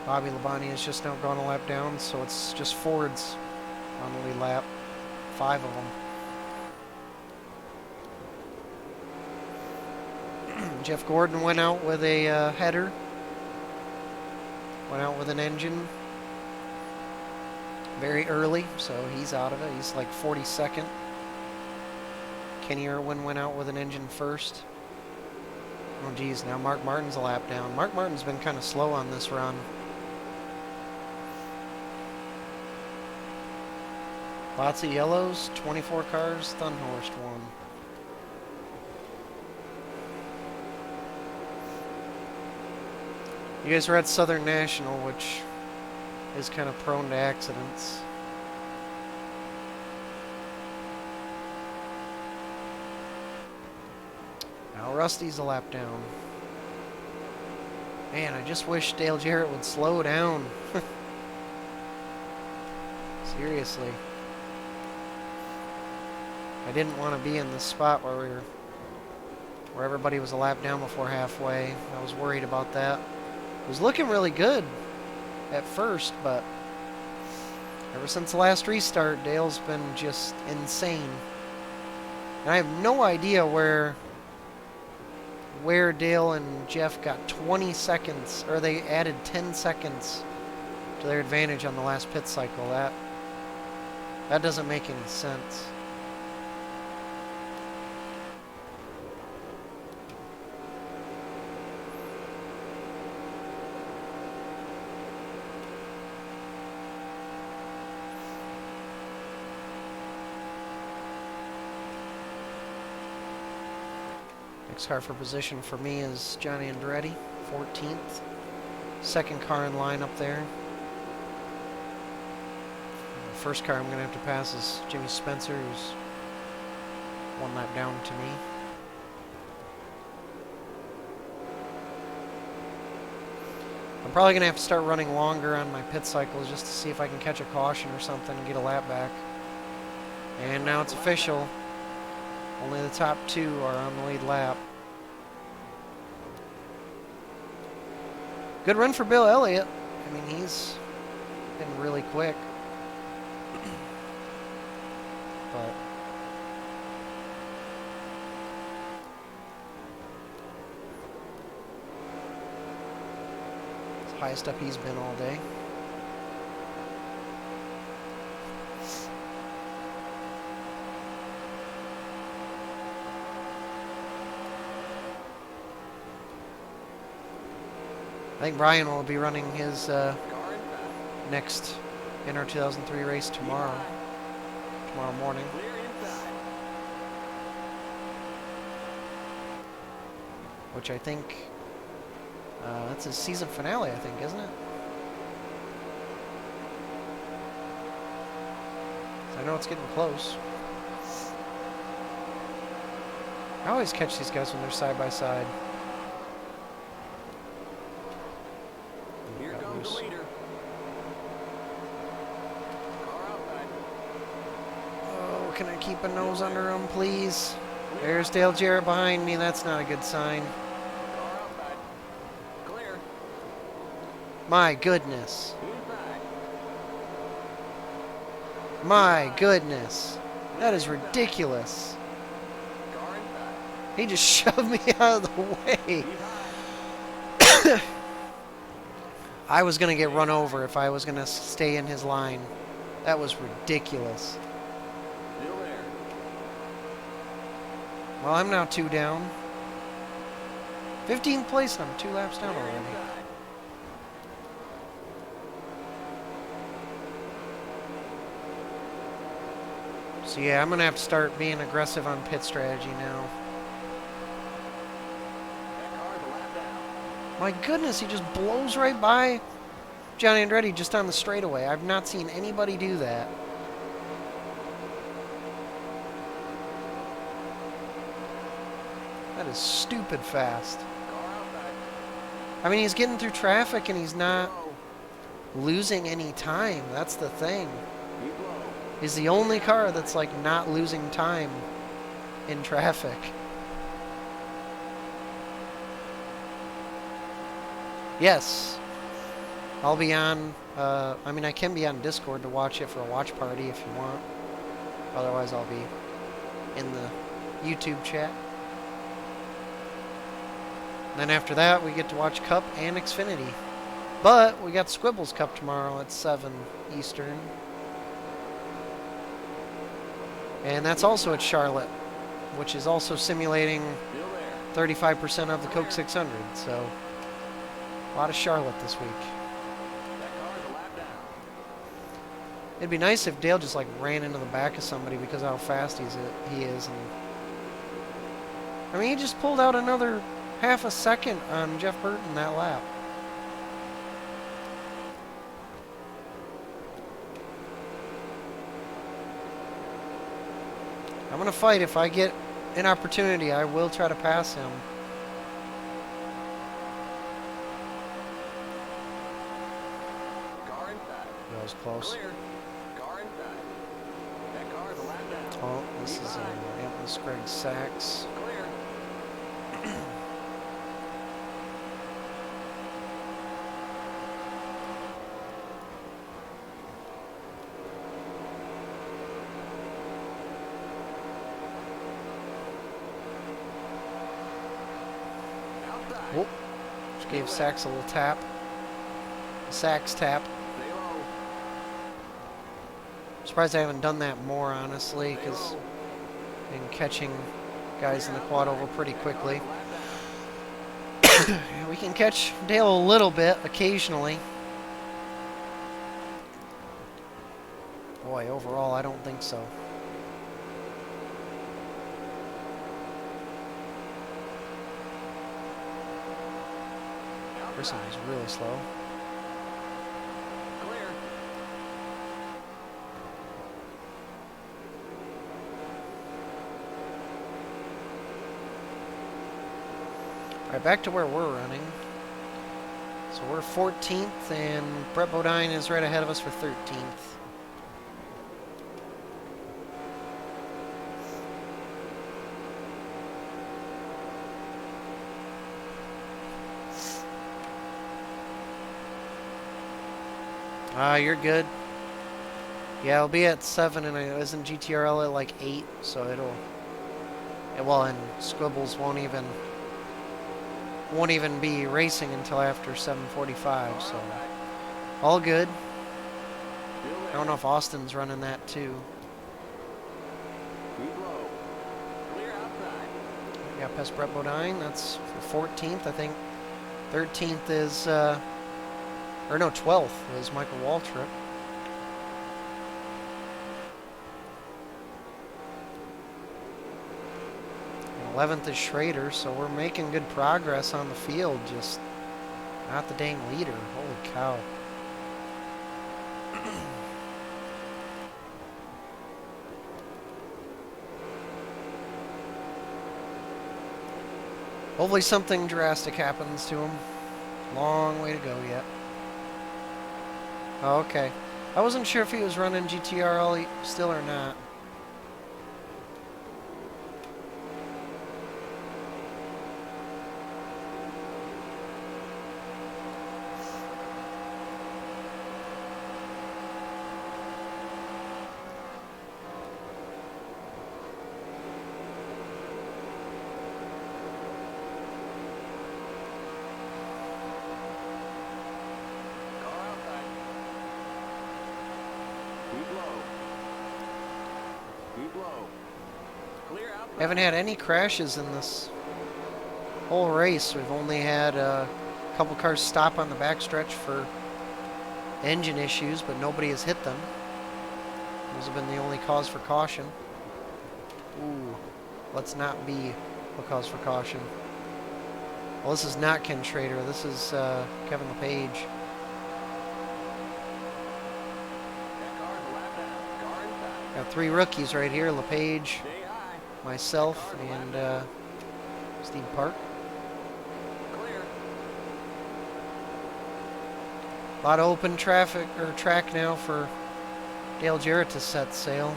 Bobby Labonte has just now gone a lap down, so it's just Fords on the lead lap. 5 of them. Jeff Gordon went out with a header. Went out with an engine very early, so he's out of it. He's like 42nd. Kenny Irwin went out with an engine first. Oh geez, now Mark Martin's a lap down. Mark Martin's been kind of slow on this run. Lots of yellows, 24 cars, Thunhorst won. You guys were at Southern National, which is kind of prone to accidents. Now Rusty's a lap down. Man, I just wish Dale Jarrett would slow down. Seriously. I didn't want to be in this spot where everybody was a lap down before halfway. I was worried about that. It was looking really good at first, but ever since the last restart, Dale's been just insane. And I have no idea where Dale and Jeff got 20 seconds, or they added 10 seconds to their advantage on the last pit cycle. That doesn't make any sense. Next car for position for me is Johnny Andretti, 14th. Second car in line up there. The first car I'm going to have to pass is Jimmy Spencer, who's one lap down to me. I'm probably going to have to start running longer on my pit cycles just to see if I can catch a caution or something and get a lap back. And now it's official. Only the top two are on the lead lap. Good run for Bill Elliott. I mean, he's been really quick. But it's the highest up he's been all day. I think Brian will be running his next NR 2003 race tomorrow morning. Which I think, that's his season finale, I think, isn't it? I know it's getting close. I always catch these guys when they're side by side. Here comes the leader. Car outside. Oh, can I keep a nose under him, please? There's Dale Jarrett behind me. That's not a good sign. Car outside. Clear. My goodness. Inside. My goodness. That is ridiculous. Car inside. He just shoved me out of the way. He's high. I was going to get run over if I was going to stay in his line. That was ridiculous. Still there. Well, I'm now 2 down. 15th place, and I'm 2 laps down Clear already. inside. So yeah, I'm going to have to start being aggressive on pit strategy now. That car's a lap down. My goodness, he just blows right by Johnny Andretti just on the straightaway. I've not seen anybody do that. That is stupid fast. Car outside. I mean, he's getting through traffic and he's not Low. losing any time. That's the thing. Keep low. He's the only car that's like not losing time in traffic. Yes. I'll be on, I mean, I can be on Discord to watch it for a watch party if you want. Otherwise, I'll be in the YouTube chat. Then after that, we get to watch Cup and Xfinity. But we got Squibbles Cup tomorrow at 7 Eastern. And that's also at Charlotte, which is also simulating Still there. 35% of the Coke 600. So, a lot of Charlotte this week. That car's a lap down. It'd be nice if Dale just like ran into the back of somebody because of how fast he is. And I mean, he just pulled out another half a second on Jeff Burton that lap. I'm going to fight. If I get an opportunity, I will try to pass him. Car inside. That was close. Clear. Car inside. That car's a lap down. Oh, this is Atlas Greg Sachs. Clear. Outside. Oh, just gave Sachs a little tap. Sachs tap. Stay low. Surprised I haven't done that more, honestly, Stay because low. I've been catching guys in the quad oval pretty quickly. Lap down. We can catch Dale a little bit occasionally. Boy, overall, I don't think so. Grissom was really slow. Clear. Alright, back to where we're running. So we're 14th, and Brett Bodine is right ahead of us for 13th. You're good. Yeah, it'll be at 7, and it isn't GTRL at like 8, so it'll... Well, and Squibbles won't even be racing until after 7:45, so all good. I don't know if Austin's running that too. Keep low. Clear outside. We got past Brett Bodine. That's for 14th, I think. 13th is, or no, 12th is Michael Waltrip. And 11th is Schrader, so we're making good progress on the field, just not the dang leader. Holy cow. Hopefully something drastic happens to him. Long way to go yet. Oh, okay. I wasn't sure if he was running GTRL still or not. Car outside. Keep low. Keep low. Clear outside. Haven't had any crashes in this whole race. We've only had a couple cars stop on the backstretch for engine issues, but nobody has hit them. Those have been the only cause for caution. Ooh, let's not be a cause for caution. Well, this is not Ken Schrader. This is Kevin LePage. That car's a lap down. Car inside. Got 3 rookies right here. LePage, Stay high. myself, and Steve Park. Clear. A lot of open traffic or track now for Dale Jarrett to set sail.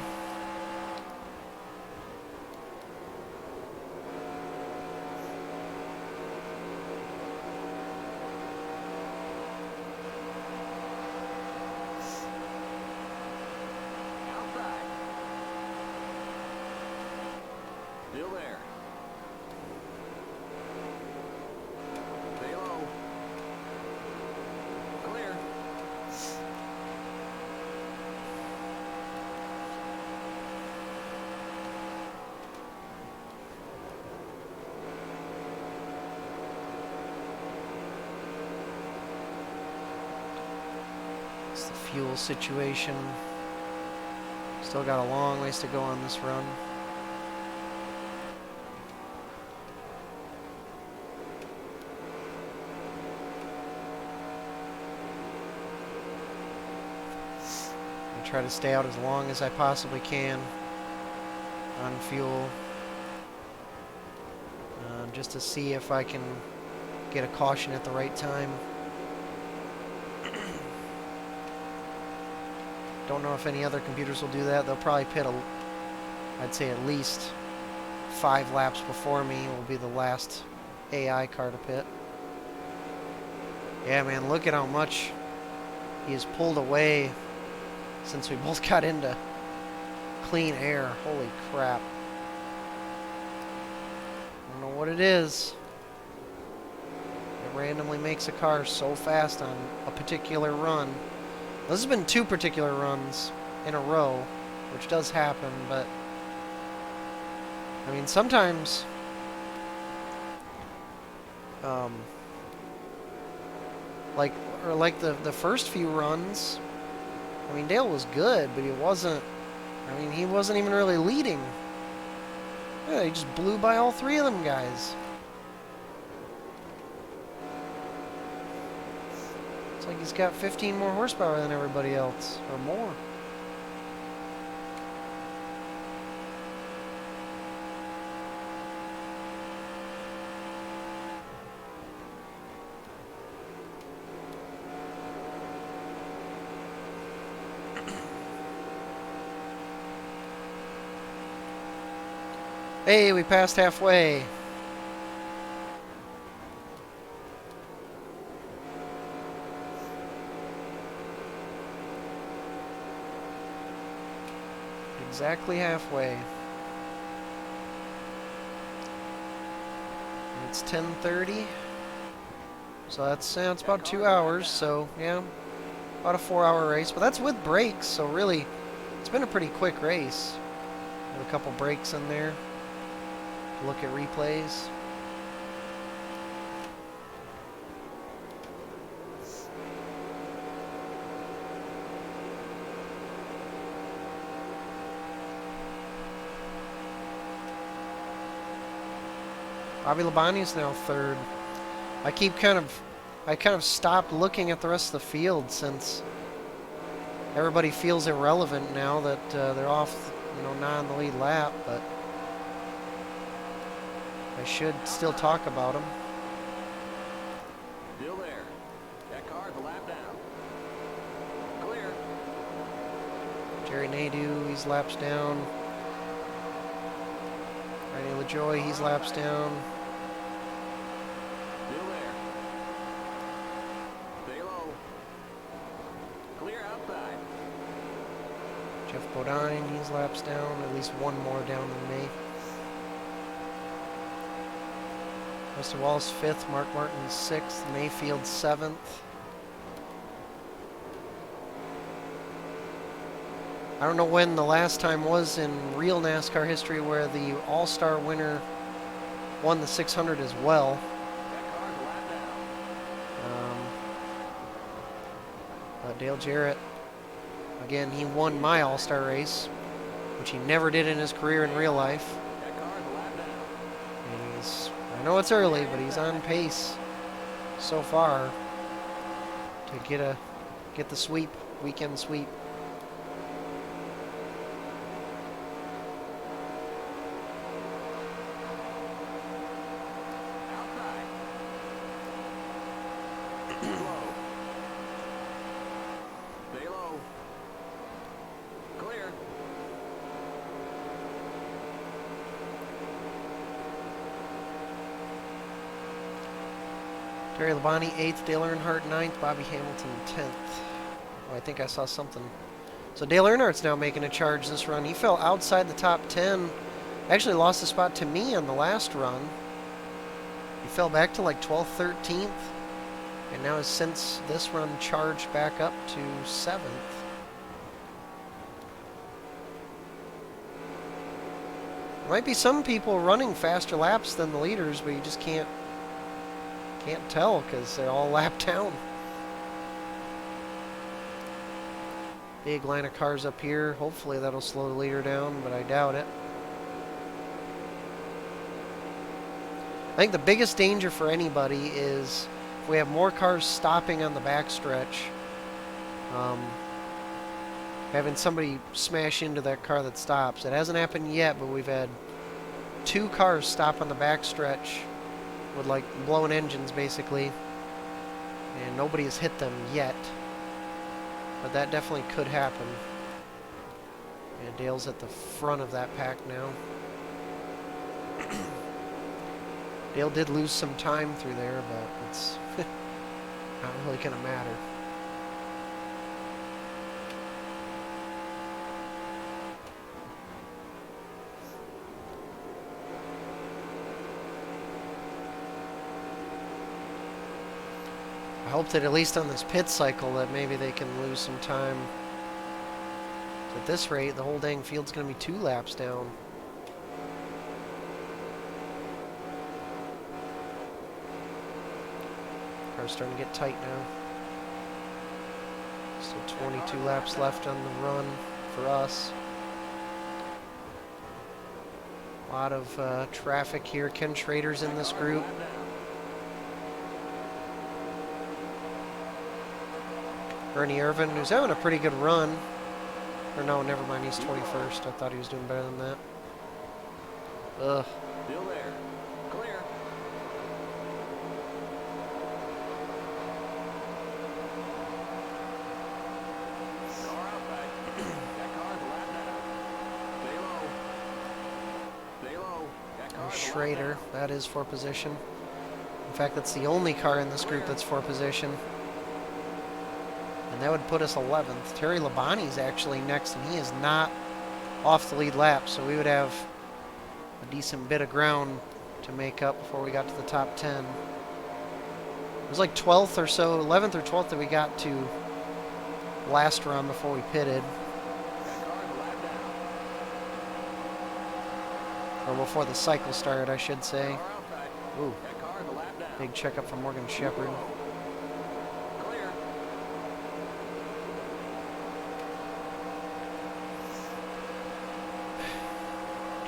Outside. Still there. Stay low. Clear. It's the fuel situation. Still got a long ways to go on this run. I try to stay out as long as I possibly can on fuel, just to see if I can get a caution at the right time. Don't know if any other computers will do that. They'll probably pit I'd say at least 5 laps before me will be the last AI car to pit. Yeah, man, look at how much he's pulled away since we both got into clean air. Holy crap. I don't know what it is. It randomly makes a car so fast on a particular run. This has been 2 particular runs in a row, which does happen, but I mean, sometimes like the first few runs, I mean, Dale was good, but he wasn't even really leading. Yeah, he just blew by all 3 of them guys. Looks like he's got 15 more horsepower than everybody else, or more. Hey, we passed halfway. Exactly halfway. It's 10:30. So that's about 2 hours. So yeah, about a 4-hour race. But that's with breaks. So really, it's been a pretty quick race. With a couple breaks in there. Look at replays. Bobby Labonte's now third. I kind of stopped looking at the rest of the field since everybody feels irrelevant now that they're off, not on the lead lap. But I should still talk about them. Still there. That car's a lap down. Clear. Jerry Nadeau, he's laps down. Randy LaJoy, he's laps down. Still there. Stay low. Clear outside. Jeff Bodine, he's laps down. At least one more down than me. Mr. Wallace 5th, Mark Martin 6th, Mayfield 7th. I don't know when the last time was in real NASCAR history where the All-Star winner won the 600 as well. That car's a lap down. But Dale Jarrett, again, he won my All-Star race, which he never did in his career in real life. That car's a lap down. And I know it's early, but he's on pace so far to get the sweep, weekend sweep. Outside. Slow. Stay low. Clear. Terry Labonte 8th, Dale Earnhardt 9th, Bobby Hamilton 10th. Oh, I think I saw something. So Dale Earnhardt's now making a charge this run. He fell outside the top 10. Actually lost a spot to me on the last run. He fell back to like 12th, 13th. And now has since this run charged back up to 7th. There might be some people running faster laps than the leaders, but you just can't tell because they're all lapped down. Big line of cars up here. Hopefully that'll slow the leader down, but I doubt it. I think the biggest danger for anybody is if we have more cars stopping on the backstretch, having somebody smash into that car that stops. It hasn't happened yet, but we've had 2 cars stop on the backstretch with like blown engines basically, and nobody has hit them yet, but that definitely could happen. And Dale's at the front of that pack now. Dale did lose some time through there, but it's not really gonna matter. I hope that at least on this pit cycle that maybe they can lose some time. At this rate, the whole dang field's going to be 2 laps down. Car's starting to get tight now. Still 22 laps left on the run for us. A lot of traffic here. Ken Schrader's in this group. Ernie Irvin, who's having a pretty good run. Or no, never mind, he's 21st. I thought he was doing better than that. Ugh. Still there. Clear. Car outside. That car's a lap down. Stay low. Stay low. That car's a lap Schrader, down. that is for position. In fact, that's the only car in this group that's for position. And that would put us 11th. Terry Labonte's actually next, and he is not off the lead lap, so we would have a decent bit of ground to make up before we got to the top 10. It was like 12th or so, 11th or 12th that we got to last run before we pitted. That car's a lap down. Or before the cycle started, I should say. Car outside. Ooh, That car's a lap down. big checkup from Morgan Shepherd. Clear.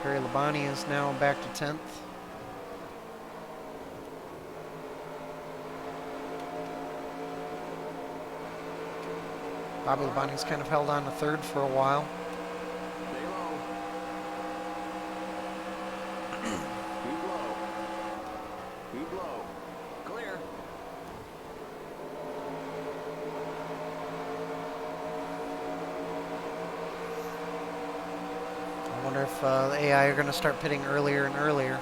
Terry Labonte is now back to 10th. Bobby Labonte's kind of held on to 3rd for a while. Stay low. Keep low. Keep low. Clear. I wonder if the AI are going to start pitting earlier and earlier.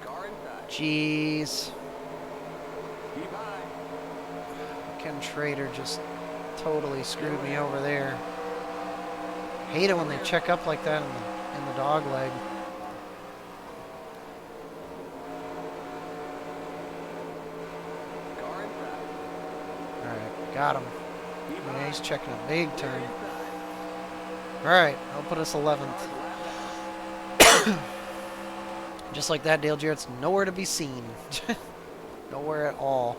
Car inside. Jeez. Keep high. Ken Schrader just totally screwed me over there. Hate it when they check up like that in the dog leg. Car inside. Alright, got him. Keep Yeah, high. he's checking a big Clear turn. inside. Alright, I'll put us 11th. Car's a lap down. Just like that, Dale Jarrett's nowhere to be seen. Nowhere at all.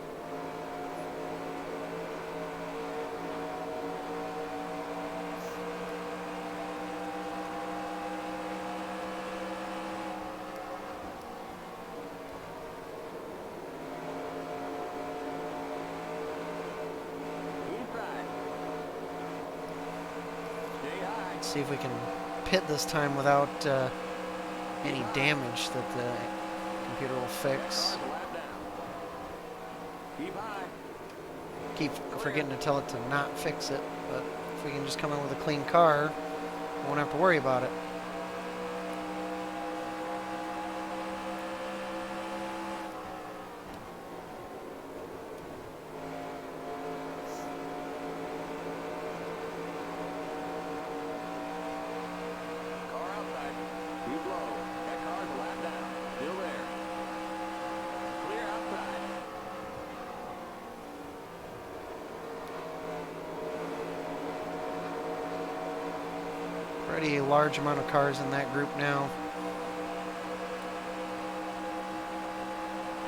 Inside. Stay high. Let's see if we can pit this time without any damage that the computer will fix. Car's a lap down. Keep high. Keep forgetting to tell it to not fix it, but if we can just come in with a clean car, we won't have to worry about it. Car outside. Keep low. That car's a lap down. Still there. Clear outside. Pretty large amount of cars in that group now.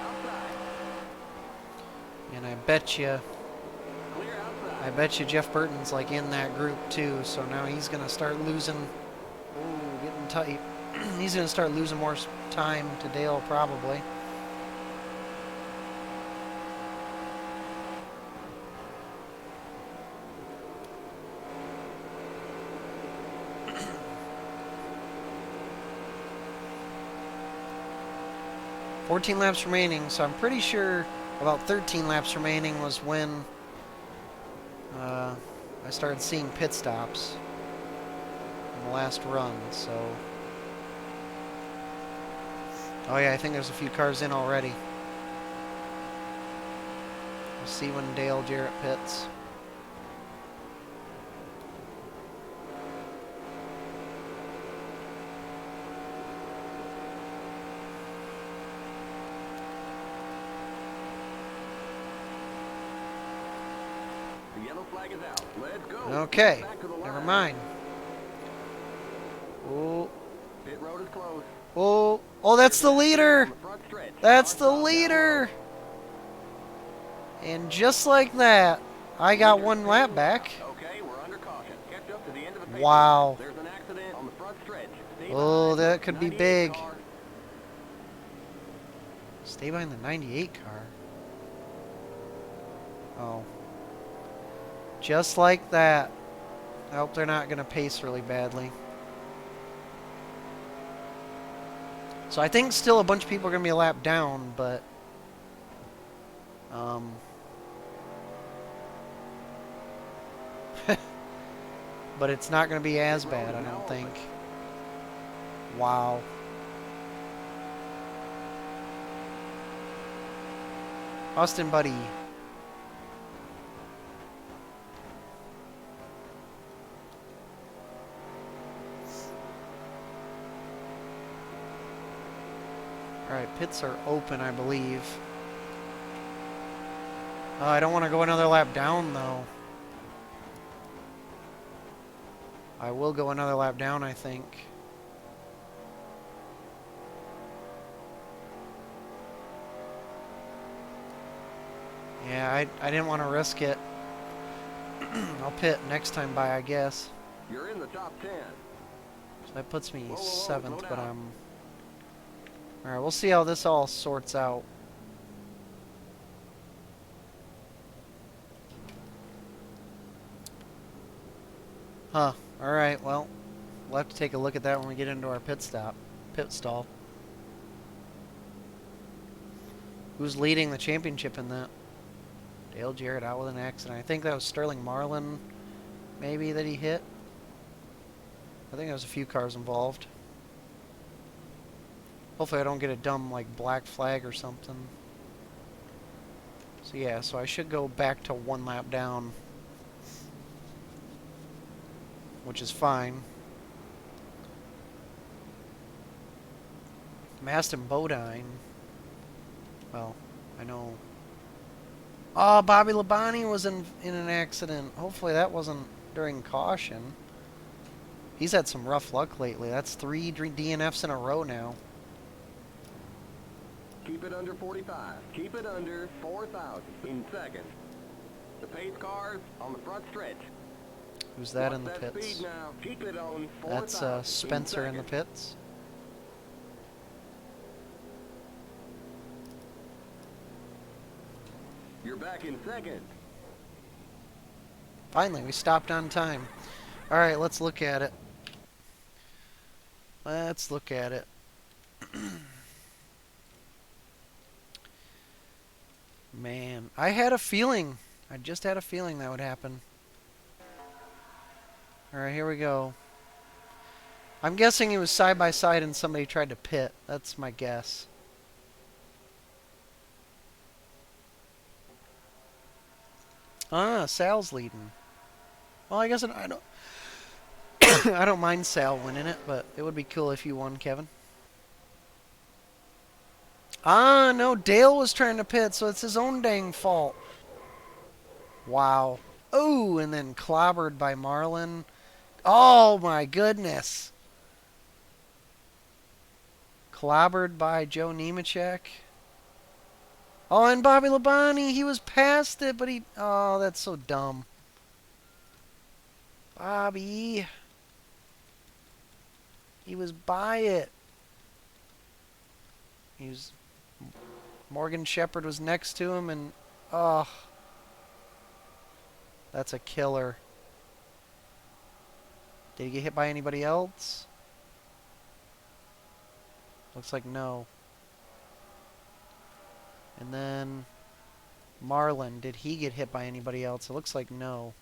Outside. And I bet you Clear outside. Jeff Burton's like in that group too, so now he's gonna start losing. Ooh, getting tight. He's gonna start losing more time to Dale probably. $14 laps remaining, so I'm pretty sure about 13 laps remaining was when I started seeing pit stops in the last run, so... Oh yeah, I think there's a few cars in already. We'll see when Dale Jarrett pits. The yellow flag is out. Let's go. Okay, Back to the never line. mind. Oh, Pit road is closed. Oh, oh, that's There's the an accident leader. on the front stretch. That's Hard the stop down low. leader. And just like that, I got Leader's one lap pinned down. back. Okay, we're under caution. Catch up to the end of the pace line. Wow. There's an accident on the front stretch. Stay Oh, behind the that could be 98 big. car. Stay behind the 98 car. Oh. Just like that. I hope they're not going to pace really badly. So I think still a bunch of people are going to be a lap down, but... but it's not going to be as Pit road bad, is I now don't open. think. Wow. Austin, buddy. Alright, pits are open, I believe. I don't want to go another lap down, though. I will go another lap down, I think. Yeah, I didn't want to risk it. I'll pit next time by, I guess. You're in the top 10. So that puts me Whoa, whoa, whoa, 7th, slow but down. I'm... Alright, we'll see how this all sorts out. Huh. Alright, well, we'll have to take a look at that when we get into our pit stall. Who's leading the championship in that? Dale Jarrett out with an accident. I think that was Sterling Marlin, maybe, that he hit. I think there was a few cars involved. Hopefully I don't get a dumb, like, black flag or something. So yeah, so I should go back to one lap down, which is fine. Mast and Bodine. Well, I know. Oh, Bobby Labonte was in an accident. Hopefully that wasn't during caution. He's had some rough luck lately. That's 3 DNFs in a row now. Keep it under 45. Keep it under 4,000 in seconds. The pace cars on the front stretch. Who's that Watch in the that pits? speed now. Keep it on 4,000 That's Spencer in the seconds. pits. You're back in second. Finally, we stopped on time. Alright, let's look at it. Let's look at it. Man, I had a feeling. I just had a feeling that would happen. Alright, here we go. I'm guessing it was side by side and somebody tried to pit. That's my guess. Ah, Sal's leading. Well, I guess I don't. I don't mind Sal winning it, but it would be cool if you won, Kevin. Ah, no, Dale was trying to pit, so it's his own dang fault. Wow. Oh, and then clobbered by Marlin. Oh, my goodness. Clobbered by Joe Nemechek. Oh, and Bobby Labonte, he was past it, but he... Oh, that's so dumb. Bobby. He was by it. He was... Morgan Shepherd was next to him, and... Oh. That's a killer. Did he get hit by anybody else? Looks like no. And then... Marlin, did he get hit by anybody else? It looks like no.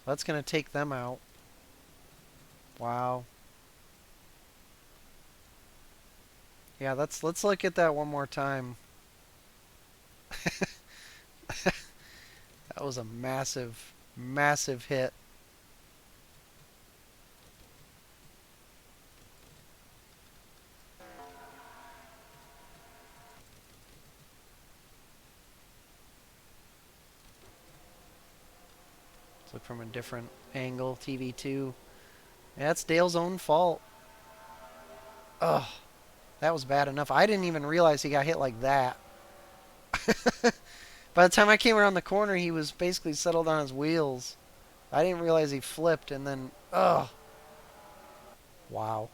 That's going to take them out. Wow. Yeah, let's look at that one more time. That was a massive, massive hit. Let's look from a different angle. TV2. Yeah, that's Dale's own fault. Ugh, that was bad enough. I didn't even realize he got hit like that. By the time I came around the corner, he was basically settled on his wheels. I didn't realize he flipped, and then, ugh. Wow.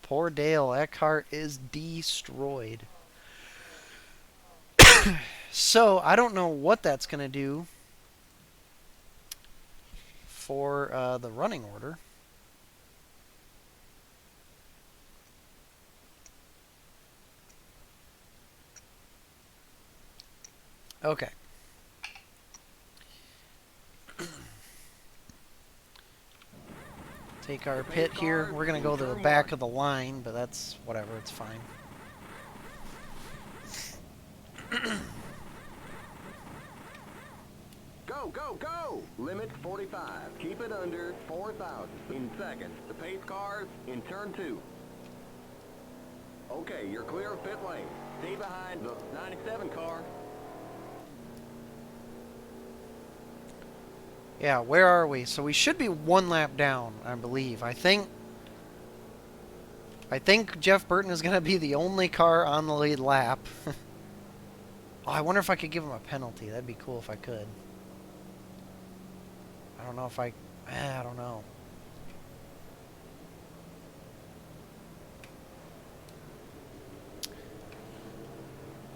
Poor Dale. That car is destroyed. So, I don't know what that's going to do for the running order. Okay. Take our pit here. We're going to go to the back of the line, but that's whatever. It's fine. Go, go, go! Limit 45. Keep it under 4,000. In second, the pace cars in turn 2. Okay, you're clear of pit lane. Stay behind the 97 car. Yeah, where are we? So we should be one lap down, I believe. I think Jeff Burton is going to be the only car on the lead lap. Oh, I wonder if I could give him a penalty. That'd be cool if I could. I don't know if I don't know.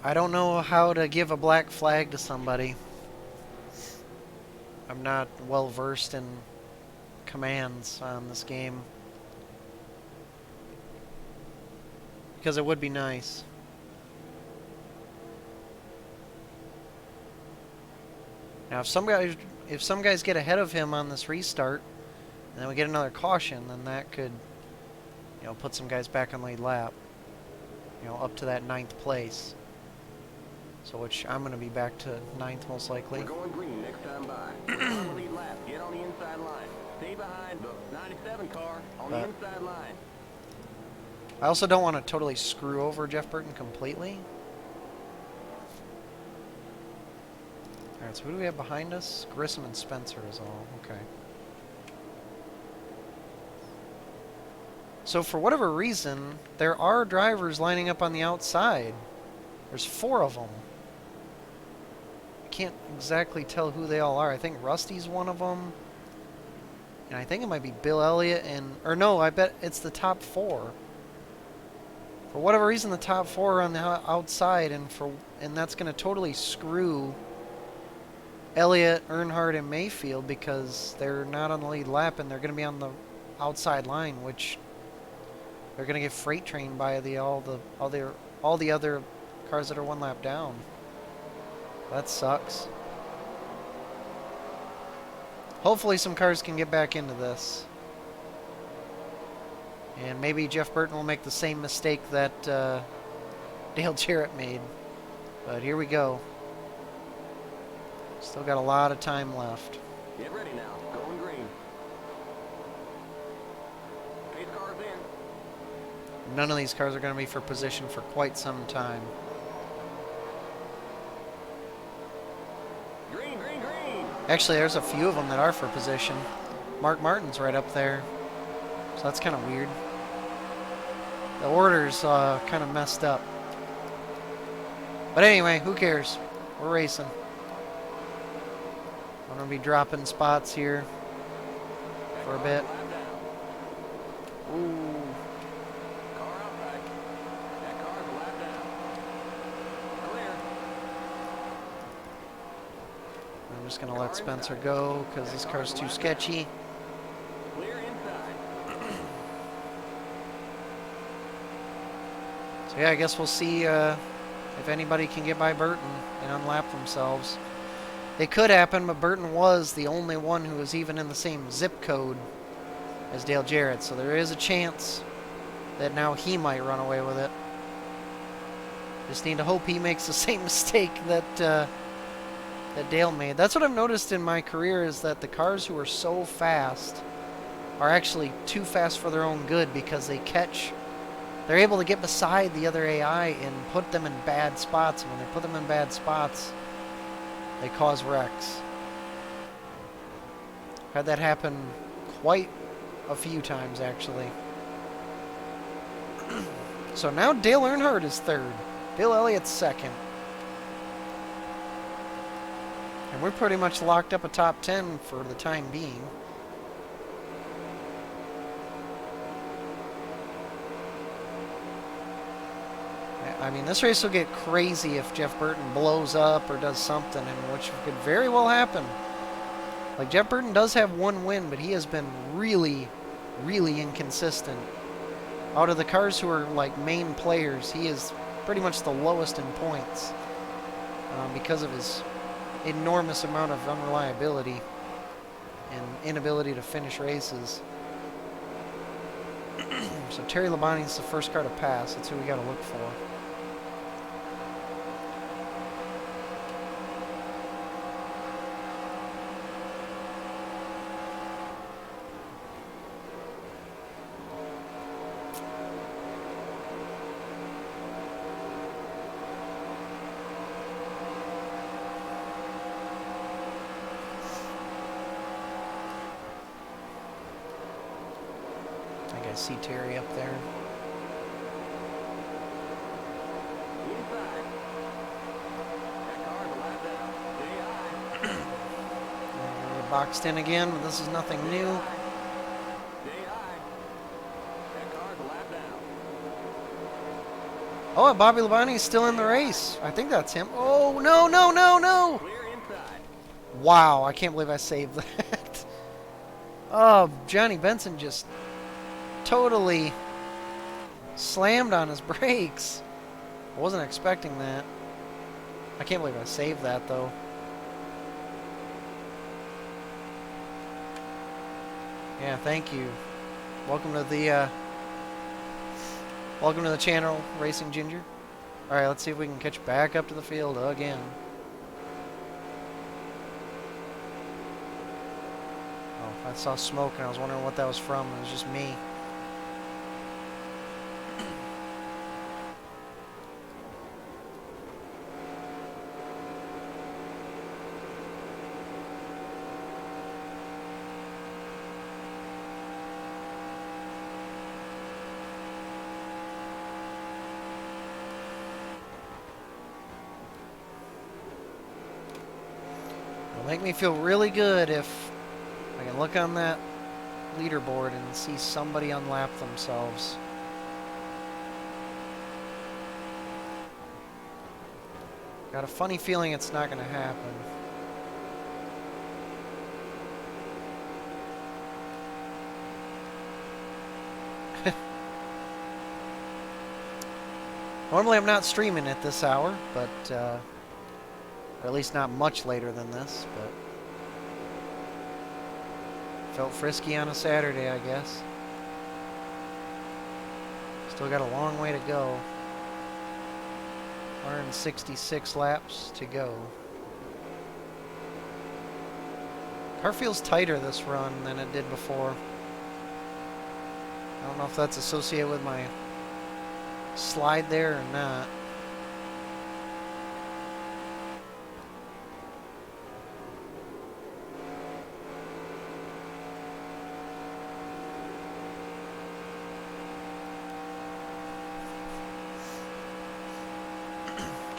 I don't know how to give a black flag to somebody. I'm not well versed in commands on this game. Because it would be nice. Now, if some guys get ahead of him on this restart, and then we get another caution, then that could, put some guys back on lead lap. Up to that 9th place. So, which I'm going to be back to 9th most likely. We're going green next time by. On the lead lap, get on the inside line. Stay behind the 97 car on the inside line. I also don't want to totally screw over Jeff Burton completely. Alright, so who do we have behind us? Grissom and Spencer is all. Okay. So for whatever reason, there are drivers lining up on the outside. There's 4 of them. I can't exactly tell who they all are. I think Rusty's one of them. And I think it might be Bill Elliott and... Or no, I bet it's the top 4. For whatever reason, the top 4 are on the outside, and that's going to totally screw Elliott, Earnhardt, and Mayfield because they're not on the lead lap and they're going to be on the outside line, which they're going to get freight trained by all the other cars that are 1 lap down. That sucks. Hopefully, some cars can get back into this. And maybe Jeff Burton will make the same mistake that Dale Jarrett made. But here we go. Still got a lot of time left. Get ready now. Going green. Pace cars in. None of these cars are going to be for position for quite some time. Green, green, green. Actually, there's a few of them that are for position. Mark Martin's right up there. So that's kind of weird. The order's kind of messed up. But anyway, who cares? We're racing. I'm going to be dropping spots here for a bit. Ooh. Car outside. That car's a lap down. Clear. I'm just going to let Spencer go because this car's too sketchy. Clear inside. So yeah, I guess we'll see if anybody can get by Burton and unlap themselves. It could happen, but Burton was the only one who was even in the same zip code as Dale Jarrett, so there is a chance that now he might run away with it. Just need to hope he makes the same mistake that that Dale made. That's what I've noticed in my career, is that the cars who are so fast are actually too fast for their own good because they're able to get beside the other AI and put them in bad spots. And when they put them in bad spots, they cause wrecks. Had that happen quite a few times, actually. So now Dale Earnhardt is third. Bill Elliott's second. And we're pretty much locked up a top 10 for the time being. I mean, this race will get crazy if Jeff Burton blows up or does something, and which could very well happen. Like, Jeff Burton does have one win, but he has been really, really inconsistent. Out of the cars who are, like, main players, he is pretty much the lowest in points because of his enormous amount of unreliability and inability to finish races. So Terry Labonte's the first car to pass. That's who we got to look for. I see Terry up there. Inside. That car's a lap down. Stay high. We're boxed in again, but this is nothing new. Stay high. That car's a lap down. Oh, Bobby Labonte's still in the race. I think that's him. Oh, no, no, no, no! Clear inside. Wow, I can't believe I saved that. Oh, Johnny Benson just totally slammed on his brakes. I wasn't expecting that. I can't believe I saved that, though. Yeah, thank you. Welcome to the channel, Racing Ginger. All right, let's see if we can catch back up to the field again. Oh, I saw smoke and I was wondering what that was from. It was just me. It'll make me feel really good if I can look on that leaderboard and see somebody unlap themselves. Got a funny feeling it's not going to happen. Normally I'm not streaming at this hour, but or at least not much later than this, but felt frisky on a Saturday, I guess. Still got a long way to go. 166 laps to go. Car feels tighter this run than it did before. I don't know if that's associated with my slide there or not.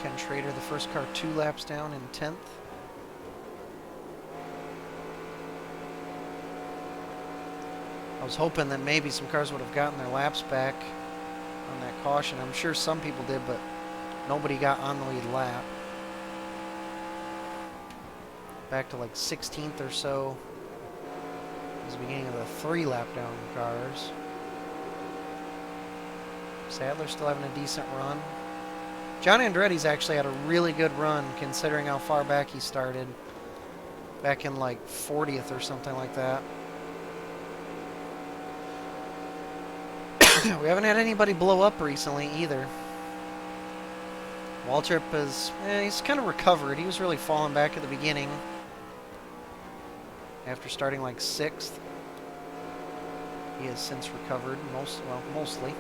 Ken Schrader, the first car 2 laps down in 10th. I was hoping that maybe some cars would have gotten their laps back on that caution. I'm sure some people did, but nobody got on the lead lap. Back to like 16th or so. It was the beginning of the 3 lap down cars. Sadler still having a decent run. John Andretti's actually had a really good run considering how far back he started. Back in like 40th or something like that. We haven't had anybody blow up recently either. Waltrip is, he's kind of recovered. He was really falling back at the beginning. After starting like 6th. He has since recovered, mostly.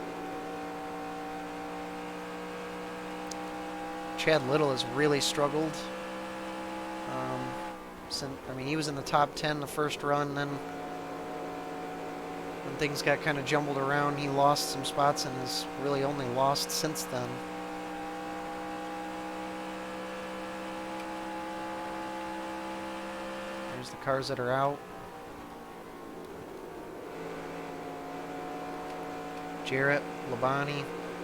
Chad Little has really struggled. He was in the top 10 the first run, then when things got kind of jumbled around, he lost some spots and has really only lost since then. There's the cars that are out. Jarrett, Labonte.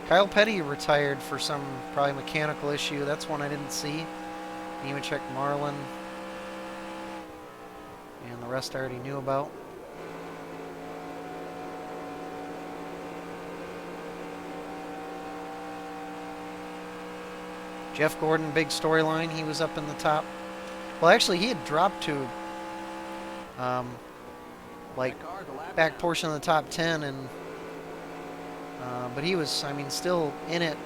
Kyle Petty retired for some probably mechanical issue. That's one I didn't see. Nemechek, Marlin. And the rest I already knew about. Jeff Gordon, big storyline. He was up in the top. Well, actually, he had dropped to like back portion of the top 10, and but he was, I mean, still in it,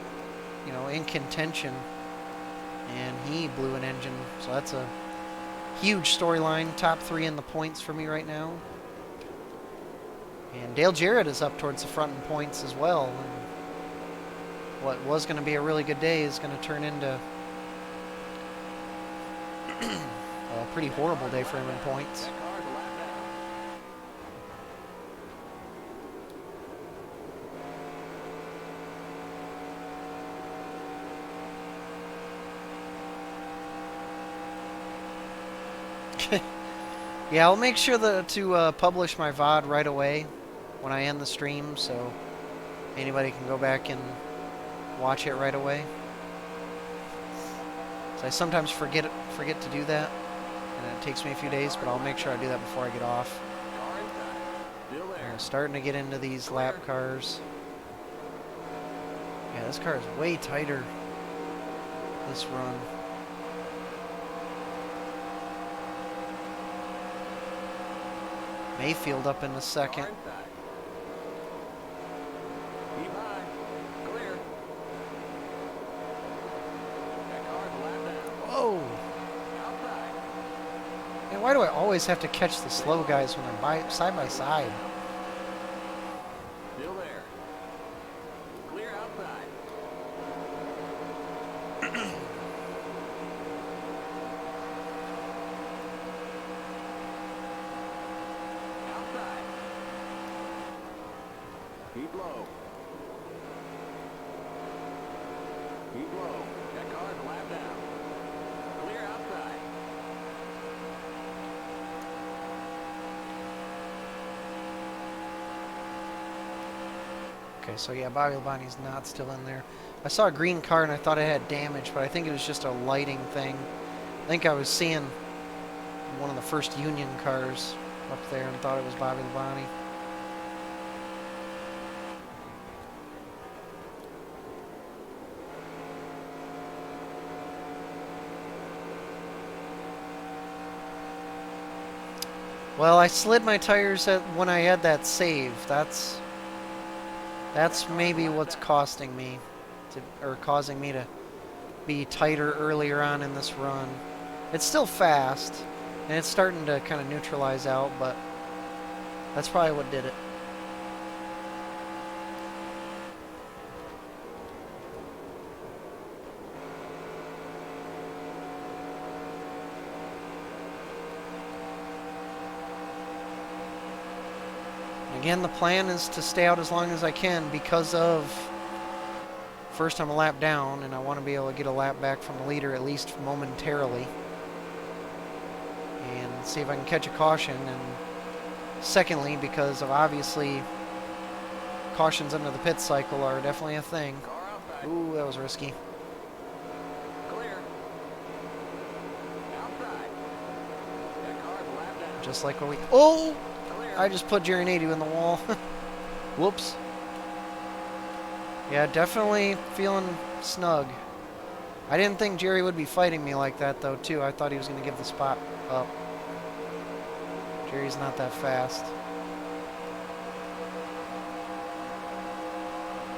you know, in contention, and he blew an engine. So that's a huge storyline. Top 3 in the points for me right now. And Dale Jarrett is up towards the front in points as well. And what was going to be a really good day is going to turn into a pretty horrible day for him in points. Yeah, I'll make sure to publish my VOD right away when I end the stream, so anybody can go back and watch it right away. So I sometimes forget to do that, and it takes me a few days, but I'll make sure I do that before I get off. Starting to get into these lap cars. Yeah, this car is way tighter this run. Mayfield up in the second. Whoa! Man, why do I always have to catch the slow guys when they're side by side? Still there. Clear outside. Outside. Keep low. Keep low. That car's a lap down. Clear outside. Okay, so yeah, Bobby Labonte's not still in there. I saw a green car and I thought it had damage, but I think it was just a lighting thing. I think I was seeing one of the first Union cars up there and thought it was Bobby Labonte. Well, I slid my tires when I had that save. That's maybe what's costing me, or causing me to be tighter earlier on in this run. It's still fast, and it's starting to kind of neutralize out, but that's probably what did it. Again, the plan is to stay out as long as I can because of, first I'm a lap down, and I want to be able to get a lap back from the leader at least momentarily. And see if I can catch a caution. And secondly, because of obviously cautions under the pit cycle are definitely a thing. Ooh, that was risky. Clear. Outside. That car's a lap down. Just like what we... Oh! Clear. I just put Jerry Nadeau in the wall. Whoops. Yeah, definitely feeling snug. I didn't think Jerry would be fighting me like that, though, too. I thought he was going to give the spot up. Jerry's not that fast.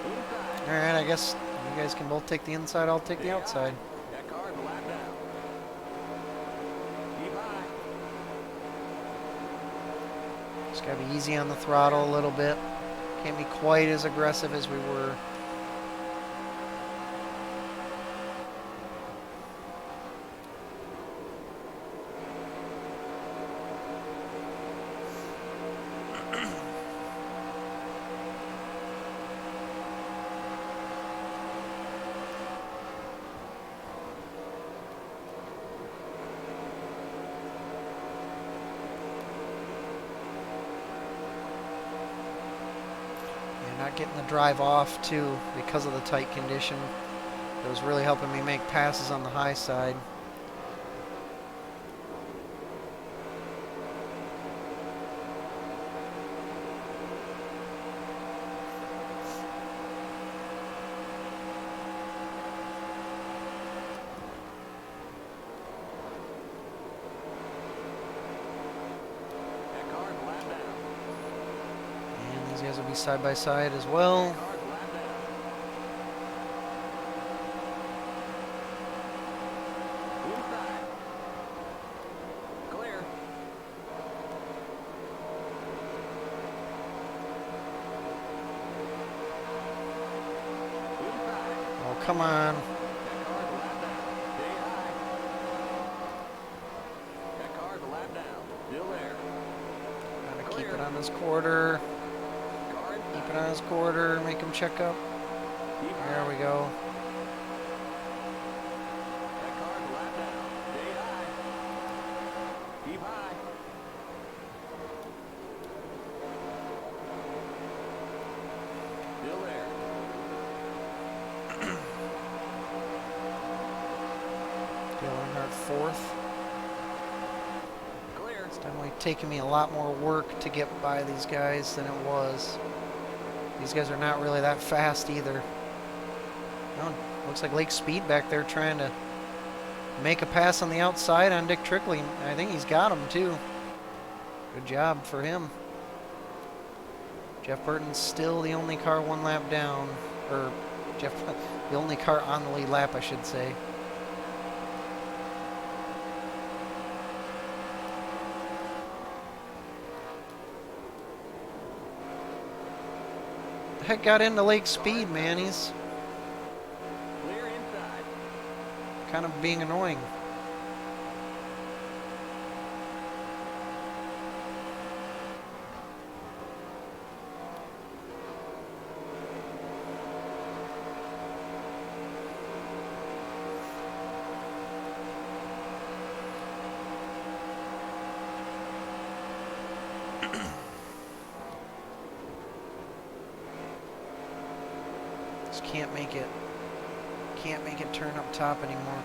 Inside. Alright, I guess you guys can both take the inside, I'll take the outside. That car's a lap down. Keep high. Just gotta be easy on the throttle a little bit. Can't be quite as aggressive as we were. Not getting the drive off, too, because of the tight condition. It was really helping me make passes on the high side. That car's a lap down. And these guys will be side by side as well. Car's a lap down. Inside. Clear. Inside. Oh, come on. That car's a lap down. Stay high. That car's a lap down. Still there. Gotta keep it on this quarter. Car inside. Keep it on his quarter. Make him check up. Keep There we go. That car's a lap down. Stay high. Keep high. Still there. Dale Earnhardt fourth. Clear. It's definitely taken me a lot more work to get by these guys than it was. These guys are not really that fast either. No, looks like Lake Speed back there trying to make a pass on the outside on Dick Trickley. I think he's got him too. Good job for him. Jeff Burton's still the only car one lap down. Or the only car on the lead lap, I should say. The heck got into Lake Speed, man? He's Clear inside. kind of being annoying. Just can't make it turn up top anymore.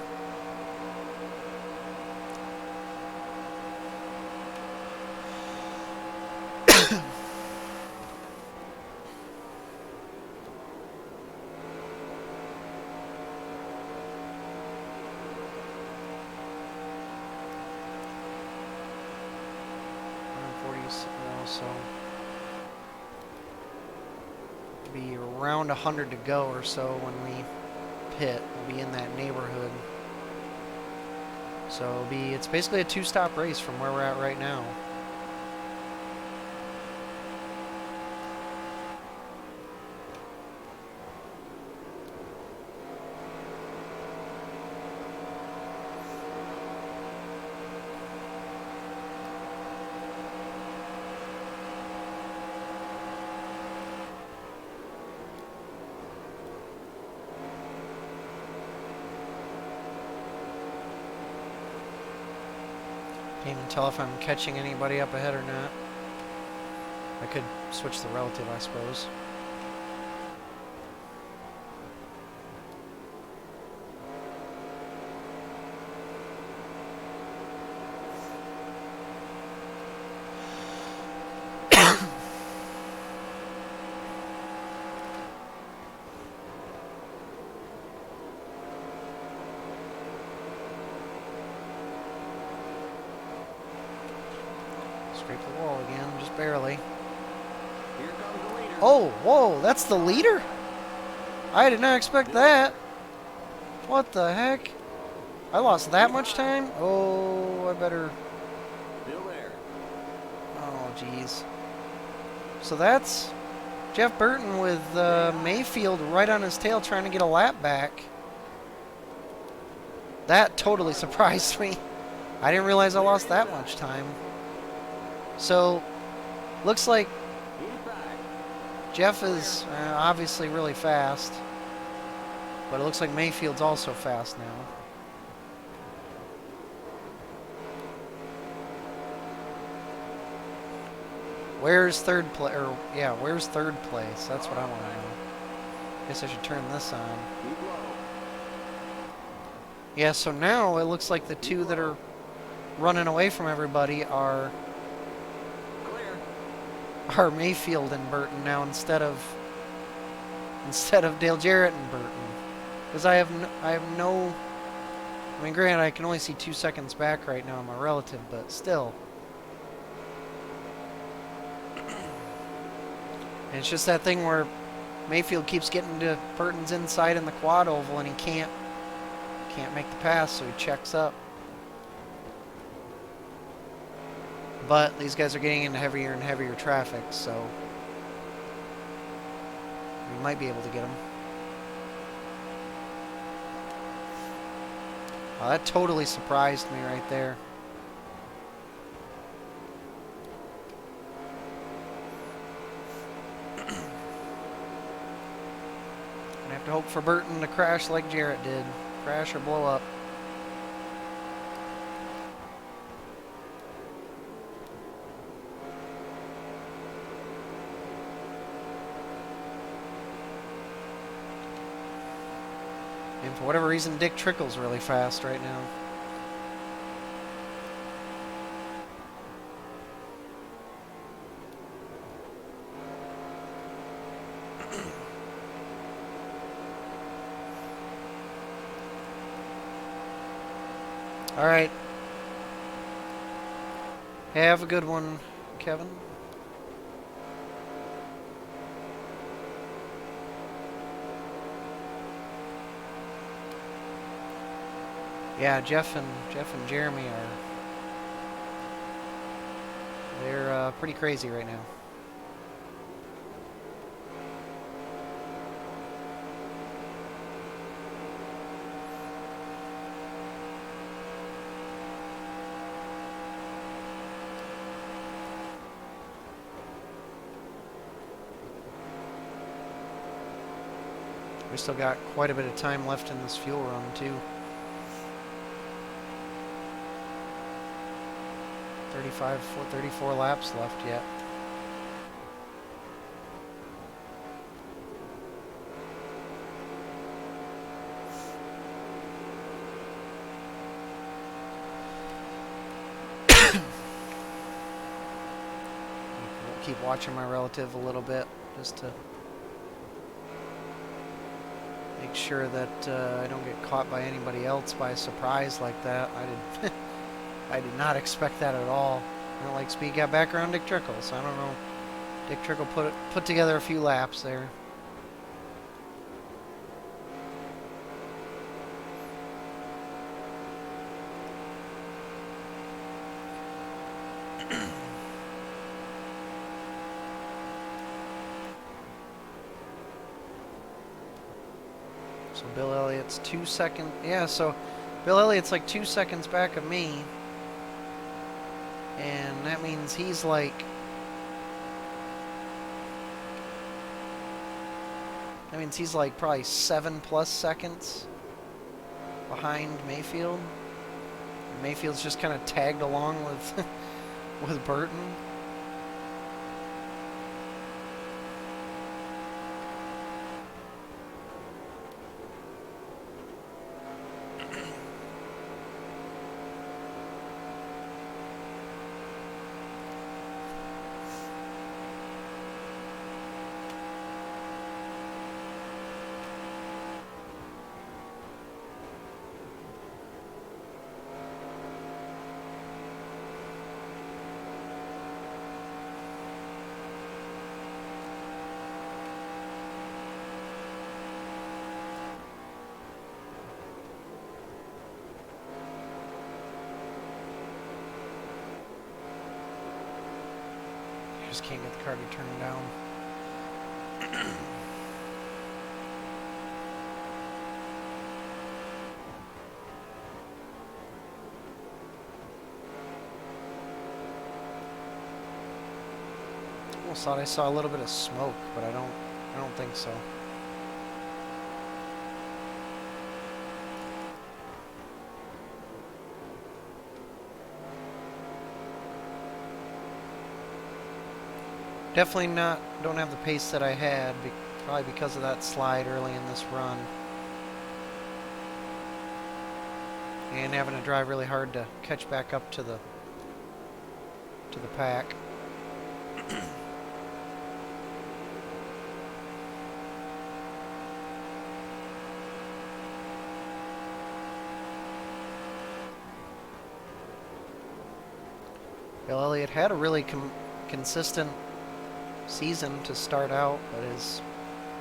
So be around 100 to go or so when we pit. We'll be in that neighborhood. So it's basically a two-stop race from where we're at right now. Can't even tell if I'm catching anybody up ahead or not. I could switch the relative, I suppose. Scrape the wall again, just barely. Here comes the leader. Oh, whoa, that's the leader? I did not expect that. What the heck? I lost that much time? Oh, I better... Still there. Oh, jeez. So that's Jeff Burton with Mayfield right on his tail trying to get a lap back. That totally surprised me. I didn't realize I lost that much time. So, looks like Inside. Jeff is obviously really fast. But it looks like Mayfield's also fast now. Where's third place? Or yeah, where's third place? That's what I want to know. Guess I should turn this on. Keep low. Yeah, so now it looks like the two that are running away from everybody are Clear. Mayfield and Burton now instead of Dale Jarrett and Burton. Because I have no. I mean, granted, I can only see 2 seconds back right now on my relative, but still. And it's just that thing where Mayfield keeps getting to Burton's inside in the quad oval, and he can't make the pass, so he checks up. But these guys are getting into heavier and heavier traffic, so we might be able to get them. Oh, that totally surprised me right there. I have to hope for Burton to crash like Jarrett did. Crash or blow up. And for whatever reason, Dick Trickle's really fast right now. All right. Have a good one, Kevin. Yeah, Jeff and Jeremy they're pretty crazy right now. We still got quite a bit of time left in this fuel run, too. 34 laps left yet. Keep watching my relative a little bit, just to make sure that I don't get caught by anybody else by a surprise like that. I did not expect that at all. I don't like speed. Got back around Dick Trickle, so I don't know. Dick Trickle put together a few laps there. So Bill Elliott's 2 seconds. Yeah, so Bill Elliott's like 2 seconds back of me. And that means he's like... That means he's like probably 7+ seconds behind Mayfield. And Mayfield's just kind of tagged along with with Burton. Just can't get the car to turn down. Almost thought I saw a little bit of smoke, but I don't think so. Definitely not, don't have the pace that I had, probably because of that slide early in this run. And having to drive really hard to catch back up to the pack. Bill Elliott had a really consistent season to start out, but has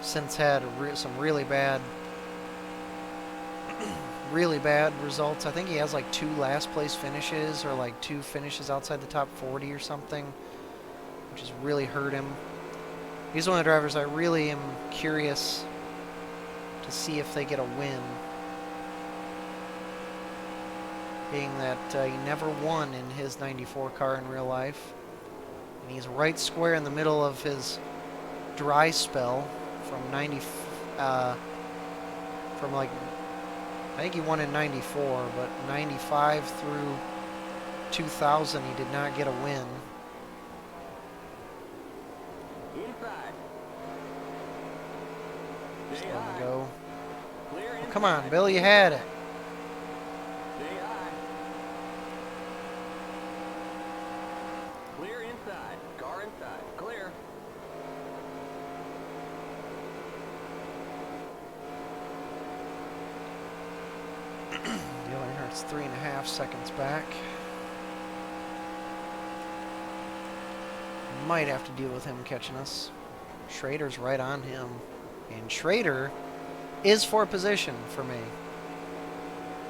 since had some really bad results. I think he has like 2 last place finishes or like 2 finishes outside the top 40 or something, which has really hurt him. He's one of the drivers I really am curious to see if they get a win, being that he never won in his 94 car in real life. And he's right square in the middle of his dry spell from from like, I think he won in 94, but 95 through 2000 he did not get a win. Inside. Just Stay let him high. go. Clear Oh, inside. come on, Bill, you had it. Stay high. Clear inside. Car inside. Clear. Dale Earnhardt's 3.5 seconds back. Might have to deal with him catching us. Schrader's right on him. And Schrader is for position for me.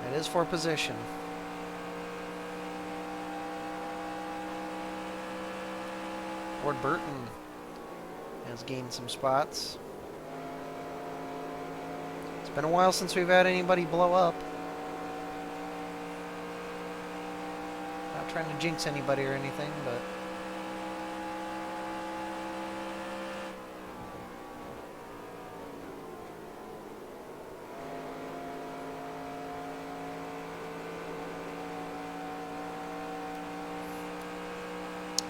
It is for position. Ford Burton has gained some spots. It's been a while since we've had anybody blow up. Not trying to jinx anybody or anything, but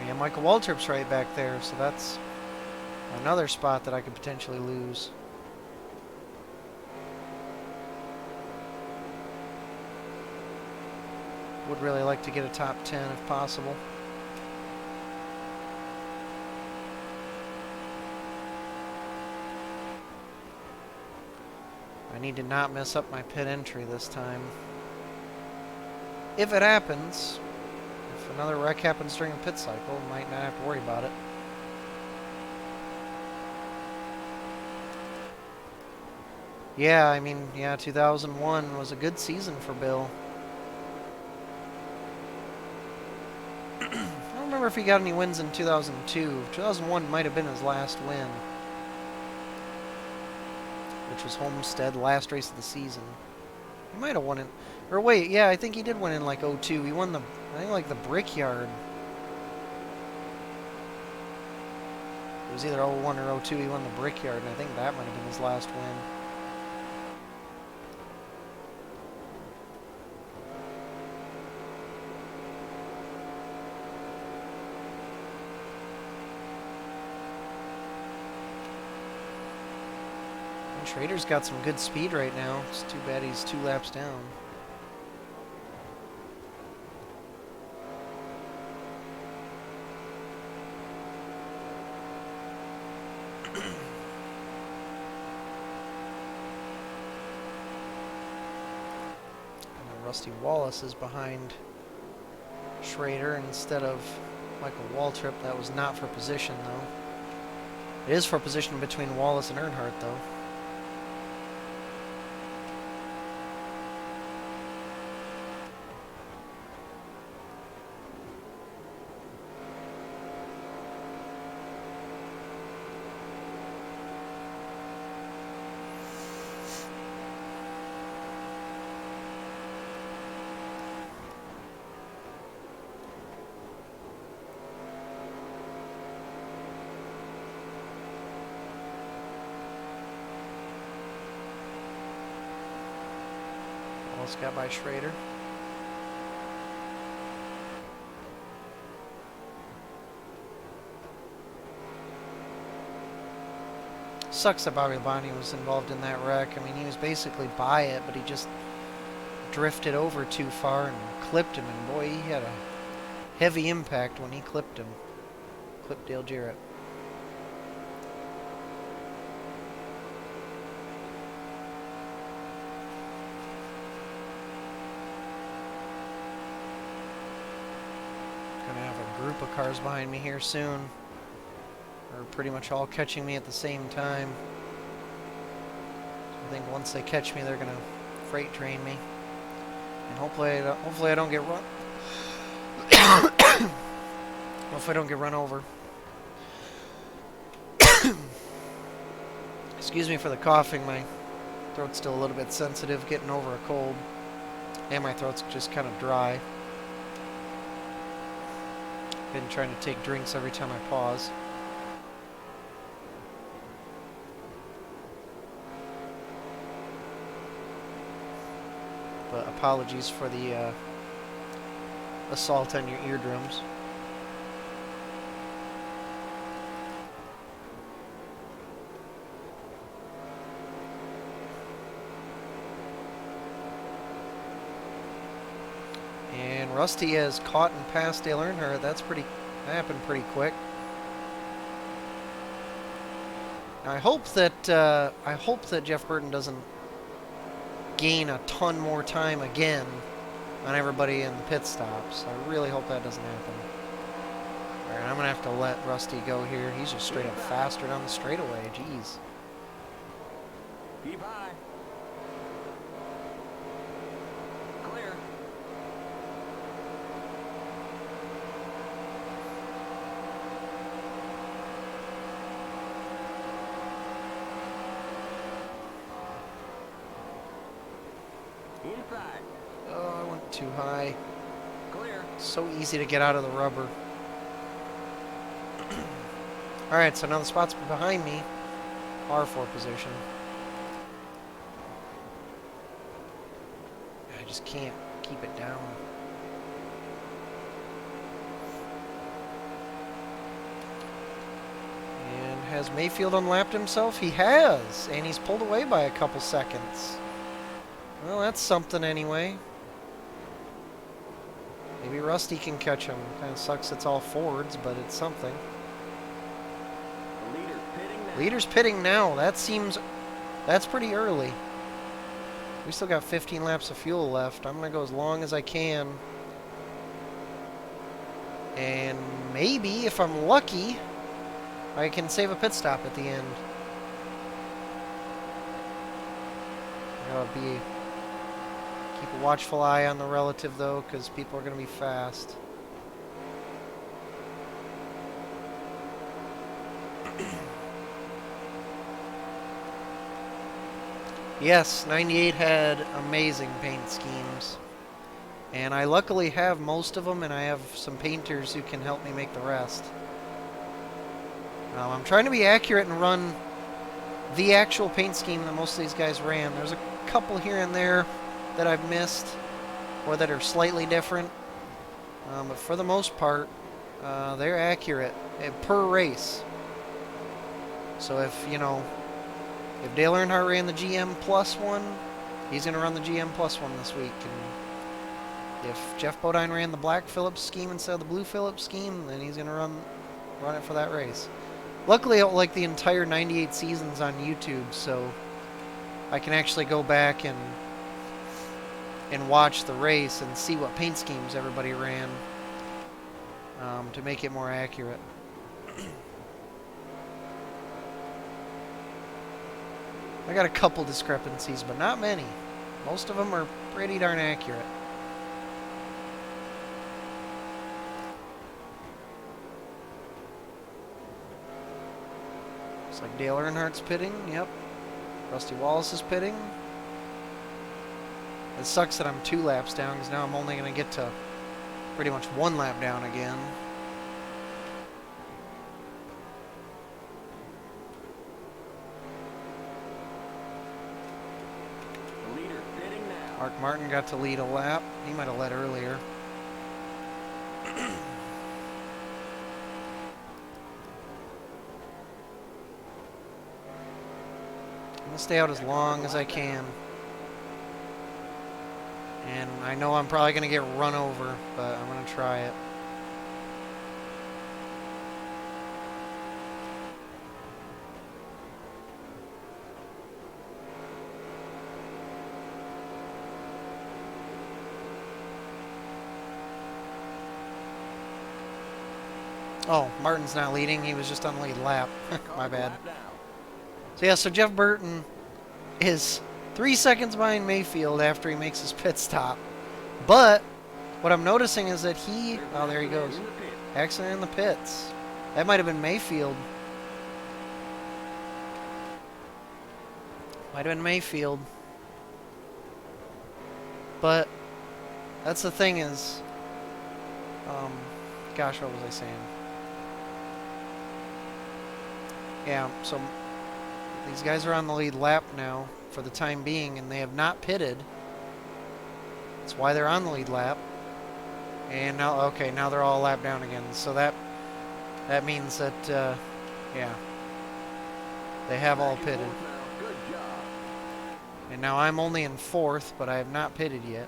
yeah, Michael Waltrip's right back there, so that's another spot that I could potentially lose. Would really like to get a top 10 if possible. I need to not mess up my pit entry this time. If it happens, if another wreck happens during a pit cycle, I might not have to worry about it. Yeah, I mean, yeah, 2001 was a good season for Bill. I don't remember if he got any wins in 2002. 2001 might have been his last win, which was Homestead, last race of the season. He might have won it. Or wait, yeah, I think he did win in like 02. He won I think like the Brickyard. It was either 01 or 02. He won the Brickyard, and I think that might have been his last win. Schrader's got some good speed right now. It's too bad he's 2 laps down. And Rusty Wallace is behind Schrader instead of Michael Waltrip. That was not for position, though. It is for position between Wallace and Earnhardt, though. Wallace got by Schrader. Sucks that Bobby Labonte was involved in that wreck. I mean, he was basically by it, but he just drifted over too far and clipped him. And boy, he had a heavy impact when he clipped him. Clipped Dale Jarrett. Gonna have a group of cars behind me here soon. Are pretty much all catching me at the same time. I think once they catch me, they're gonna freight train me, and hopefully I don't get run. Hopefully I don't get run over. Excuse me for the coughing. My throat's still a little bit sensitive, getting over a cold, and my throat's just kind of dry. Been trying to take drinks every time I pause. But apologies for the assault on your eardrums. And Rusty has caught and passed Dale Earnhardt. That happened pretty quick. Now, I hope that Jeff Burton doesn't gain a ton more time again on everybody in the pit stops. I really hope that doesn't happen. All right, I'm gonna have to let Rusty go here. He's just straight up faster down the straightaway. Jeez. Keep high. Clear. Inside. Oh, I went too high. Clear. So easy to get out of the rubber. All right, so now the spots behind me are for position. I just can't keep it down. And has Mayfield unlapped himself? He has, and he's pulled away by a couple seconds. Well, that's something anyway. Maybe Rusty can catch him. Kind of sucks it's all Fords, but it's something. The leader's pitting now. Leader's pitting now. That's pretty early. We still got 15 laps of fuel left. I'm going to go as long as I can. And maybe, if I'm lucky, I can save a pit stop at the end. Keep a watchful eye on the relative, though, because people are going to be fast. Yes, 98 had amazing paint schemes. And I luckily have most of them, and I have some painters who can help me make the rest. I'm trying to be accurate and run the actual paint scheme that most of these guys ran. There's a couple here and there that I've missed, or that are slightly different. But for the most part, they're accurate per race. So if Dale Earnhardt ran the GM plus one, he's going to run the GM plus one this week. And if Jeff Bodine ran the black Phillips scheme instead of the blue Phillips scheme, then he's going to run it for that race. Luckily, like the entire 98 season's on YouTube, so I can actually go back and watch the race and see what paint schemes everybody ran to make it more accurate. I got a couple discrepancies, but not many. Most of them are pretty darn accurate. Looks like Dale Earnhardt's pitting. Yep. Rusty Wallace is pitting. It sucks that I'm 2 laps down, because now I'm only going to get to pretty much 1 lap down again. The leader's pitting now. Mark Martin got to lead a lap. He might have led earlier. gonna stay out as long as I can. And I know I'm probably gonna get run over, but I'm gonna try it. Oh, Martin's not leading. He was just on the lead lap. My bad. So yeah, so Jeff Burton is 3 seconds behind Mayfield after he makes his pit stop. But what I'm noticing is that he... Oh, there he goes. Accident in the pits. That might have been Mayfield. Might have been Mayfield. But that's the thing is... gosh, what was I saying? Yeah, so these guys are on the lead lap now for the time being, and they have not pitted. That's why they're on the lead lap. And now, okay, now they're all a lap down again. So that means that, yeah, they have all pitted. And now I'm only in 4th, but I have not pitted yet.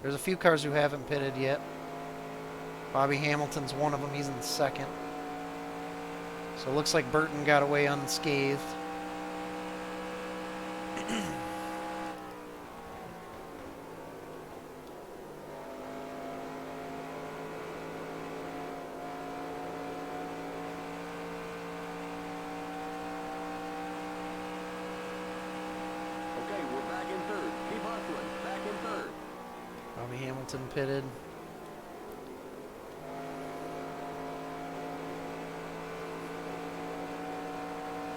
There's a few cars who haven't pitted yet. Bobby Hamilton's one of them. He's in 2nd. So it looks like Burton got away unscathed. Okay, we're back in 3rd. Keep hustling. Back in 3rd. Bobby Hamilton pitted.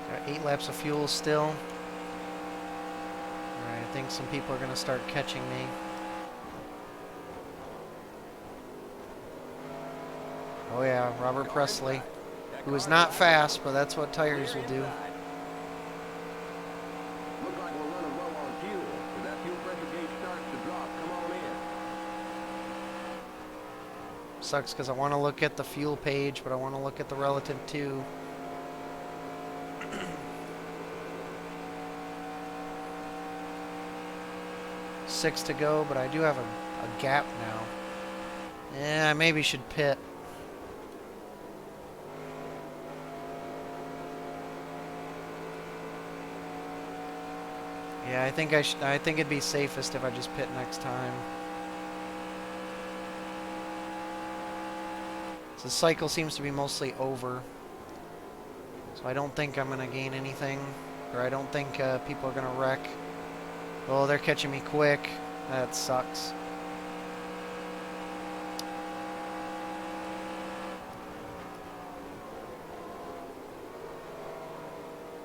Got 8 laps of fuel still. Alright, I think some people are going to start catching me. Oh yeah, Robert Presley, who is not fast, but that's what tires will do. Looks like we're running low on fuel. If that fuel pressure gauge starts to drop, come on in. Sucks because I want to look at the fuel page, but I want to look at the relative too. Six to go, but I do have a gap now. Yeah, I maybe should pit. Yeah, I think I think it'd be safest if I just pit next time. So the cycle seems to be mostly over. So I don't think I'm going to gain anything. Or I don't think people are going to wreck. Oh, they're catching me quick. That sucks.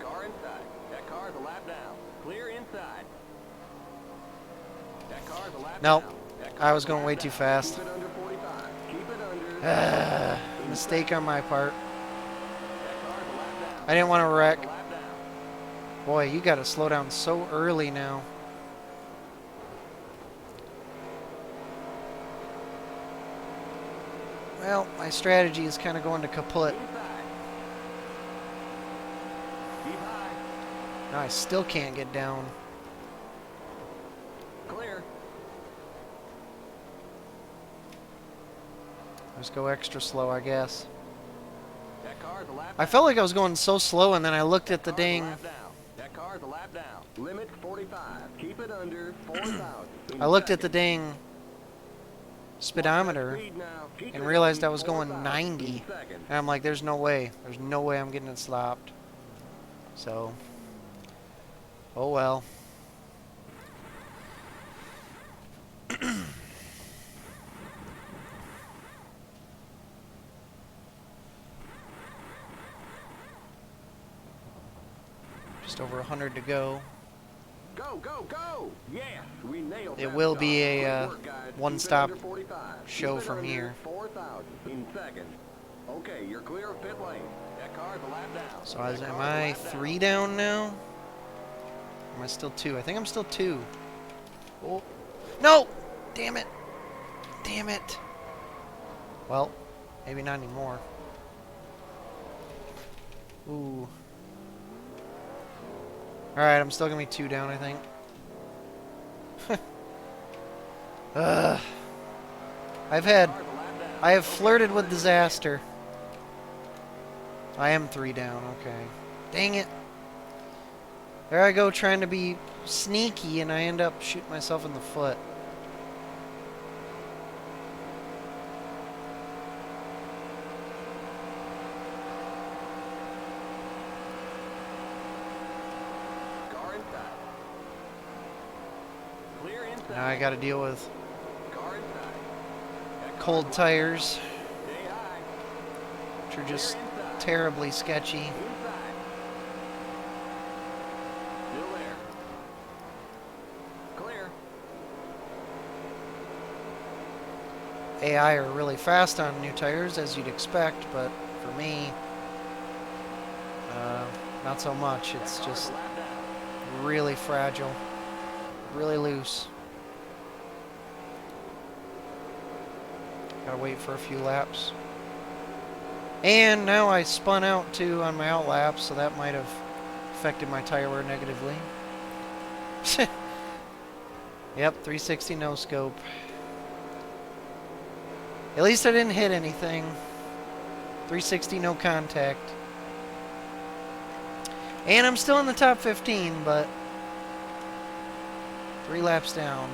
Car inside. That car's a lap down. Clear inside. That car's a lap Nope. down. I was going way too fast. Keep it under 45. Keep it under. Mistake on my part. That car's a lap down. I didn't want to wreck. A lap down. Boy, you got to slow down so early now. Well, my strategy is kind of going to kaput. Inside. Keep high. Now I still can't get down. Clear. Just go extra slow, I guess. That car's a lap down. I felt like I was going so slow, and then I looked at the Car's a dang... lap down. That car's a lap down. Limit 45. Keep it under 4,000. I looked at the dang speedometer and realized I was going 90. And I'm like, there's no way. There's no way I'm getting it stopped. So, oh well. Just over 100 to go. Go, go, go! Yes, we nailed It that will stop. be a Great work, guys. Keep it one-stop under 45. show Keep it from under here. 4,000 in seconds. Okay, you're clear of pit lane. That car's a lap down. So That am car's a I lap 3 down now? Or am I still 2? I think I'm still 2. Oh. No! Damn it. Damn it. Well, maybe not anymore. Ooh. Alright, I'm still gonna be 2 down, I think. Ugh. I have flirted with disaster. I am 3 down, okay. Dang it. There I go trying to be sneaky and I end up shooting myself in the foot. Car inside. Clear inside. Now I gotta deal with Car inside. That car's cold left tires, Stay high. which are Clear just inside. terribly sketchy. Inside. Still there. Clear. AI are really fast on new tires, as you'd expect, but for me, not so much. It's That car's just a lap down. really fragile, really loose. Gotta wait for a few laps. And now I spun out too on my out laps, so that might have affected my tire wear negatively. Yep, 360 no scope. At least I didn't hit anything. 360 no contact. And I'm still in the top 15, but 3 laps down.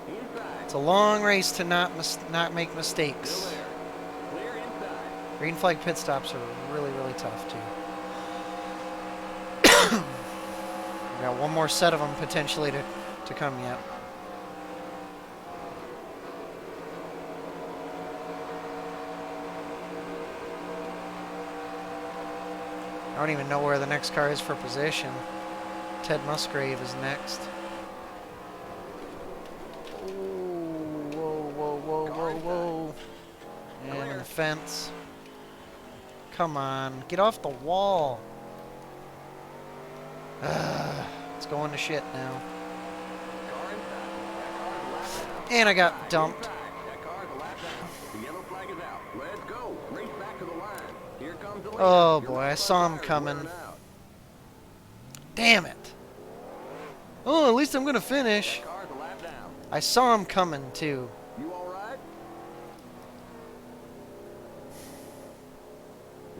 Inside. It's a long race to not make Still mistakes. there. Clear inside. Green flag pit stops are really, really tough too. We got one more set of them potentially to come yet. I don't even know where the next car is for position. Ted Musgrave is next. Ooh, whoa, whoa, whoa, whoa, whoa. And in the fence. Come on, get off the wall. It's going to shit now. Car inside. That car's a lap down. And I got dumped. Inside. That car's a lap down. The yellow flag is out. Let's go. Race back to the line. Here comes the leader. Oh Your boy, I left saw him front tire is coming. wearing out. Damn it. Oh, at least I'm gonna finish. That car's a lap down. I saw him coming too. You all right?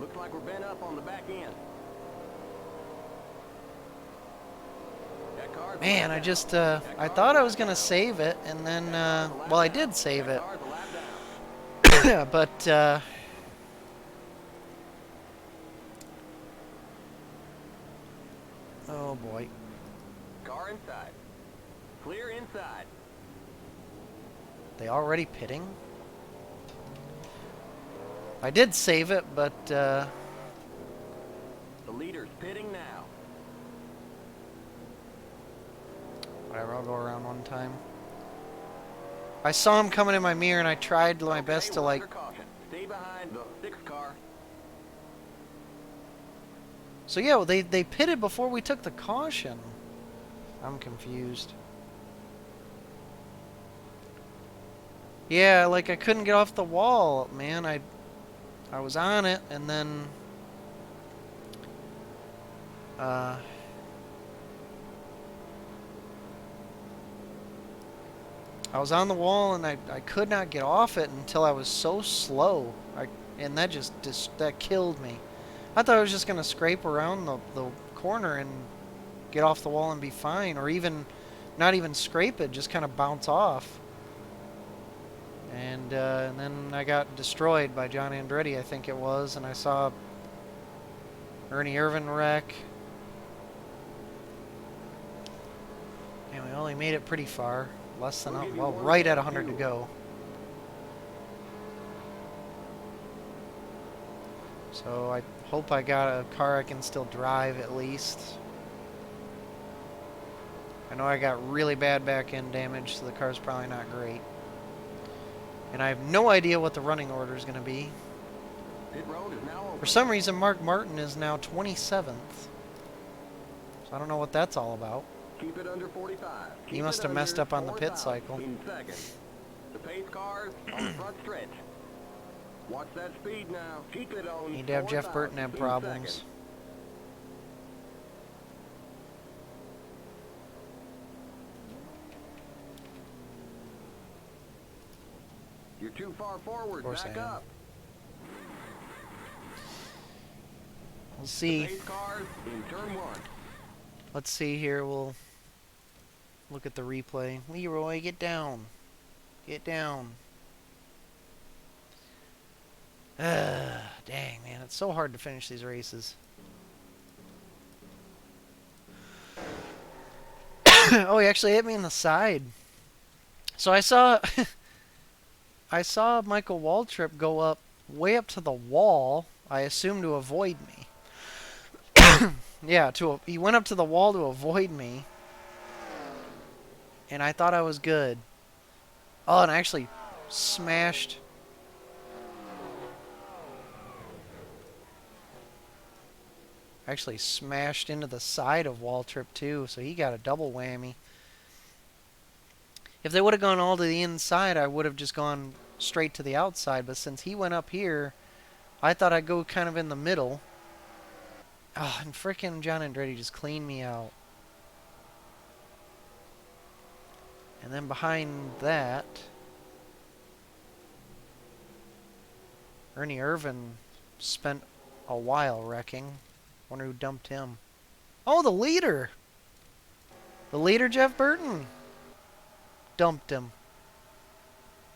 Looks like we're bent up on the back end. That car's a Man, lap I down. just, That I car's thought a I lap was gonna down. save it, and then, That car's a lap well, I down. did save That it. car's a lap down. But, oh boy. Car inside. Clear inside. They already pitting? I did save it, but, The leader's pitting now. whatever, I'll go around one time. I saw him coming in my mirror, and I tried my best to, we're like... under caution. Stay behind the 6th car. So yeah, well, they pitted before we took the caution. I'm confused. Yeah, like I couldn't get off the wall, man. I was on it, and then I was on the wall, and I could not get off it until I was so slow. And that that killed me. I thought I was just gonna scrape around the corner and get off the wall and be fine, or even not even scrape it, just kind of bounce off. And then I got destroyed by John Andretti, I think it was, and I saw Ernie Irvin wreck. And we only made it pretty far, less than, well, right at 100 to go. So I hope I got a car I can still drive at least. I know I got really bad back end damage, so the car's probably not great. And I have no idea what the running order is going to be. Pit road is now For open. some reason, Mark Martin is now 27th. So I don't know what that's all about. Keep it under 45. He Keep it must have messed under up on the 4,000 pit cycle. in seconds. The pace cars on the front stretch. Watch that speed now. Keep it on Need to have Jeff 4,000 Burton have in problems. seconds. You're too far forward. Of course Back I am. up. We'll The see. pace cars in turn 1. Let's see here. We'll look at the replay. Leroy, get down. Get down. Dang, man. It's so hard to finish these races. Oh, he actually hit me in the side. So I saw I saw Michael Waltrip go up way up to the wall, I assume to avoid me. Yeah, he went up to the wall to avoid me. And I thought I was good. Oh, and I actually smashed into the side of Waltrip too, so he got a double whammy. If they would have gone all to the inside, I would have just gone straight to the outside, but since he went up here, I thought I'd go kind of in the middle. Oh, and frickin' John Andretti just cleaned me out. And then behind that, Ernie Irvan spent a while wrecking. Wonder who dumped him. Oh, the leader! The leader, Jeff Burton, dumped him.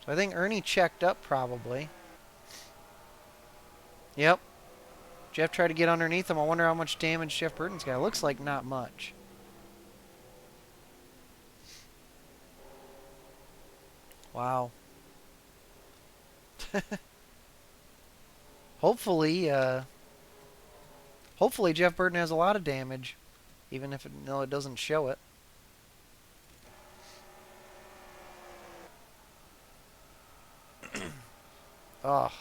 So I think Ernie checked up probably. Yep. Jeff tried to get underneath him. I wonder how much damage Jeff Burton's got. It looks like not much. Wow. Hopefully Jeff Burton has a lot of damage, even if it doesn't show it. Ugh.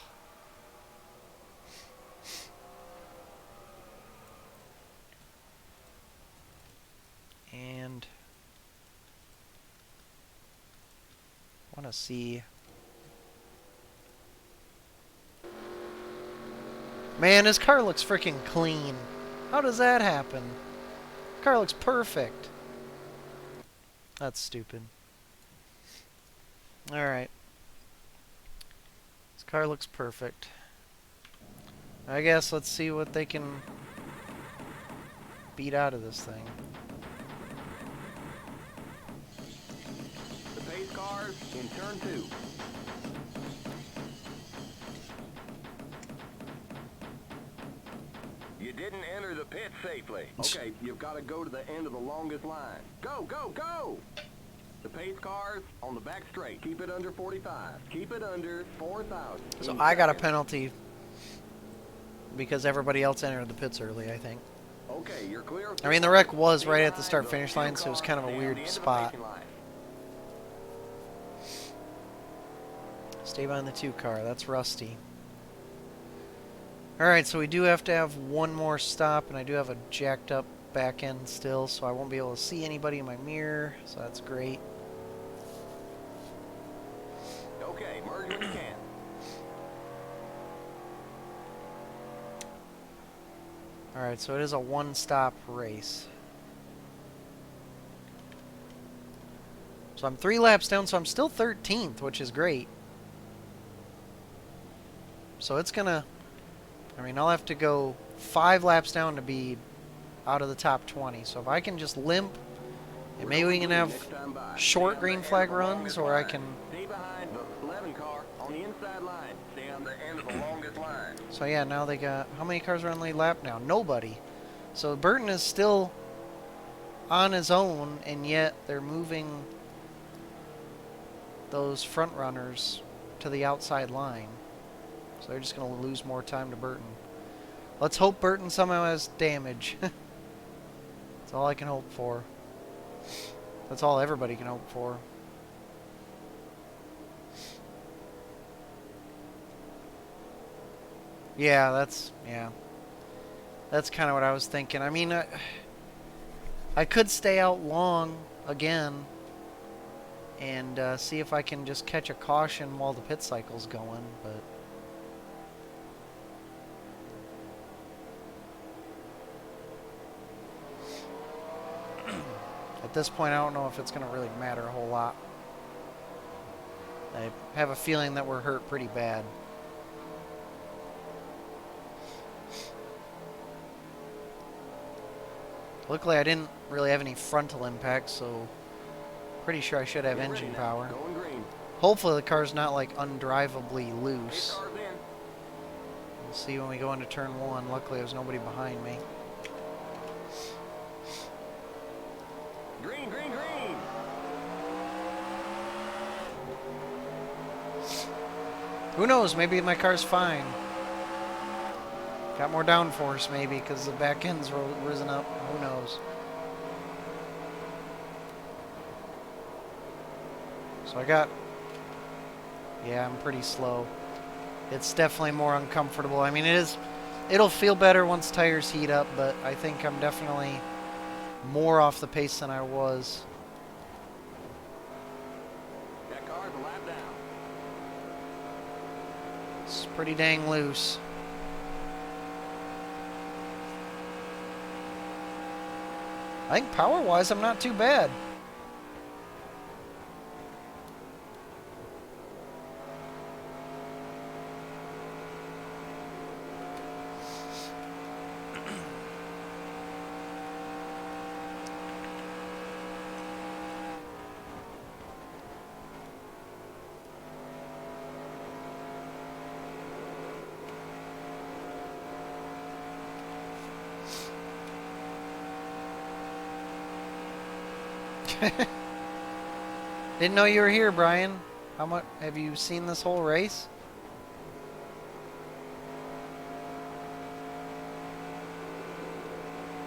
And want to see. Man, his car looks freaking clean. How does that happen? Car looks perfect. That's stupid. Alright. This car looks perfect. I guess let's see what they can beat out of this thing. The pace cars in turn 2. You didn't enter the pit safely. Okay, you've got to go to the end of the longest line. Go, go, go! The pace cars on the back straight. Keep it under 45. Keep it under 4,000. So I got a penalty because everybody else entered the pits early, I think. Okay, you're clear. I mean, the wreck was right at the start-finish line, so it was kind of a weird spot. Stay behind the 2 car. That's Rusty. Alright, so we do have to have one more stop, and I do have a jacked up back end still, so I won't be able to see anybody in my mirror, so that's great. Okay, merge when you can. Alright, so it is a one-stop race. So I'm 3 laps down, so I'm still 13th, which is great. So it's gonna... I mean, I'll have to go 5 laps down to be out of the top 20. So if I can just limp, and maybe we can have short green flag runs, or I can... Stay behind the 11 car on the inside line. Stay on the end of the longest line. So yeah, now they got... How many cars are on the lead lap now? Nobody. So Burton is still on his own, and yet they're moving those front runners to the outside line. So they're just going to lose more time to Burton. Let's hope Burton somehow has damage. That's all I can hope for. That's all everybody can hope for. Yeah, that's kind of what I was thinking. I mean, I could stay out long again and see if I can just catch a caution while the pit cycle's going, but at this point, I don't know if it's going to really matter a whole lot. I have a feeling that we're hurt pretty bad. Luckily, I didn't really have any frontal impact, so pretty sure I should have Get ready engine now. power. Going green. Hopefully the car's not like undrivably Pace loose. cars in. We'll see when we go into turn 1. Luckily there's nobody behind me. Green, green, green. Who knows, maybe my car's fine. Got more downforce maybe because the back end's risen up. Who knows? So I got... Yeah, I'm pretty slow. It's definitely more uncomfortable. I mean, it'll feel better once tires heat up, but I think I'm definitely more off the pace than I was. That car's a lap down. It's pretty dang loose. I think power-wise, I'm not too bad. Didn't know you were here, Brian. How much have you seen this whole race?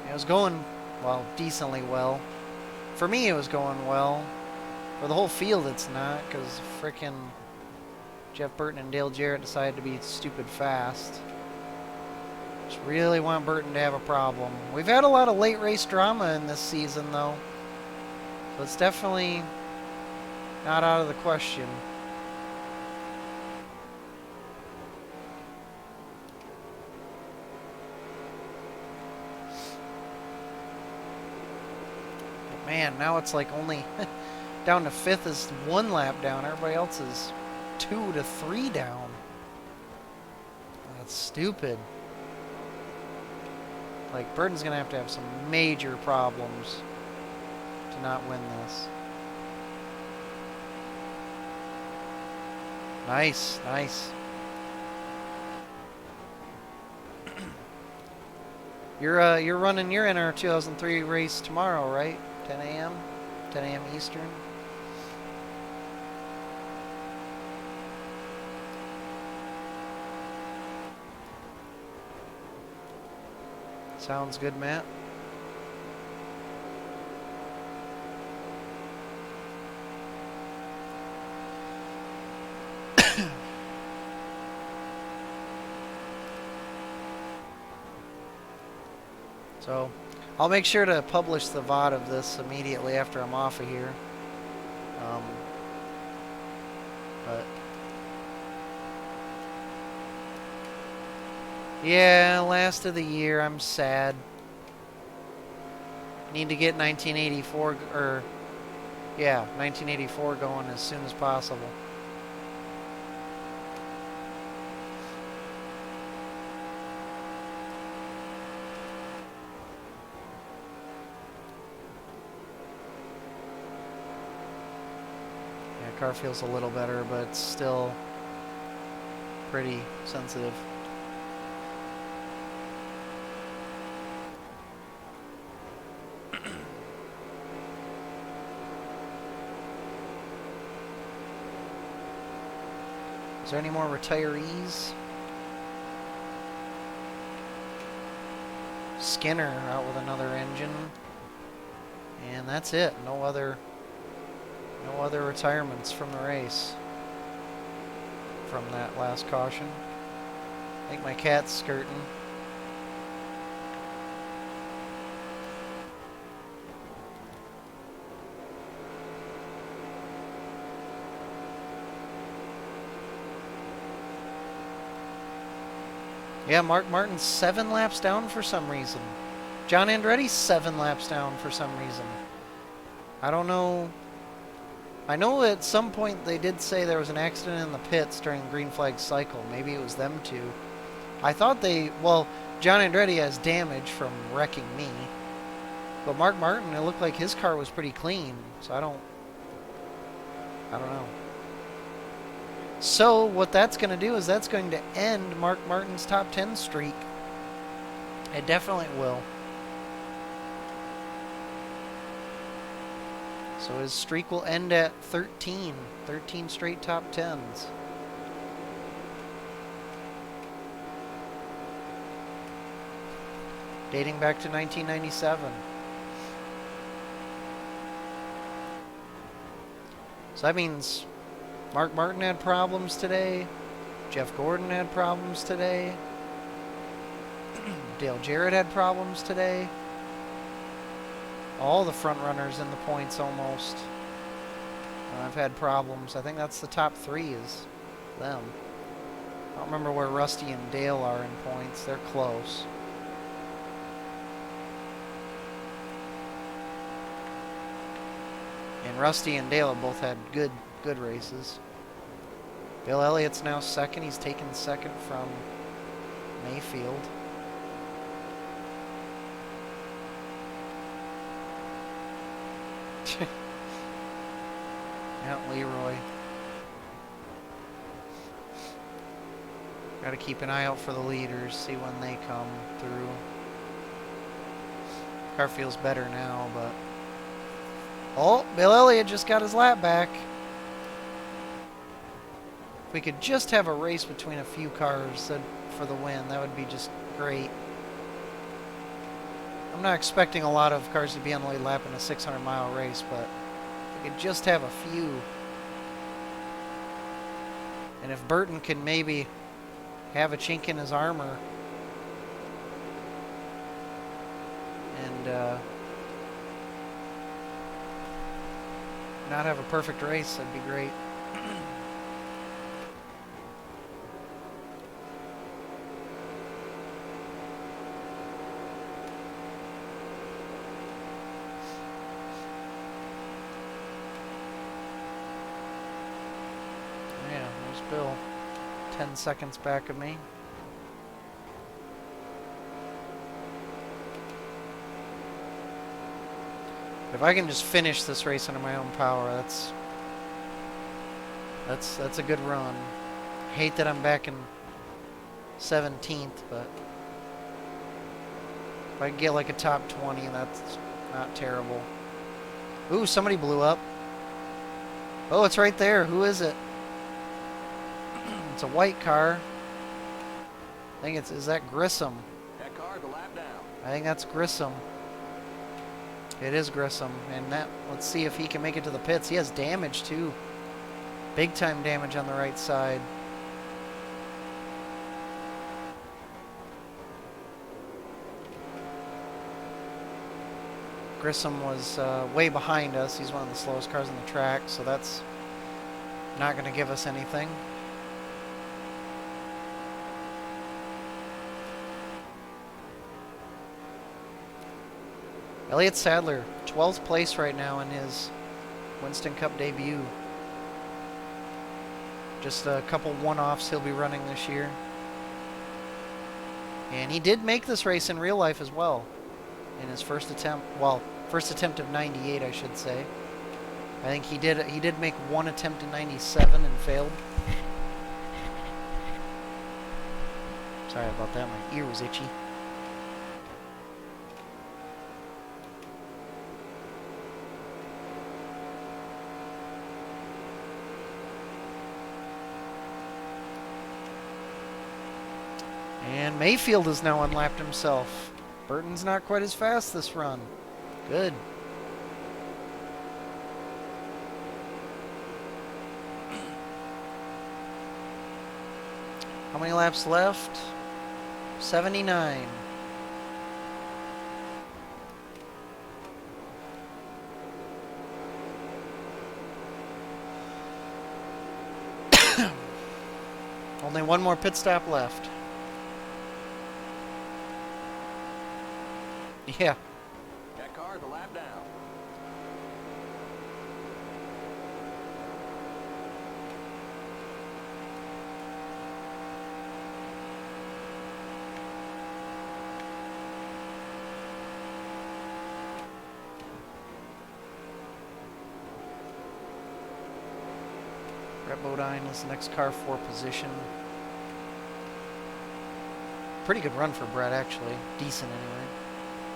It was going, well, decently well. For me, it was going well. For the whole field, it's not, because frickin' Jeff Burton and Dale Jarrett decided to be stupid fast. Just really want Burton to have a problem. We've had a lot of late race drama in this season, though. So it's definitely not out of the question. But man, now it's like only down to 5th is 1 lap down. Everybody else is 2 to 3 down. That's stupid. Like, Burton's going to have some major problems to not win this. Nice, nice. You're running your NR 2003 race tomorrow, right? 10 a.m. 10 a.m. Eastern. Sounds good, Matt. So, I'll make sure to publish the VOD of this immediately after I'm off of here. But yeah, last of the year. I'm sad. Need to get 1984 or yeah, 1984 going as soon as possible. Car feels a little better, but it's still pretty sensitive. Is there any more retirees? Skinner out with another engine. And that's it. No other retirements from the race from that last caution. I think my cat's skirting. Yeah, Mark Martin's 7 laps down for some reason. John Andretti's 7 laps down for some reason. I don't know. I know at some point they did say there was an accident in the pits during the green flag cycle. Maybe it was them two. I thought well, John Andretti has damage from wrecking me. But Mark Martin, it looked like his car was pretty clean. So I don't know. So what that's going to do is that's going to end Mark Martin's top 10 streak. It definitely will. So his streak will end at 13. 13 straight top 10s. Dating back to 1997. So that means Mark Martin had problems today. Jeff Gordon had problems today. Dale Jarrett had problems today. All the front runners in the points almost. I've had problems. I think that's the top 3 is them. I don't remember where Rusty and Dale are in points. They're close. And Rusty and Dale have both had good races. Bill Elliott's now second. He's taken second from Mayfield. Yeah, Leroy. Got to keep an eye out for the leaders, see when they come through. Car feels better now, but... Oh, Bill Elliott just got his lap back. If we could just have a race between a few cars for the win, that would be just great. I'm not expecting a lot of cars to be on the lead lap in a 600-mile race, but if we could just have a few. And if Burton can maybe have a chink in his armor and not have a perfect race, that'd be great. Yeah, there's Bill. 10 seconds back of me. If I can just finish this race under my own power, that's a good run. Hate that I'm back in 17th, but if I can get like a top 20, that's not terrible. Ooh, somebody blew up. Oh, it's right there. Who is it? It's a white car. I think is that Grissom? That car's a lap down. I think that's Grissom. It is Grissom, and let's see if he can make it to the pits. He has damage too. Big time damage on the right side. Grissom was way behind us. He's one of the slowest cars on the track, so that's not going to give us anything. Elliott Sadler, 12th place right now in his Winston Cup debut. Just a couple one-offs he'll be running this year. And he did make this race in real life as well. In his first attempt, well, first attempt of 98, I should say. I think he did make one attempt in 97 and failed. Sorry about that, my ear was itchy. And Mayfield has now unlapped himself. Burton's not quite as fast this run. Good. How many laps left? 79. Only one more pit stop left. Yeah. That car's a lap down. Brett Bodine is the next car for position. Pretty good run for Brett, actually. Decent, anyway.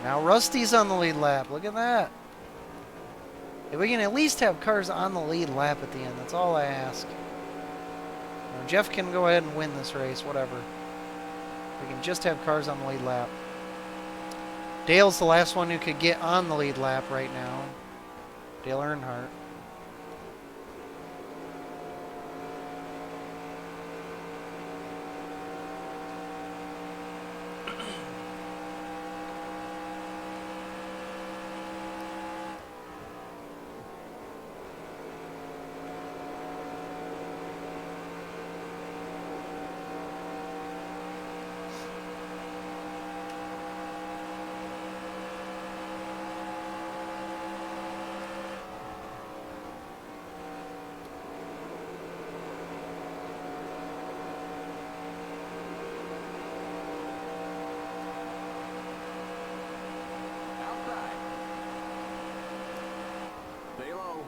Now Rusty's on the lead lap. Look at that. If we can at least have cars on the lead lap at the end, that's all I ask. Now, Jeff can go ahead and win this race, whatever. We can just have cars on the lead lap. Dale's the last one who could get on the lead lap right now. Dale Earnhardt. Outside. Stay low.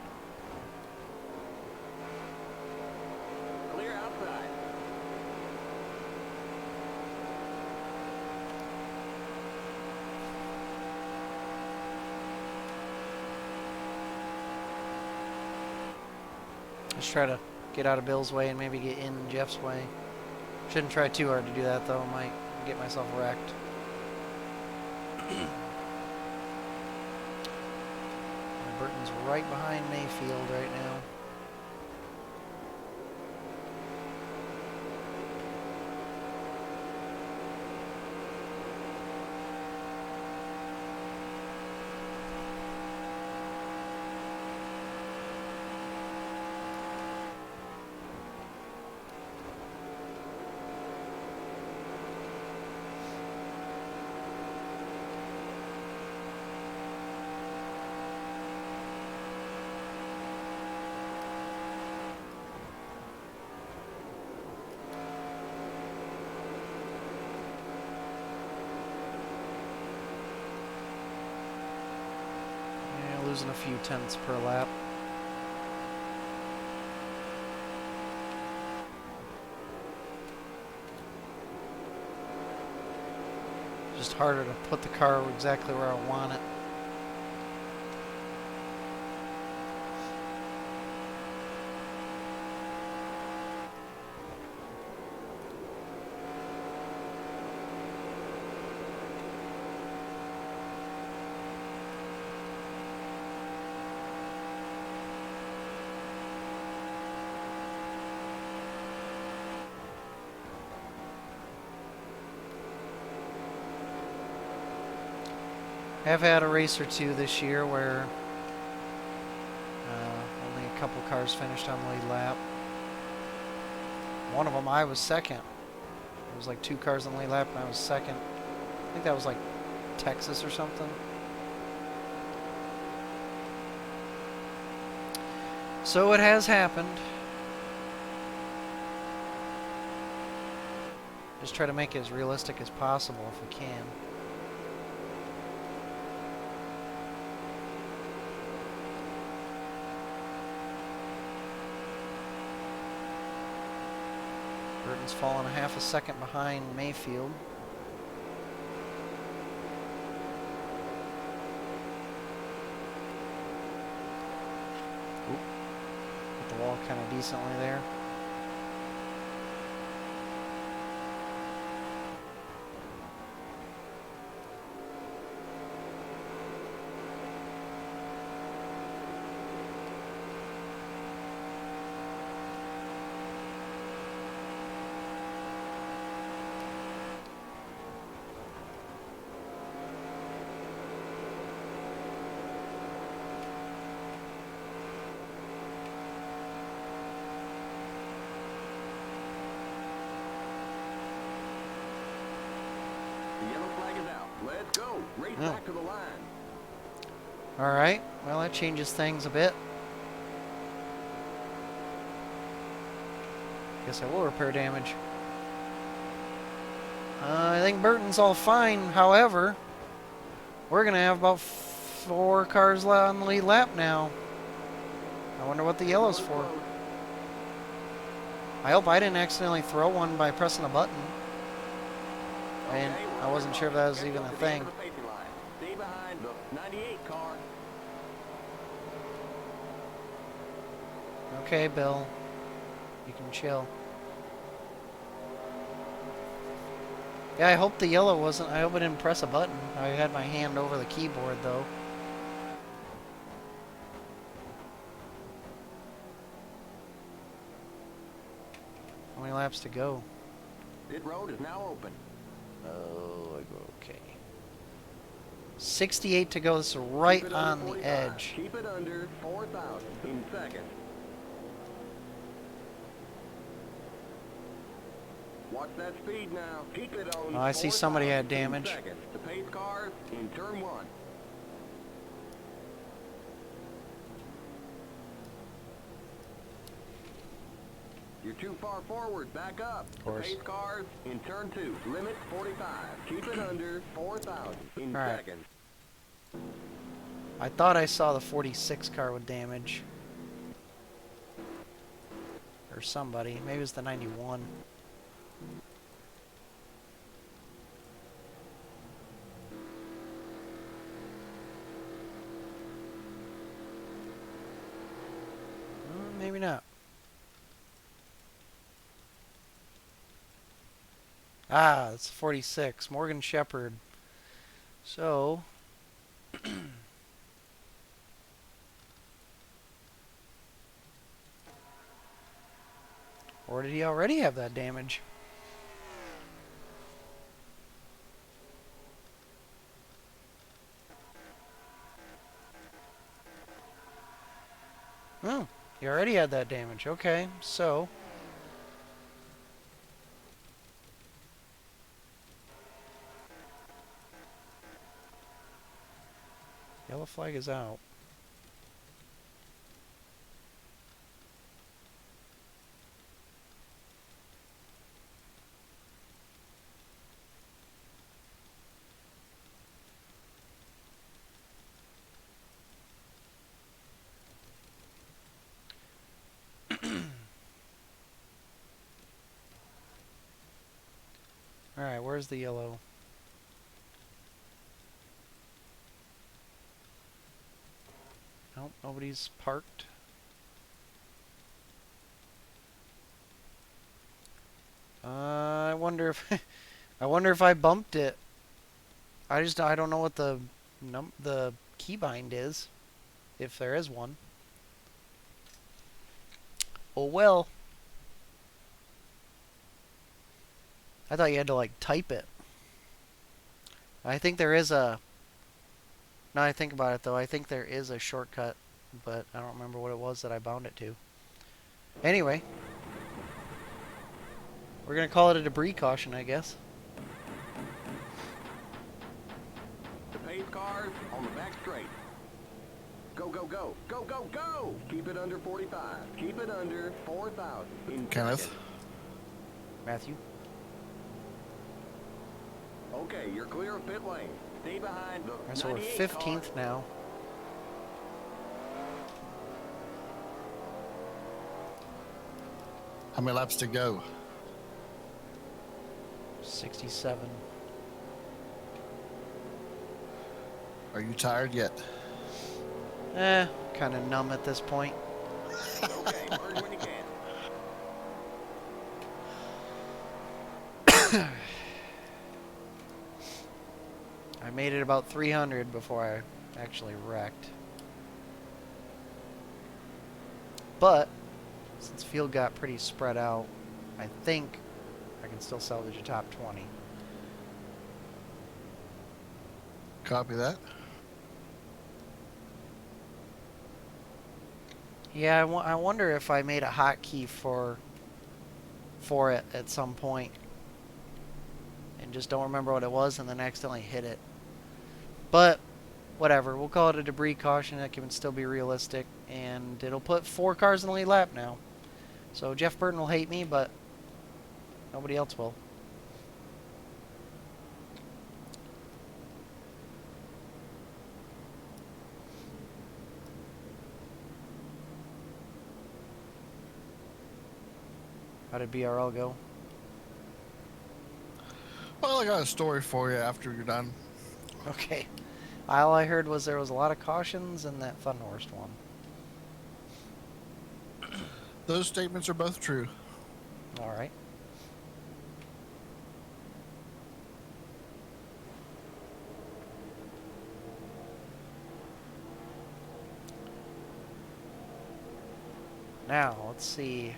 Clear outside. Let's try to get out of Bill's way and maybe get in Jeff's way. Shouldn't try too hard to do that, though. Might get myself wrecked. Burton's right behind Mayfield right now. Losing a few tenths per lap. Just harder to put the car exactly where I want it. Have had a race or two this year where only a couple cars finished on the lead lap. One of them I was second. There was like 2 cars on the lead lap and I was second. I think that was like Texas or something. So it has happened. Just try to make it as realistic as possible if we can. Burton's fallen a half a second behind Mayfield. Oop. Hit the wall kind of decently there. Let's go. Race Oh. back to the line. Alright, well that changes things a bit. Guess I will repair damage. I think Burton's all fine, however, we're going to have about 4 cars on the lead lap now. I wonder what the yellow's Going for. close. I hope I didn't accidentally throw one by pressing a button. Okay, And we're I wasn't under sure if car. that was Get even up a to the end thing. of the pacing line. Stay behind the 98 car. Okay, Bill. You can chill. Yeah, I hope the yellow wasn't... I hope I didn't press a button. I had my hand over the keyboard, though. How many laps to go? Pit road is now open. Oh, okay. 68 to go. This is right Keep it under on the 45. edge. Keep it under 4,000 in seconds. Watch that speed now. Keep it on. Oh, I see somebody had 4,000 in damage. seconds. The pace cars in turn 1. You're too far forward. Back up. Of course. The pace cars in turn 2. Limit 45. Keep it under 4,000 in All right. seconds. I thought I saw the 46 car with damage. Or somebody. Maybe it was the 91. Maybe not. Ah, it's 46. Morgan Shepherd. So... or did he already have that damage? Oh, he already had that damage. Okay, so... yellow flag is out. Alright, where's the yellow? Nope, nobody's parked. I wonder if I wonder if I bumped it. I don't know what the keybind is, if there is one. Oh well. I thought you had to like type it. I think there is a... now I think about it though, I think there is a shortcut, but I don't remember what it was that I bound it to. Anyway. We're gonna call it a debris caution, I guess. The pace cars on the back straight. Go, go, go. Go, go, go. Keep it under 45. Keep it under 4,000 in Kenneth? seconds. Matthew? Okay, you're clear of pit lane. Stay behind the Alright, so we're 98 15th car. now. How many laps to go? 67. Are you tired yet? Kind of numb at this point. Okay, merge when you can. I made it about 300 before I actually wrecked. But, since field got pretty spread out, I think I can still salvage a top 20. Copy that. Yeah, I wonder if I made a hotkey for it at some point and just don't remember what it was and then accidentally hit it. But whatever, we'll call it a debris caution. That can still be realistic, and it'll put 4 cars in the lead lap now. So Jeff Burton will hate me, but nobody else will. How did BRL go? Well, I got a story for you after you're done. Okay. All I heard was there was a lot of cautions in that Thunderhorst one. Those statements are both true. All right. Now, let's see.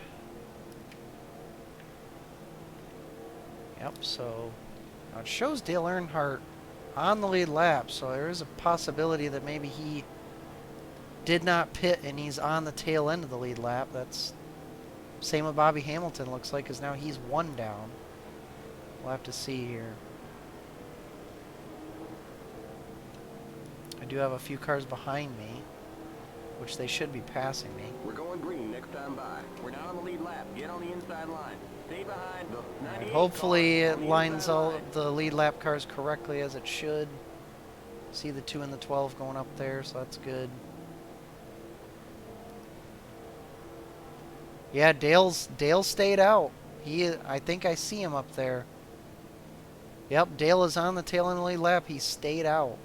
Yep, so now it shows Dale Earnhardt on the lead lap, so there is a possibility that maybe he did not pit and he's on the tail end of the lead lap. That's same with Bobby Hamilton, looks like, because now he's 1 down. We'll have to see here. I do have a few cars behind me, which they should be passing me. We're going green next time by. We're not on the lead lap. Get on the inside line. Stay behind the And 98 hopefully car it on the lines inside all line. the lead lap cars correctly as it should. See the 2 and the 12 going up there, so that's good. Yeah, Dale stayed out. I think I see him up there. Yep, Dale is on the tail end of the lead lap. He stayed out.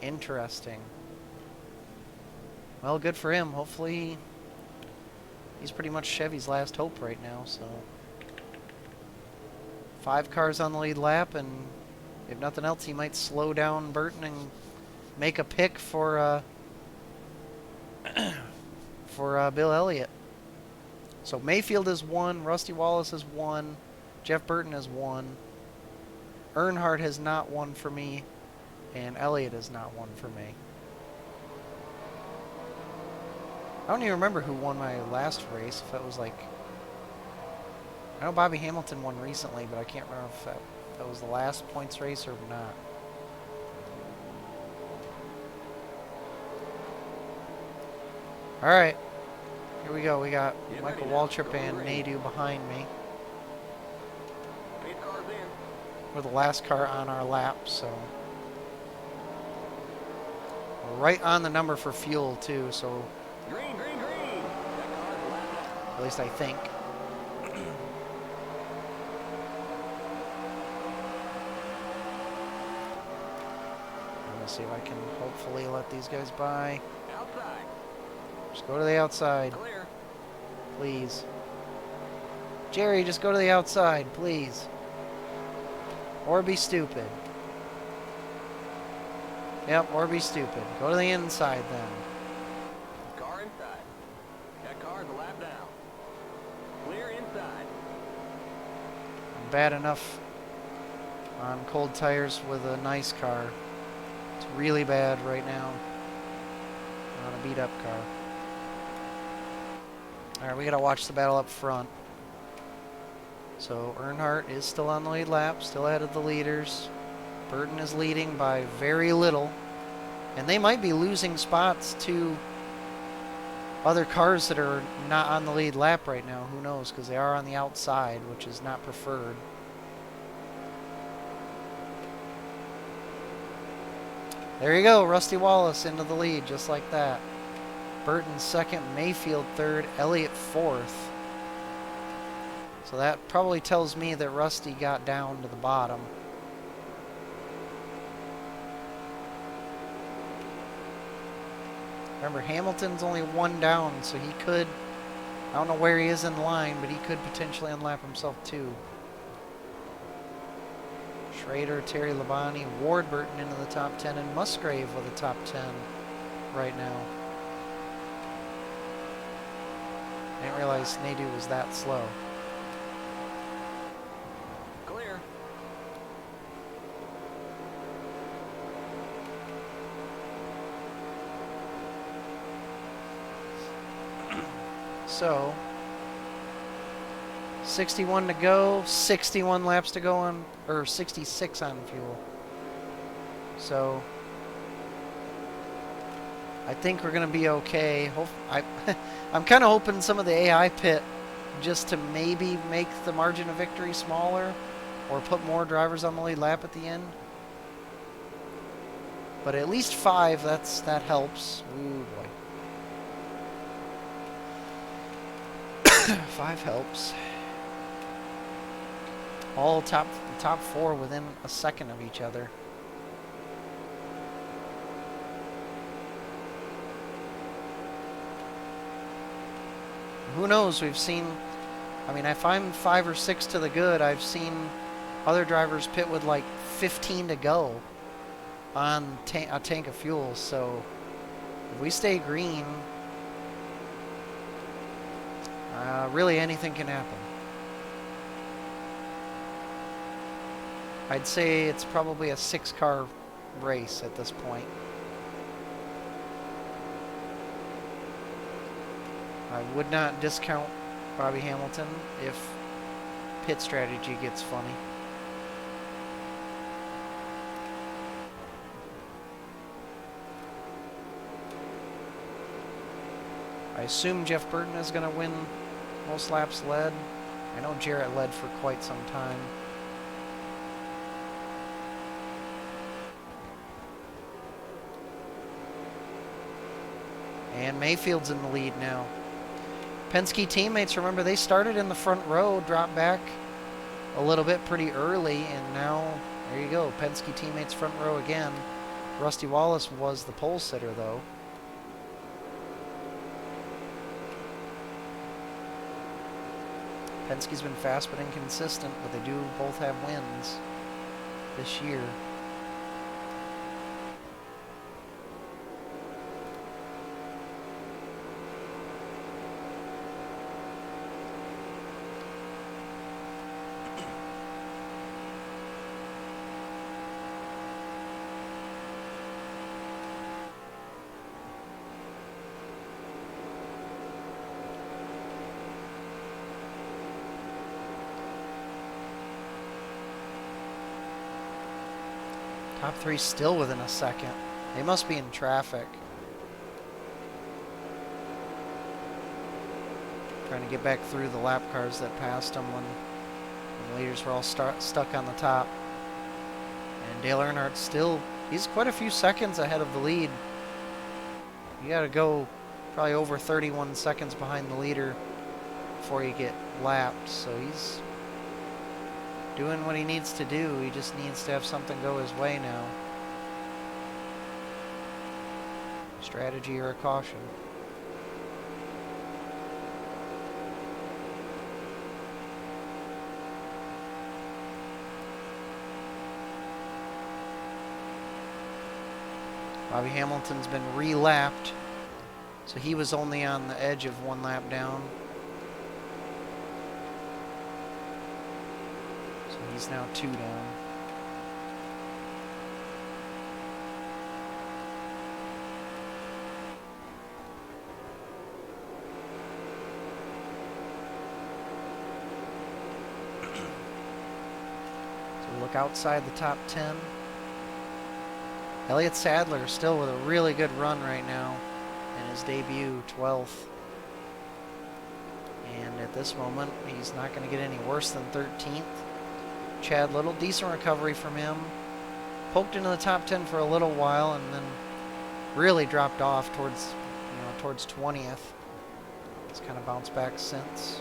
Interesting. Well, good for him. Hopefully he's pretty much Chevy's last hope right now, so 5 cars on the lead lap, and if nothing else, he might slow down Burton and make a pick for Bill Elliott. So Mayfield is 1, Rusty Wallace is 1, Jeff Burton is 1, Earnhardt has not won for me, and Elliott has not won for me. I don't even remember who won my last race. If it was like, I know Bobby Hamilton won recently, but I can't remember if that was the last points race or not. All right, here we go. We got Get Michael ready now. Waltrip Going and green. Nadu behind me. Pace car's in. We're the last car on our lap, so we're right on the number for fuel too. So Green, green, green. That car's lapped out. at least I think. I'm gonna see if I can hopefully let these guys by. Outside. Just go to the outside, Clear. please. Jerry, just go to the outside, please. Or be stupid. Yep, or be stupid. Go to the inside then. Car inside. That car's a lap down. Clear inside. I'm bad enough on cold tires with a nice car. It's really bad right now on a beat up car. Alright, we gotta watch the battle up front. So Earnhardt is still on the lead lap, still ahead of the leaders. Burton is leading by very little. And they might be losing spots to other cars that are not on the lead lap right now. Who knows? Because they are on the outside, which is not preferred. There you go, Rusty Wallace into the lead, just like that. Burton second, Mayfield third, Elliott fourth. So that probably tells me that Rusty got down to the bottom. Remember, Hamilton's only 1 down, so he could, I don't know where he is in line, but he could potentially unlap himself too. Schrader, Terry Labonte, Ward Burton into the top 10, and Musgrave with the top 10 right now. I didn't realize Nadu was that slow. Clear. So, 61 to go, 61 laps to go on, or 66 on fuel. So I think we're going to be okay. I'm kind of hoping some of the AI pit just to maybe make the margin of victory smaller or put more drivers on the lead lap at the end. But at least 5, that helps. Ooh, boy. 5 helps. All top 4 within a second of each other. Who knows? We've seen, I mean, if I'm 5 or 6 to the good, I've seen other drivers pit with like 15 to go on a tank of fuel. So if we stay green, really anything can happen. I'd say it's probably a 6-car race at this point. I would not discount Bobby Hamilton if pit strategy gets funny. I assume Jeff Burton is going to win most laps led. I know Jarrett led for quite some time. And Mayfield's in the lead now. Penske teammates, remember, they started in the front row, dropped back a little bit pretty early, and now, there you go, Penske teammates front row again. Rusty Wallace was the pole sitter, though. Penske's been fast but inconsistent, but they do both have wins this year. Top 3 still within a second. They must be in traffic. Trying to get back through the lap cars that passed them when the leaders were all stuck on the top. And Dale Earnhardt still, he's quite a few seconds ahead of the lead. You got to go probably over 31 seconds behind the leader before you get lapped. So he's doing what he needs to do. He just needs to have something go his way now. Strategy or a caution. Bobby Hamilton's been re-lapped, so he was only on the edge of 1 lap down. He's now 2 down. So look outside the top 10. Elliott Sadler still with a really good run right now in his debut, 12th. And at this moment, he's not going to get any worse than 13th. Chad Little, decent recovery from him. Poked into the top 10 for a little while and then really dropped off towards 20th. He's kind of bounced back since.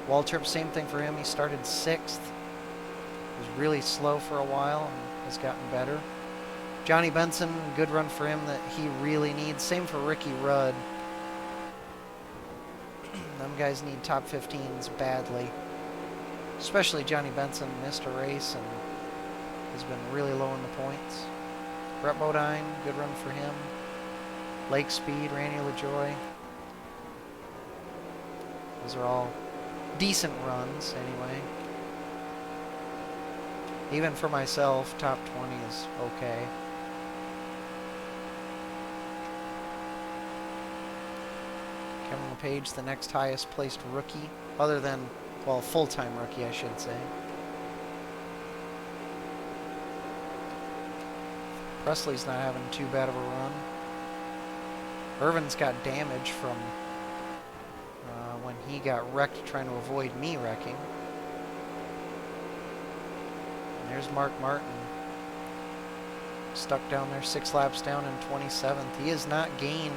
Waltrip, same thing for him. He started 6th. Was really slow for a while and has gotten better. Johnny Benson, good run for him that he really needs. Same for Ricky Rudd. Them guys need top 15s badly. Especially Johnny Benson missed a race and has been really low in the points. Brett Bodine, good run for him. Lake Speed, Randy LaJoy. Those are all decent runs anyway. Even for myself, top 20 is okay. Kevin LePage, the next highest placed rookie, other than, well, full-time rookie, I should say. Presley's not having too bad of a run. Irvin's got damage from when he got wrecked trying to avoid me wrecking. And there's Mark Martin. Stuck down there 6 laps down in 27th. He has not gained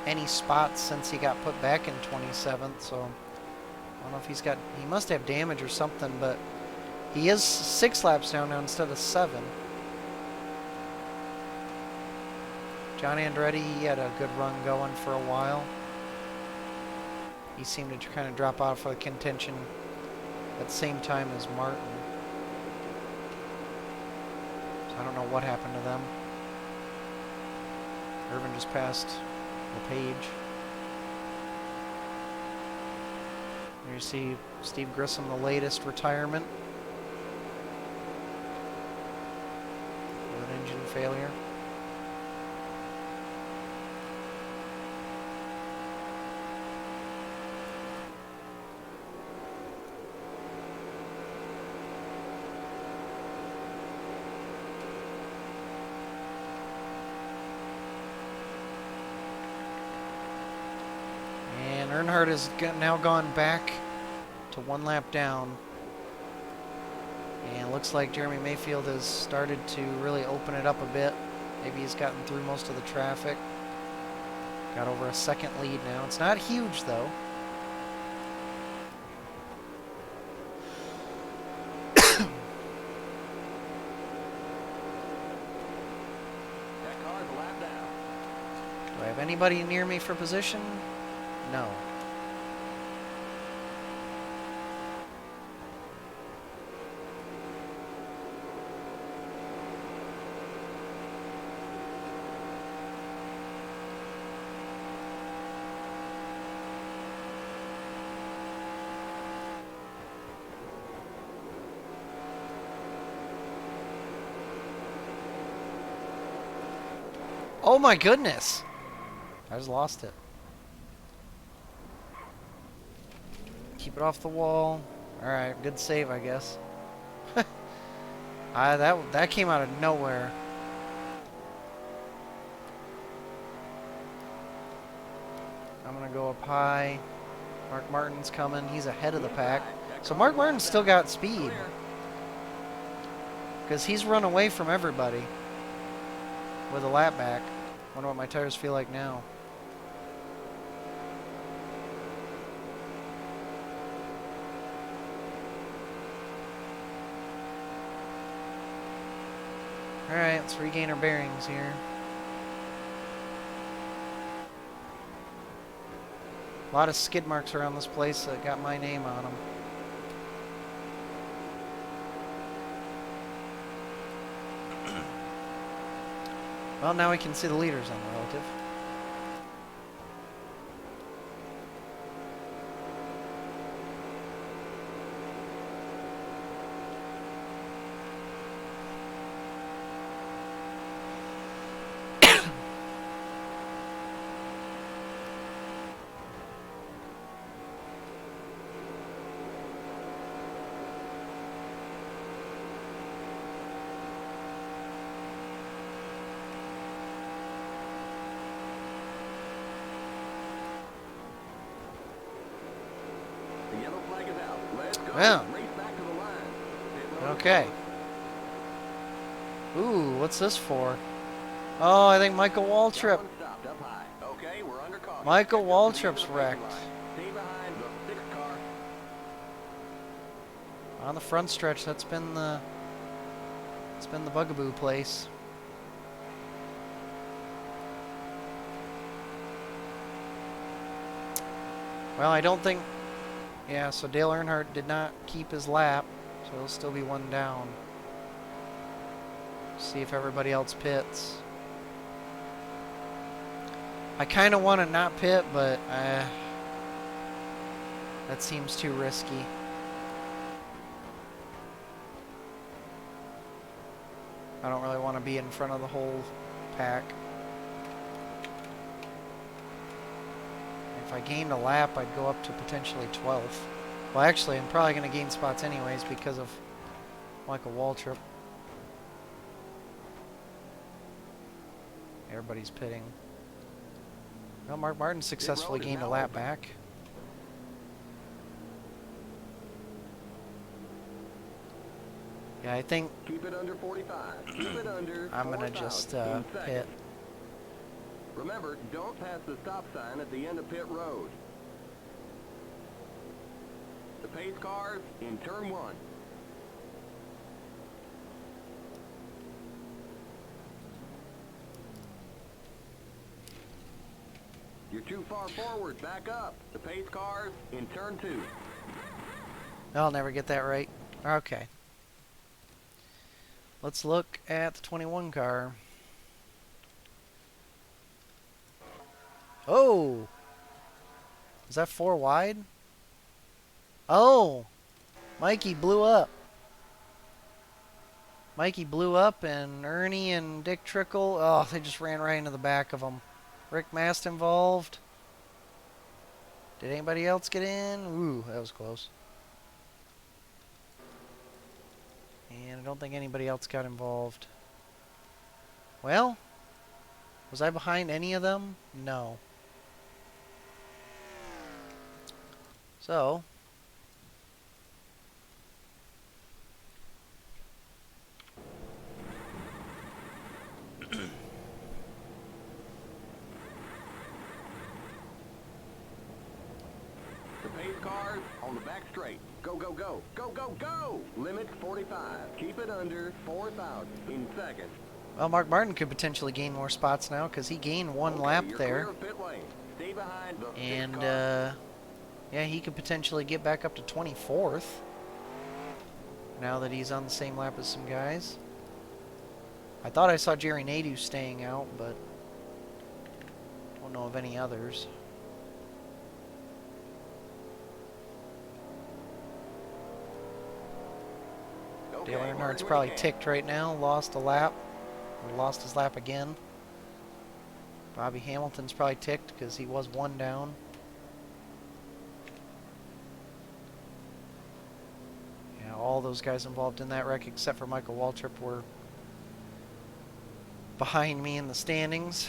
any spots since he got put back in 27th, so I don't know if he's got, he must have damage or something, but he is 6 laps down now instead of 7. John Andretti, he had a good run going for a while. He seemed to kind of drop out for the contention at the same time as Martin. So I don't know what happened to them. Irvin just passed LePage. There you see Steve Grissom, the latest retirement with an engine failure. Earnhardt has now gone back to 1 lap down. And it looks like Jeremy Mayfield has started to really open it up a bit. Maybe he's gotten through most of the traffic. Got over a 2nd lead now. It's not huge, though. That car's a lap down. Do I have anybody near me for position? No. Oh my goodness! I just lost it. Keep it off the wall. Alright, good save, I guess. That came out of nowhere. I'm gonna go up high. Mark Martin's coming. He's ahead of the pack. So Mark Martin's still got speed. Because he's run away from everybody with a lap back. Wonder what my tires feel like now. Alright, let's regain our bearings here. A lot of skid marks around this place that got my name on them. Well, now we can see the leaders on the relative. The yellow flag is out. Let's go. Well. Race back to the line. Okay. Ooh, what's this for? Oh, I think Michael Waltrip. Stopped up high. Okay, we're under caution. Michael Check out the Waltrip's yellow wrecked. line. Stay behind the 6th car. On the front stretch, it's been the bugaboo place. Well, I don't think... Yeah, so Dale Earnhardt did not keep his lap, so he'll still be 1 down. See if everybody else pits. I kind of want to not pit, but that seems too risky. I don't really want to be in front of the whole pack. If I gained a lap, I'd go up to potentially 12th. Well, actually, I'm probably going to gain spots anyways because of Michael Waltrip. everybody's pitting. Well, Mark Martin successfully road is gained a now lap open. back. Yeah, I think Keep it under 45. Keep it under I'm going to 4,000 just in pit. seconds. Remember, don't pass the stop sign at the end of pit road. The pace cars in turn 1. You're too far forward. Back up. The pace cars in turn 2. I'll never get that right. Okay. Let's look at the 21 car. Oh! Is that 4 wide? Oh! Mikey blew up. Mikey blew up, and Ernie and Dick Trickle, oh, they just ran right into the back of him. Rick Mast involved. Did anybody else get in? Ooh, that was close. And I don't think anybody else got involved. Well, was I behind any of them? No. So, The pace cars on the back straight. Go, go, go. Go, go, go. Limit 45. Keep it under 4,000 in seconds. well, Mark Martin could potentially gain more spots now because he gained one lap you're there. Clear of pit lane. Stay behind the And, sixth car. yeah, he could potentially get back up to 24th now that he's on the same lap as some guys. I thought I saw Jerry Nadeau staying out, but don't know of any others. Okay, Dale Martin, Earnhardt's when probably you can. ticked right now, lost a lap, or lost his lap again. Bobby Hamilton's probably ticked because he was 1 down. Yeah, all those guys involved in that wreck except for Michael Waltrip were behind me in the standings.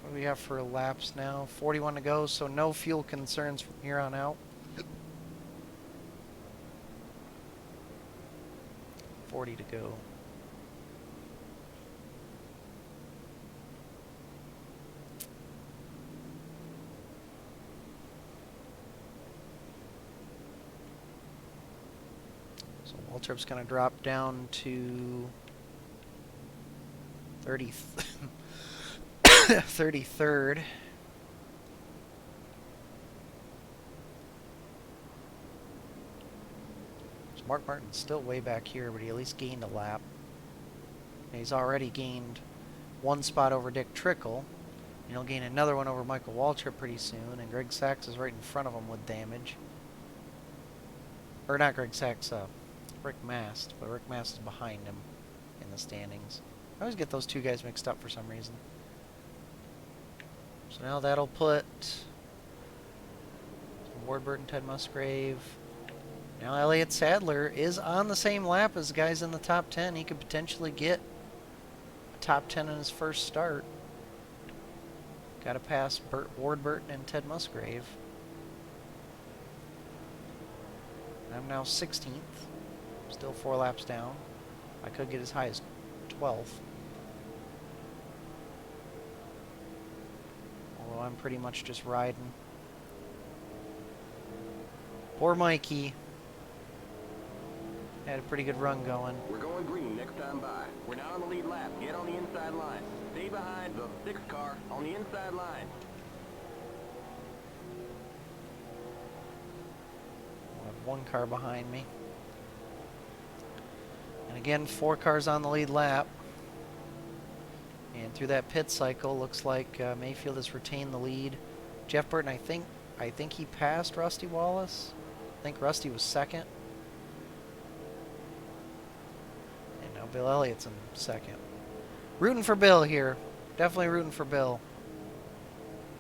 What do we have for laps now? 41 to go, so no fuel concerns from here on out. 40 to go. So Waltrip's going to drop down to 30 33rd. So Mark Martin's still way back here, but he at least gained a lap. And he's already gained 1 spot over Dick Trickle. And he'll gain another one over Michael Waltrip pretty soon. And Greg Sachs is right in front of him with damage. Or not Greg Sachs, Rick Mast. But Rick Mast is behind him in the standings. I always get those two guys mixed up for some reason. So now that'll put Ward Burton, Ted Musgrave. Now Elliott Sadler is on the same lap as the guys in the top 10. He could potentially get a top 10 in his first start. Got to pass Ward Burton and Ted Musgrave. I'm now 16th. Still 4 laps down. I could get as high as 12th. Although I'm pretty much just riding. Poor Mikey. Had a pretty good run going. We're going green next time by. We're now on the lead lap. Get on the inside line. Stay behind the sixth car on the inside line. I have 1 car behind me. And again, 4 cars on the lead lap. And through that pit cycle, looks like Mayfield has retained the lead. Jeff Burton, I think he passed Rusty Wallace. I think Rusty was 2nd. And now Bill Elliott's in 2nd. Rooting for Bill here. Definitely rooting for Bill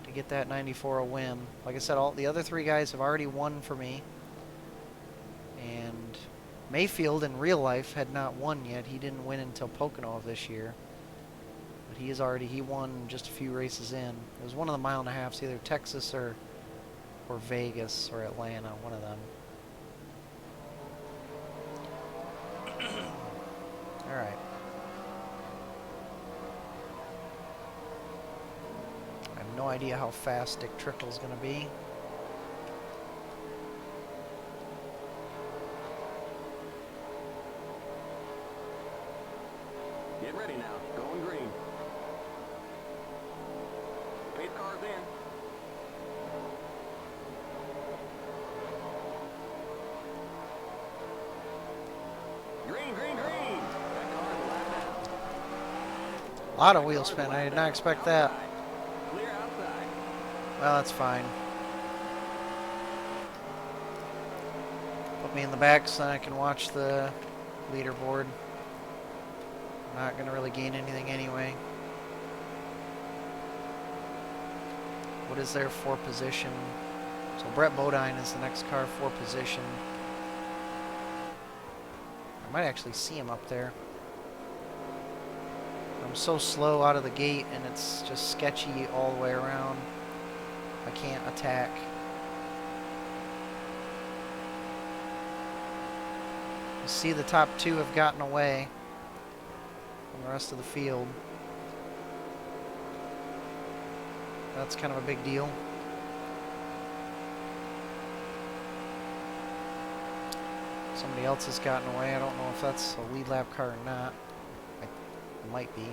to get that 94 a win. Like I said, all the other 3 guys have already won for me. And Mayfield in real life had not won yet. He didn't win until Pocono of this year. But he won just a few races in. It was one of the mile and a halves, either Texas or Vegas or Atlanta, one of them. All right. I have no idea how fast Dick Trickle's going to be. Get ready now. Going green. Pace car's in. Green, green, green. That car's a lap down. A lot of wheel spin. I did not expect that. Clear outside. Well, that's fine. Put me in the back so I can watch the leaderboard. I'm not going to really gain anything anyway. What is there for position? So Brett Bodine is the next car for position. I might actually see him up there. I'm so slow out of the gate and it's just sketchy all the way around. I can't attack. You see the top two have gotten away from the rest of the field. That's kind of a big deal. Somebody else has gotten away. I don't know if that's a lead lap car or not. It might be.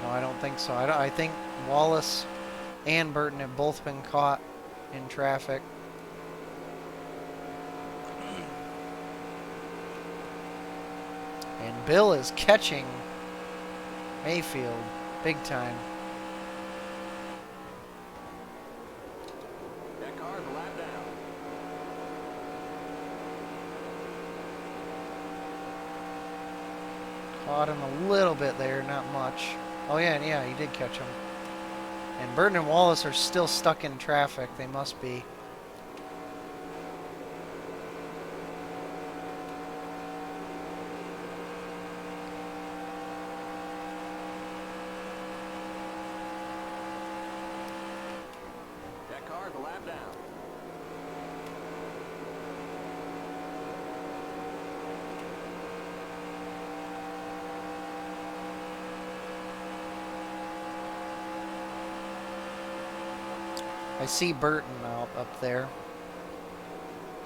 No, I don't think so. I think Wallace and Burton have both been caught in traffic. And Bill is catching Mayfield big time. That car's a lap down. Caught him a little bit there, not much. Oh yeah, he did catch him. And Burton and Wallace are still stuck in traffic. They must be. That car's a lap down. I see Burton up there.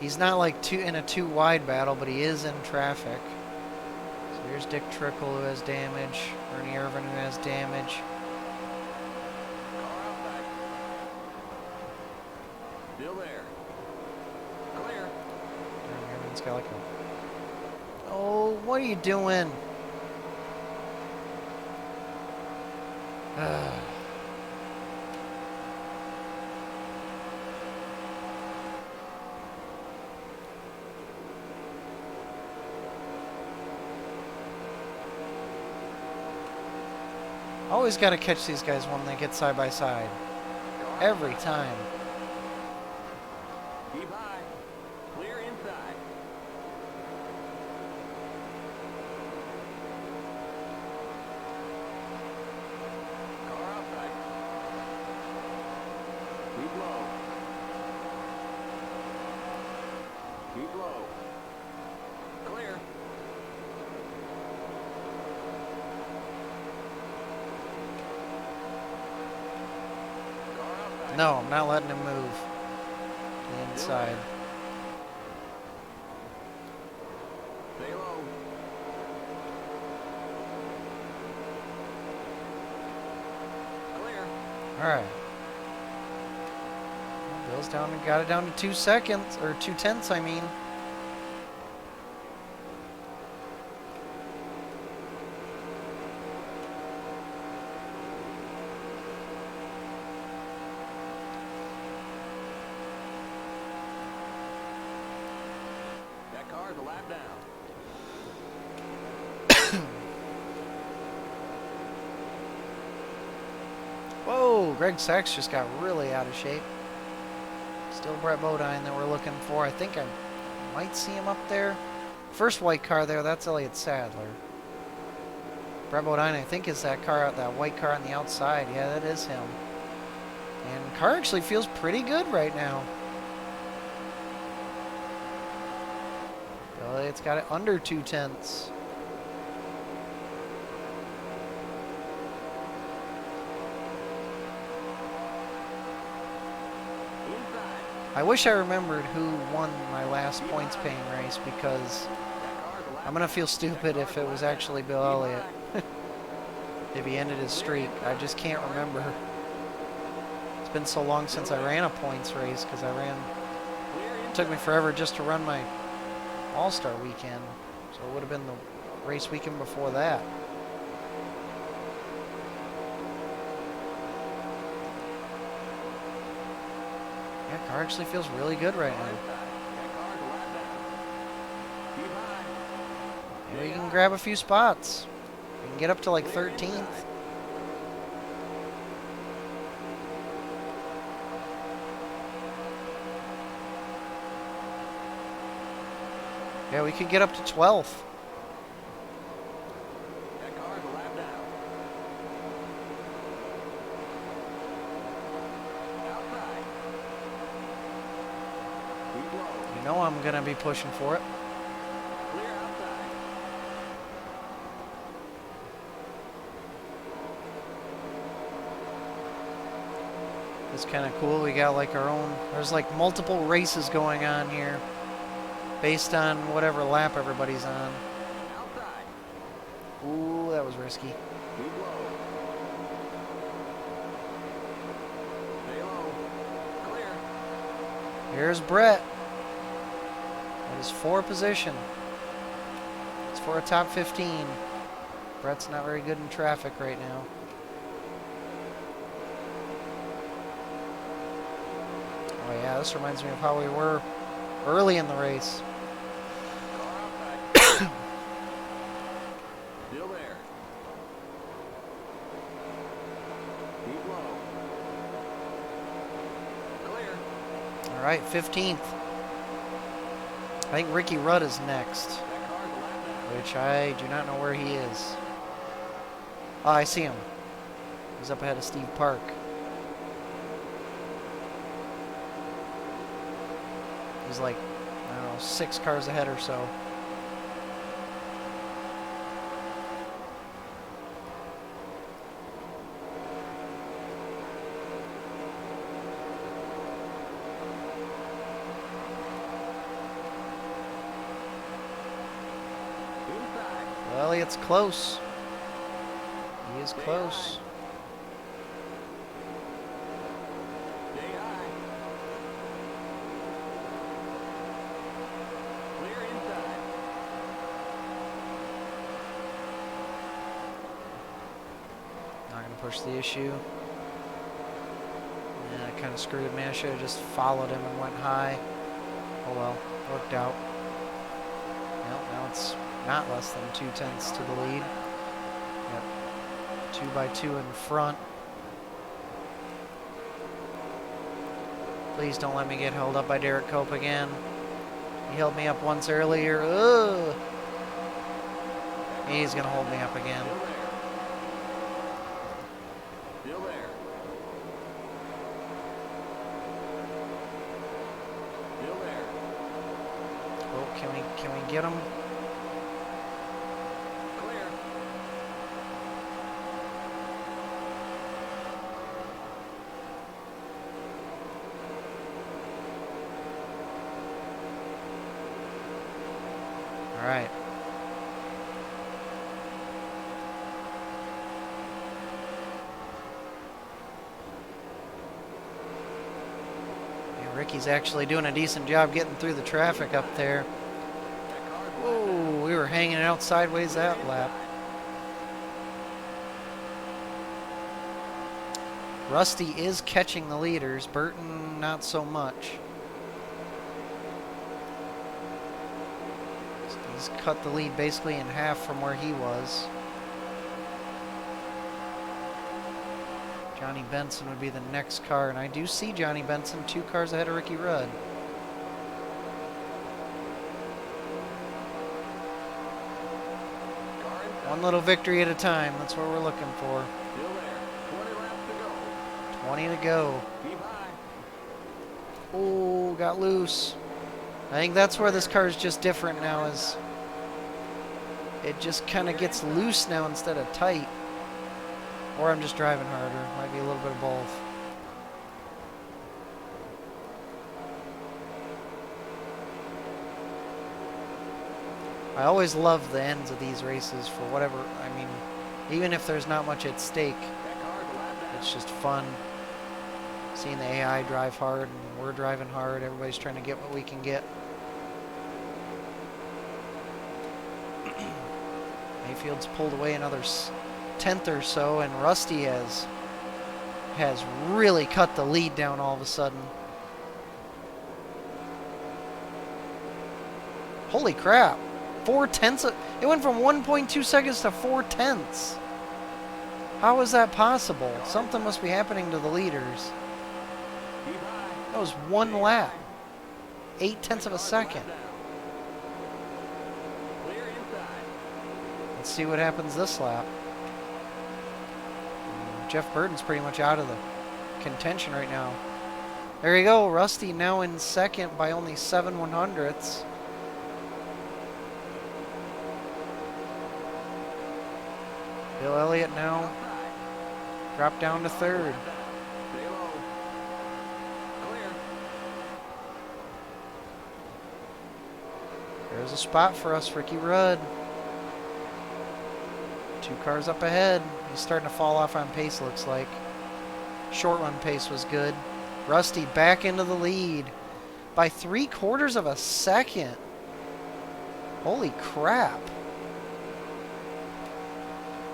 He's not like in a too wide battle, but he is in traffic. So here's Dick Trickle who has damage. Ernie Irvin who has damage. Car outside. Still there. Clear. Ernie Irvin's got like a... Oh, what are you doing? Always got to catch these guys when they get side by side. Every time. Keep high. Clear inside. Car outside. Keep low. Keep low. Clear. Car outside. No, I'm not letting him move to the inside. Stay low. Clear. All right. Well, Bill's down and got it down to 2 seconds, or 2/10, I mean. That car's a lap down. Whoa, Greg Sachs just got really out of shape. Still Brett Bodine that we're looking for. I think I might see him up there. First white car there, that's Elliott Sadler. Brett Bodine, I think, is that car, that white car on the outside. Yeah, that is him. And the car actually feels pretty good right now. Elliott's got it under 2/10. I wish I remembered who won my last points paying race, because I'm going to feel stupid if it was actually Bill Elliott. If he ended his streak. I just can't remember. It's been so long since I ran a points race, because it took me forever just to run my All-Star weekend. So it would have been the race weekend before that. Yeah, car actually feels really good right now. Maybe you can grab a few spots. You can get up to like 13th. Yeah, we could get up to 12th. You know I'm going to be pushing for it. It's kind of cool. We got like our own, there's like multiple races going on here based on whatever lap everybody's on. Ooh, that was risky. Here's Brett. That is 4th position. It's for a top 15. Brett's not very good in traffic right now. Oh yeah, this reminds me of how we were early in the race. Still there. Keep low. Clear. All right, 15th. I think Ricky Rudd is next, which I do not know where he is. Oh, I see him. He's up ahead of Steve Park. He's like, I don't know, 6 cars ahead or so. Well, it's close. He is close. Push the issue. Yeah, I kind of screwed me. I should have just followed him and went high. Oh well, worked out. Well, now it's not less than 2/10 to the lead. Yep. 2 by 2 in front. Please don't let me get held up by Derek Cope again. He held me up once earlier. Ugh. He's gonna hold me up again. Still there. Still there. Oh, can we get him? Clear. All right. Ricky's actually doing a decent job getting through the traffic up there. Oh, we were hanging out sideways that lap. Rusty is catching the leaders. Burton, not so much. He's cut the lead basically in half from where he was. Johnny Benson would be the next car, and I do see Johnny Benson 2 cars ahead of Ricky Rudd. One little victory at a time. That's what we're looking for. Still there. 20 laps to go. 20 to go. Keep high. Oh, got loose. I think that's where this car is just different now, is it just kind of gets loose now instead of tight. Or I'm just driving harder. Might be a little bit of both. I always love the ends of these races for whatever, I mean, even if there's not much at stake, That car's a lap down. it's just fun seeing the AI drive hard and we're driving hard. Everybody's trying to get what we can get. Mayfield's pulled away another 10th or so, and Rusty has really cut the lead down all of a sudden. Holy crap. 4/10. It went from 1.2 seconds to 4/10. How is that possible? Something must be happening to the leaders. Keep high. That was one lap. 0.8 of a second. Clear inside. Let's see what happens this lap. Jeff Burton's pretty much out of the contention right now. There you go. Rusty now in second by only 7/100ths. Bill Elliott now Outside. dropped down to third. Stay low. Clear. There's a spot for us, Ricky Rudd. 2 cars up ahead. He's starting to fall off on pace, looks like. Short run pace was good. Rusty back into the lead by 3/4 of a second. Holy crap.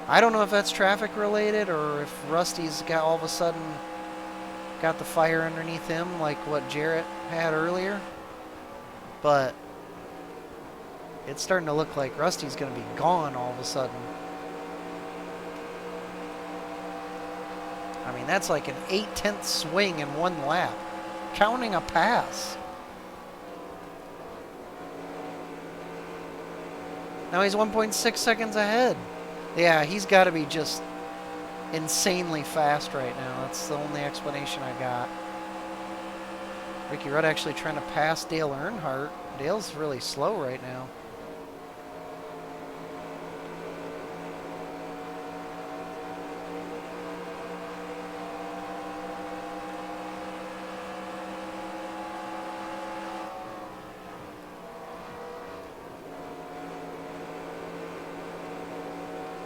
I don't know if that's traffic related or if Rusty's got all of a sudden got the fire underneath him like what Jarrett had earlier. But it's starting to look like Rusty's going to be gone all of a sudden. I mean, that's like an 0.8 swing in 1 lap, counting a pass. Now he's 1.6 seconds ahead. Yeah, he's got to be just insanely fast right now. That's the only explanation I got. Ricky Rudd actually trying to pass Dale Earnhardt. Dale's really slow right now.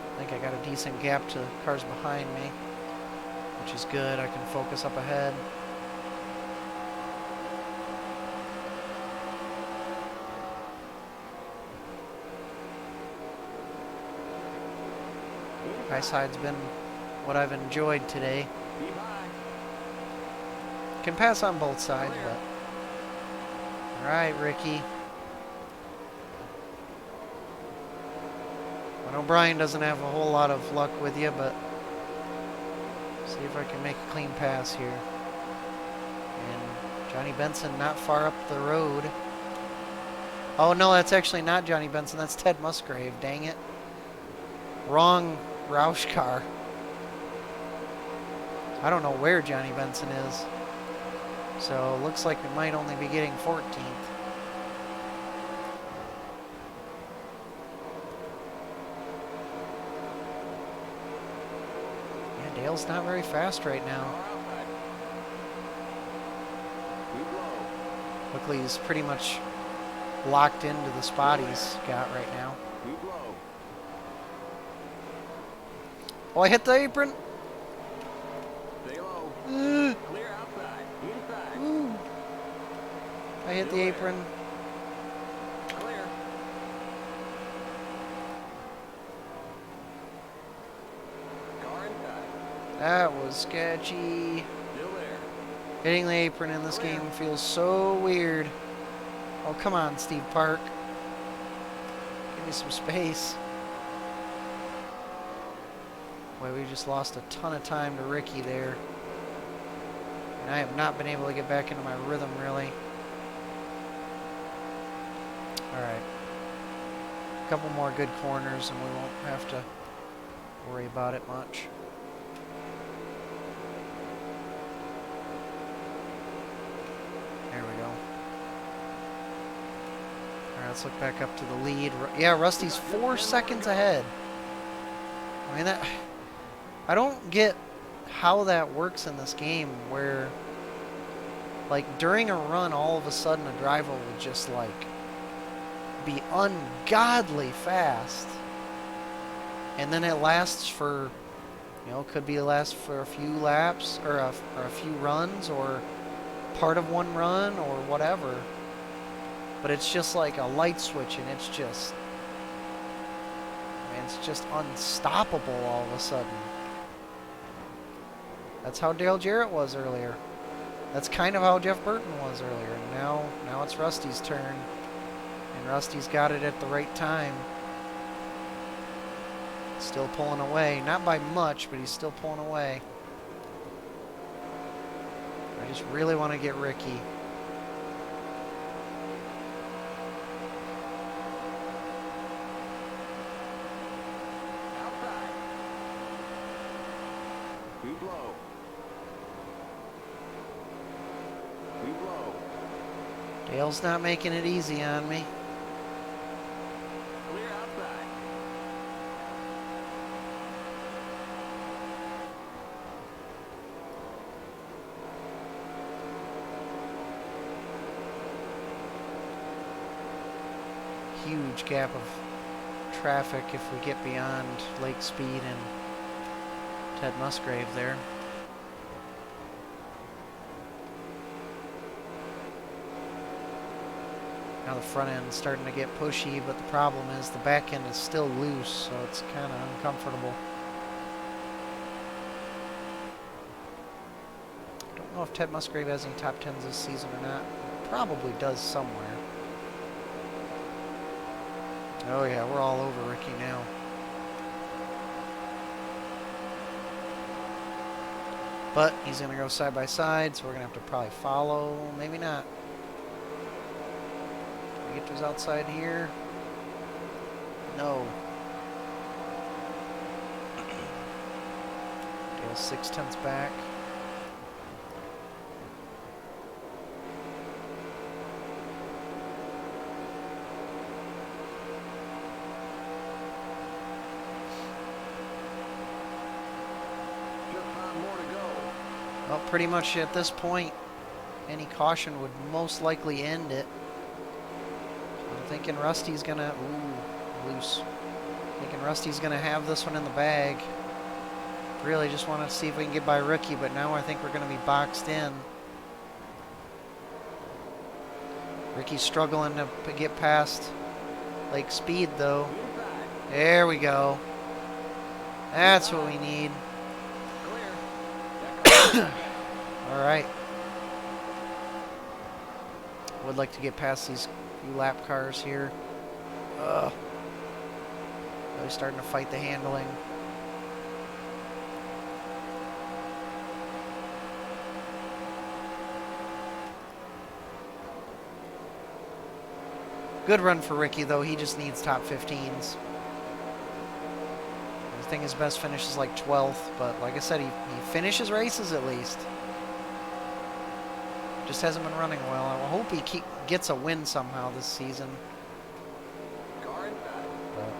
I think I got a decent gap to cars behind me, which is good. I can focus up ahead. High side's been what I've enjoyed today. Keep high. Can pass on both sides, but all right, Ricky. I know Brian doesn't have a whole lot of luck with you, but see if I can make a clean pass here. And Johnny Benson not far up the road. Oh no, that's actually not Johnny Benson. That's Ted Musgrave. Dang it. Wrong Roush car. I don't know where Johnny Benson is. So looks like we might only be getting 14th. Yeah, Dale's not very fast right now. Car outside. Keep low. Luckily he's pretty much locked into the spot he's got right now. Keep low. Oh, I hit the apron. Stay low. Ugh. Clear outside. Inside. Ooh. I hit the apron. Clear. Car inside. That was sketchy. Still there. Hitting the apron in this game feels so weird. Oh, come on, Steve Park. Give me some space. Boy, we just lost a ton of time to Ricky there. And I have not been able to get back into my rhythm, really. Alright. A couple more good corners and we won't have to worry about it much. There we go. Alright, let's look back up to the lead. Yeah, Rusty's 4 seconds ahead. I mean, I don't get how that works in this game where, like, during a run, all of a sudden a driver will just, like, be ungodly fast. And then it lasts for, you know, could be last for a few laps or a few runs or part of one run or whatever. But it's just like a light switch and it's just, I mean, it's just unstoppable all of a sudden. That's how Dale Jarrett was earlier. That's kind of how Jeff Burton was earlier. And now it's Rusty's turn. And Rusty's got it at the right time. Still pulling away. Not by much, but he's still pulling away. I just really want to get Ricky. Outside. Too low. Too low. Dale's not making it easy on me. Clear outside. Huge gap of traffic if we get beyond Lake Speed and Ted Musgrave there. Now the front end's starting to get pushy, but the problem is the back end is still loose, so it's kind of uncomfortable. Don't know if Ted Musgrave has any top 10s this season or not. Probably does somewhere. Oh yeah, we're all over Ricky now. But he's going to go side by side, so we're going to have to probably follow. Maybe not. Can we get to his outside here? No. Dale's 6/10 back. Well, pretty much at this point, any caution would most likely end it. I'm thinking Rusty's gonna... Ooh, loose. Thinking Rusty's gonna have this one in the bag. Really just want to see if we can get by Ricky, but now I think we're gonna be boxed in. Ricky's struggling to get past Lake Speed, though. There we go. That's what we need. All right. Would like to get past these few lap cars here. Really starting to fight the handling. Good run for Ricky, though. He just needs top 15s. I think his best finish is like 12th, but like I said, he finishes races at least. Just hasn't been running well. I hope he gets a win somehow this season. Car inside. But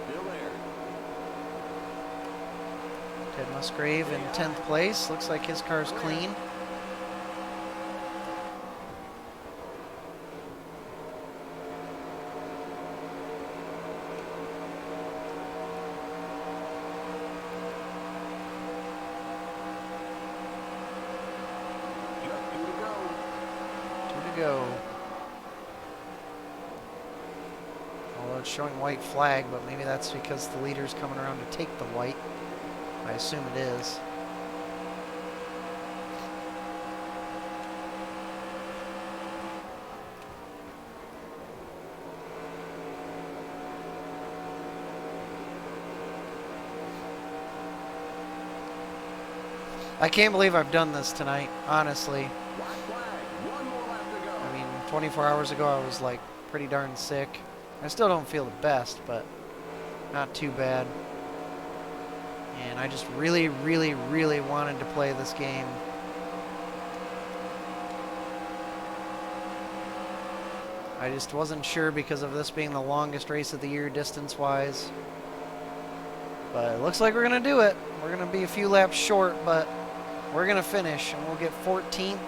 Still there. Ted Musgrave in 10th place. Looks like his car's clean. Just two to go. 2 to go. Although it's showing white flag, but maybe that's because the leader's coming around to take the white. I assume it is. I can't believe I've done this tonight, honestly. White flag. One more lap to go. I mean, 24 hours ago I was like pretty darn sick. I still don't feel the best, but not too bad. And I just really, really, really wanted to play this game. I just wasn't sure because of this being the longest race of the year distance-wise. But it looks like we're going to do it. We're going to be a few laps short, but we're going to finish. And we'll get 14th.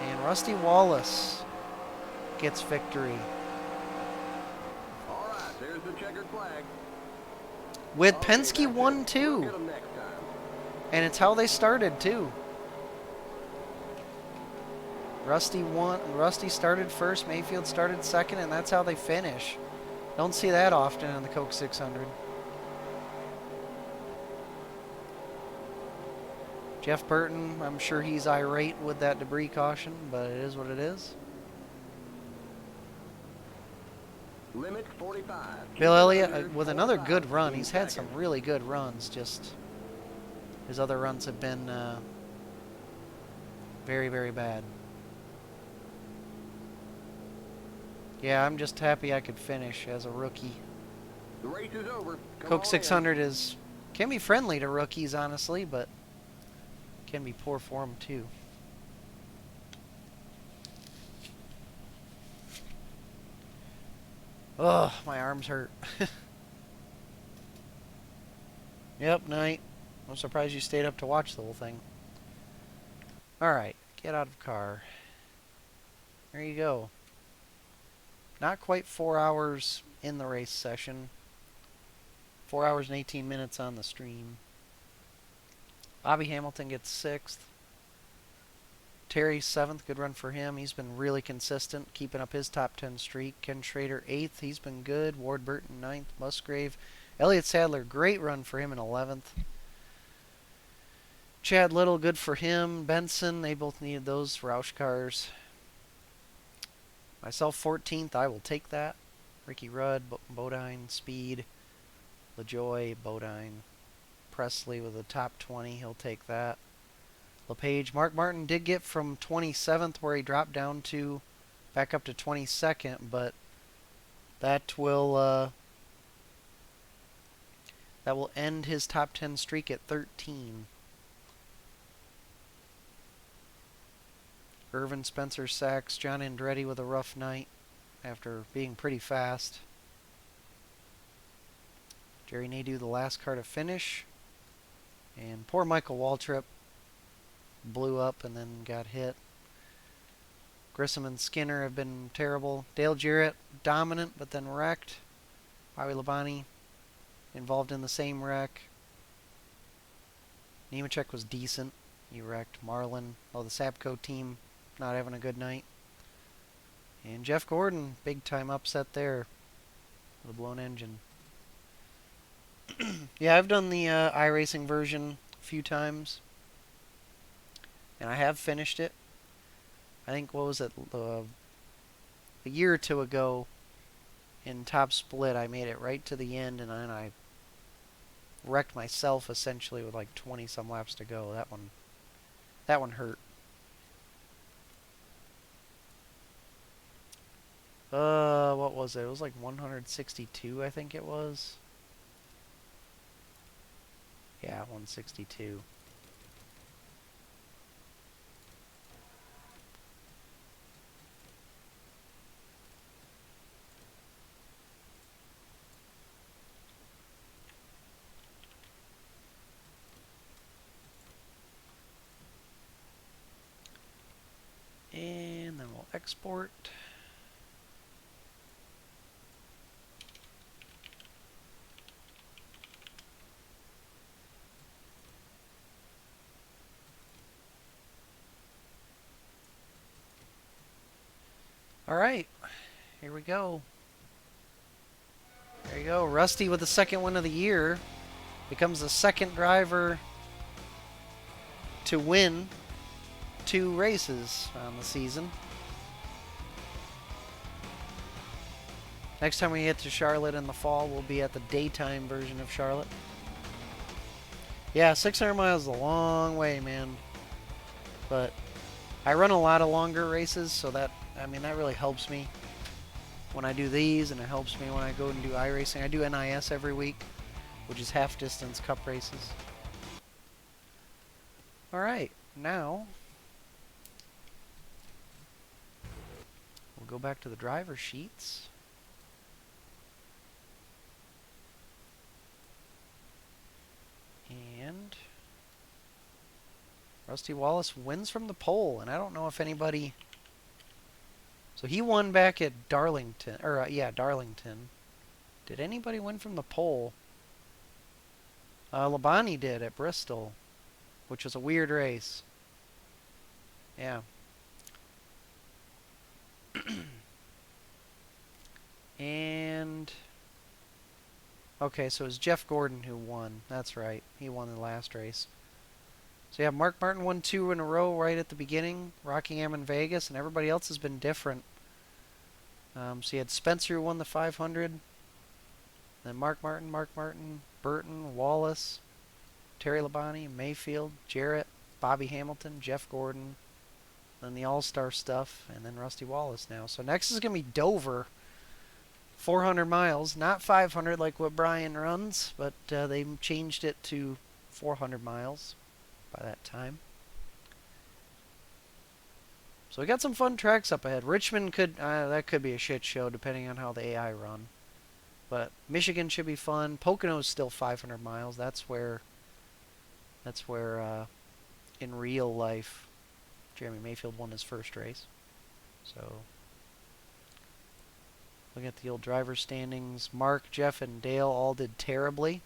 And Rusty Wallace gets victory. All right, there's the checkered flag. With Okay, Penske that's it. 1-2. We'll get 'em next time. And it's how they started, too. Rusty started first, Mayfield started second, and that's how they finish. Don't see that often in the Coke 600. Jeff Burton, I'm sure he's irate with that debris caution, but it is what it is. Limit 45. Bill Elliott Under with another 45, good run. 15 He's had some seconds. really good runs, just his other runs have been very, very bad. Yeah, I'm just happy I could finish as a rookie. The race is over. Come Coke on 600 can be friendly to rookies, honestly, but can be poor for them too. Ugh, my arms hurt. Yep, night. I'm surprised you stayed up to watch the whole thing. Alright, get out of car. There you go. Not quite 4 hours in the race session. 4 hours and 18 minutes on the stream. Bobby Hamilton gets 6th. Terry 7th, good run for him. He's been really consistent, keeping up his top 10 streak. Ken Schrader 8th, he's been good. Ward Burton 9th. Musgrave. Elliott Sadler, great run for him in 11th. Chad Little, good for him. Benson, they both needed those Roush cars. Myself 14th, I will take that. Ricky Rudd, Bodine, Speed, LaJoy, Bodine. Presley with the top 20, he'll take that. LePage, Mark Martin did get from 27th where he dropped down to back up to 22nd, but that will end his top 10 streak at 13. Irvin Spencer Sachs, John Andretti with a rough night after being pretty fast. Jerry Nadeau, the last car to finish. And poor Michael Waltrip blew up and then got hit. Grissom and Skinner have been terrible. Dale Jarrett, dominant, but then wrecked. Howie Labonte, involved in the same wreck. Nemechek was decent. He wrecked. Marlin, the Sapco team, not having a good night. And Jeff Gordon, big time upset there with a blown engine. Yeah, I've done the iRacing version a few times. And I have finished it. I think, what was it, a year or two ago in Top Split, I made it right to the end, and then I wrecked myself essentially with like 20 some laps to go. That one hurt. What was it? It was like 162, I think it was. Yeah, 162. And then we'll export. All right, here we go. There you go. Rusty with the second win of the year. Becomes the second driver to win 2 races on the season. Next time we get to Charlotte in the fall, we'll be at the daytime version of Charlotte. Yeah, 600 miles is a long way, man. But I run a lot of longer races, so that, I mean, that really helps me when I do these, and it helps me when I go and do iRacing. I do NIS every week, which is half distance cup races. All right, now we'll go back to the driver sheets. And Rusty Wallace wins from the pole, and I don't know if anybody. So he won back at Darlington, or yeah, Darlington. Did anybody win from the pole? Labani did at Bristol, which was a weird race. Yeah. And okay, so it was Jeff Gordon who won. That's right. He won the last race. So yeah, Mark Martin won 2 in a row right at the beginning, Rockingham and Vegas, and everybody else has been different. So you had Spencer who won the 500, then Mark Martin, Burton, Wallace, Terry Labonte, Mayfield, Jarrett, Bobby Hamilton, Jeff Gordon, then the All-Star stuff, and then Rusty Wallace now. So next is going to be Dover, 400 miles, not 500 like what Brian runs, but they changed it to 400 miles by that time. So we got some fun tracks up ahead. Richmond that could be a shit show depending on how the AI run. But Michigan should be fun. Pocono's still 500 miles. That's where in real life Jeremy Mayfield won his first race. So looking at the old driver standings, Mark, Jeff, and Dale all did terribly.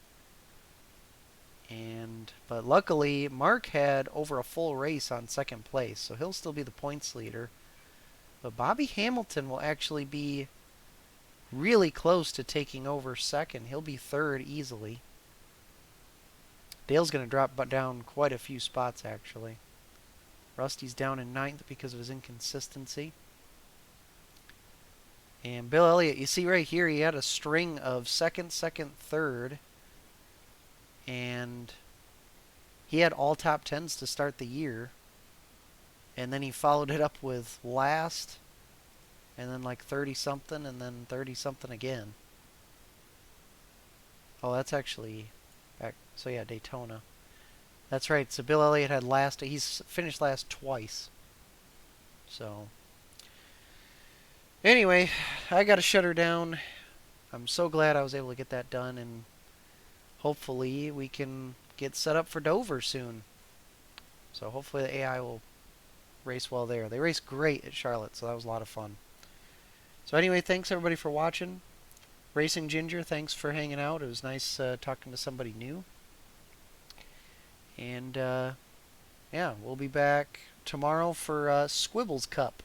But luckily, Mark had over a full race on second place, so he'll still be the points leader. But Bobby Hamilton will actually be really close to taking over second. He'll be third easily. Dale's going to drop down quite a few spots, actually. Rusty's down in ninth because of his inconsistency. And Bill Elliott, you see right here, he had a string of second, third. And he had all top 10s to start the year. And then he followed it up with last, and then like 30-something, and then 30-something again. Oh, that's actually back. So yeah, Daytona. That's right. So Bill Elliott had last. He's finished last twice. So anyway, I got to shut her down. I'm so glad I was able to get that done, and hopefully we can get set up for Dover soon. So hopefully the AI will race well there. They raced great at Charlotte, so that was a lot of fun. So anyway, thanks everybody for watching. Racing Ginger, thanks for hanging out. It was nice talking to somebody new. And yeah, we'll be back tomorrow for Squibbles Cup.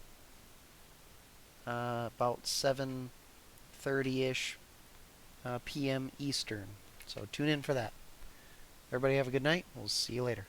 About 7:30ish p.m. Eastern. So tune in for that. Everybody have a good night. We'll see you later.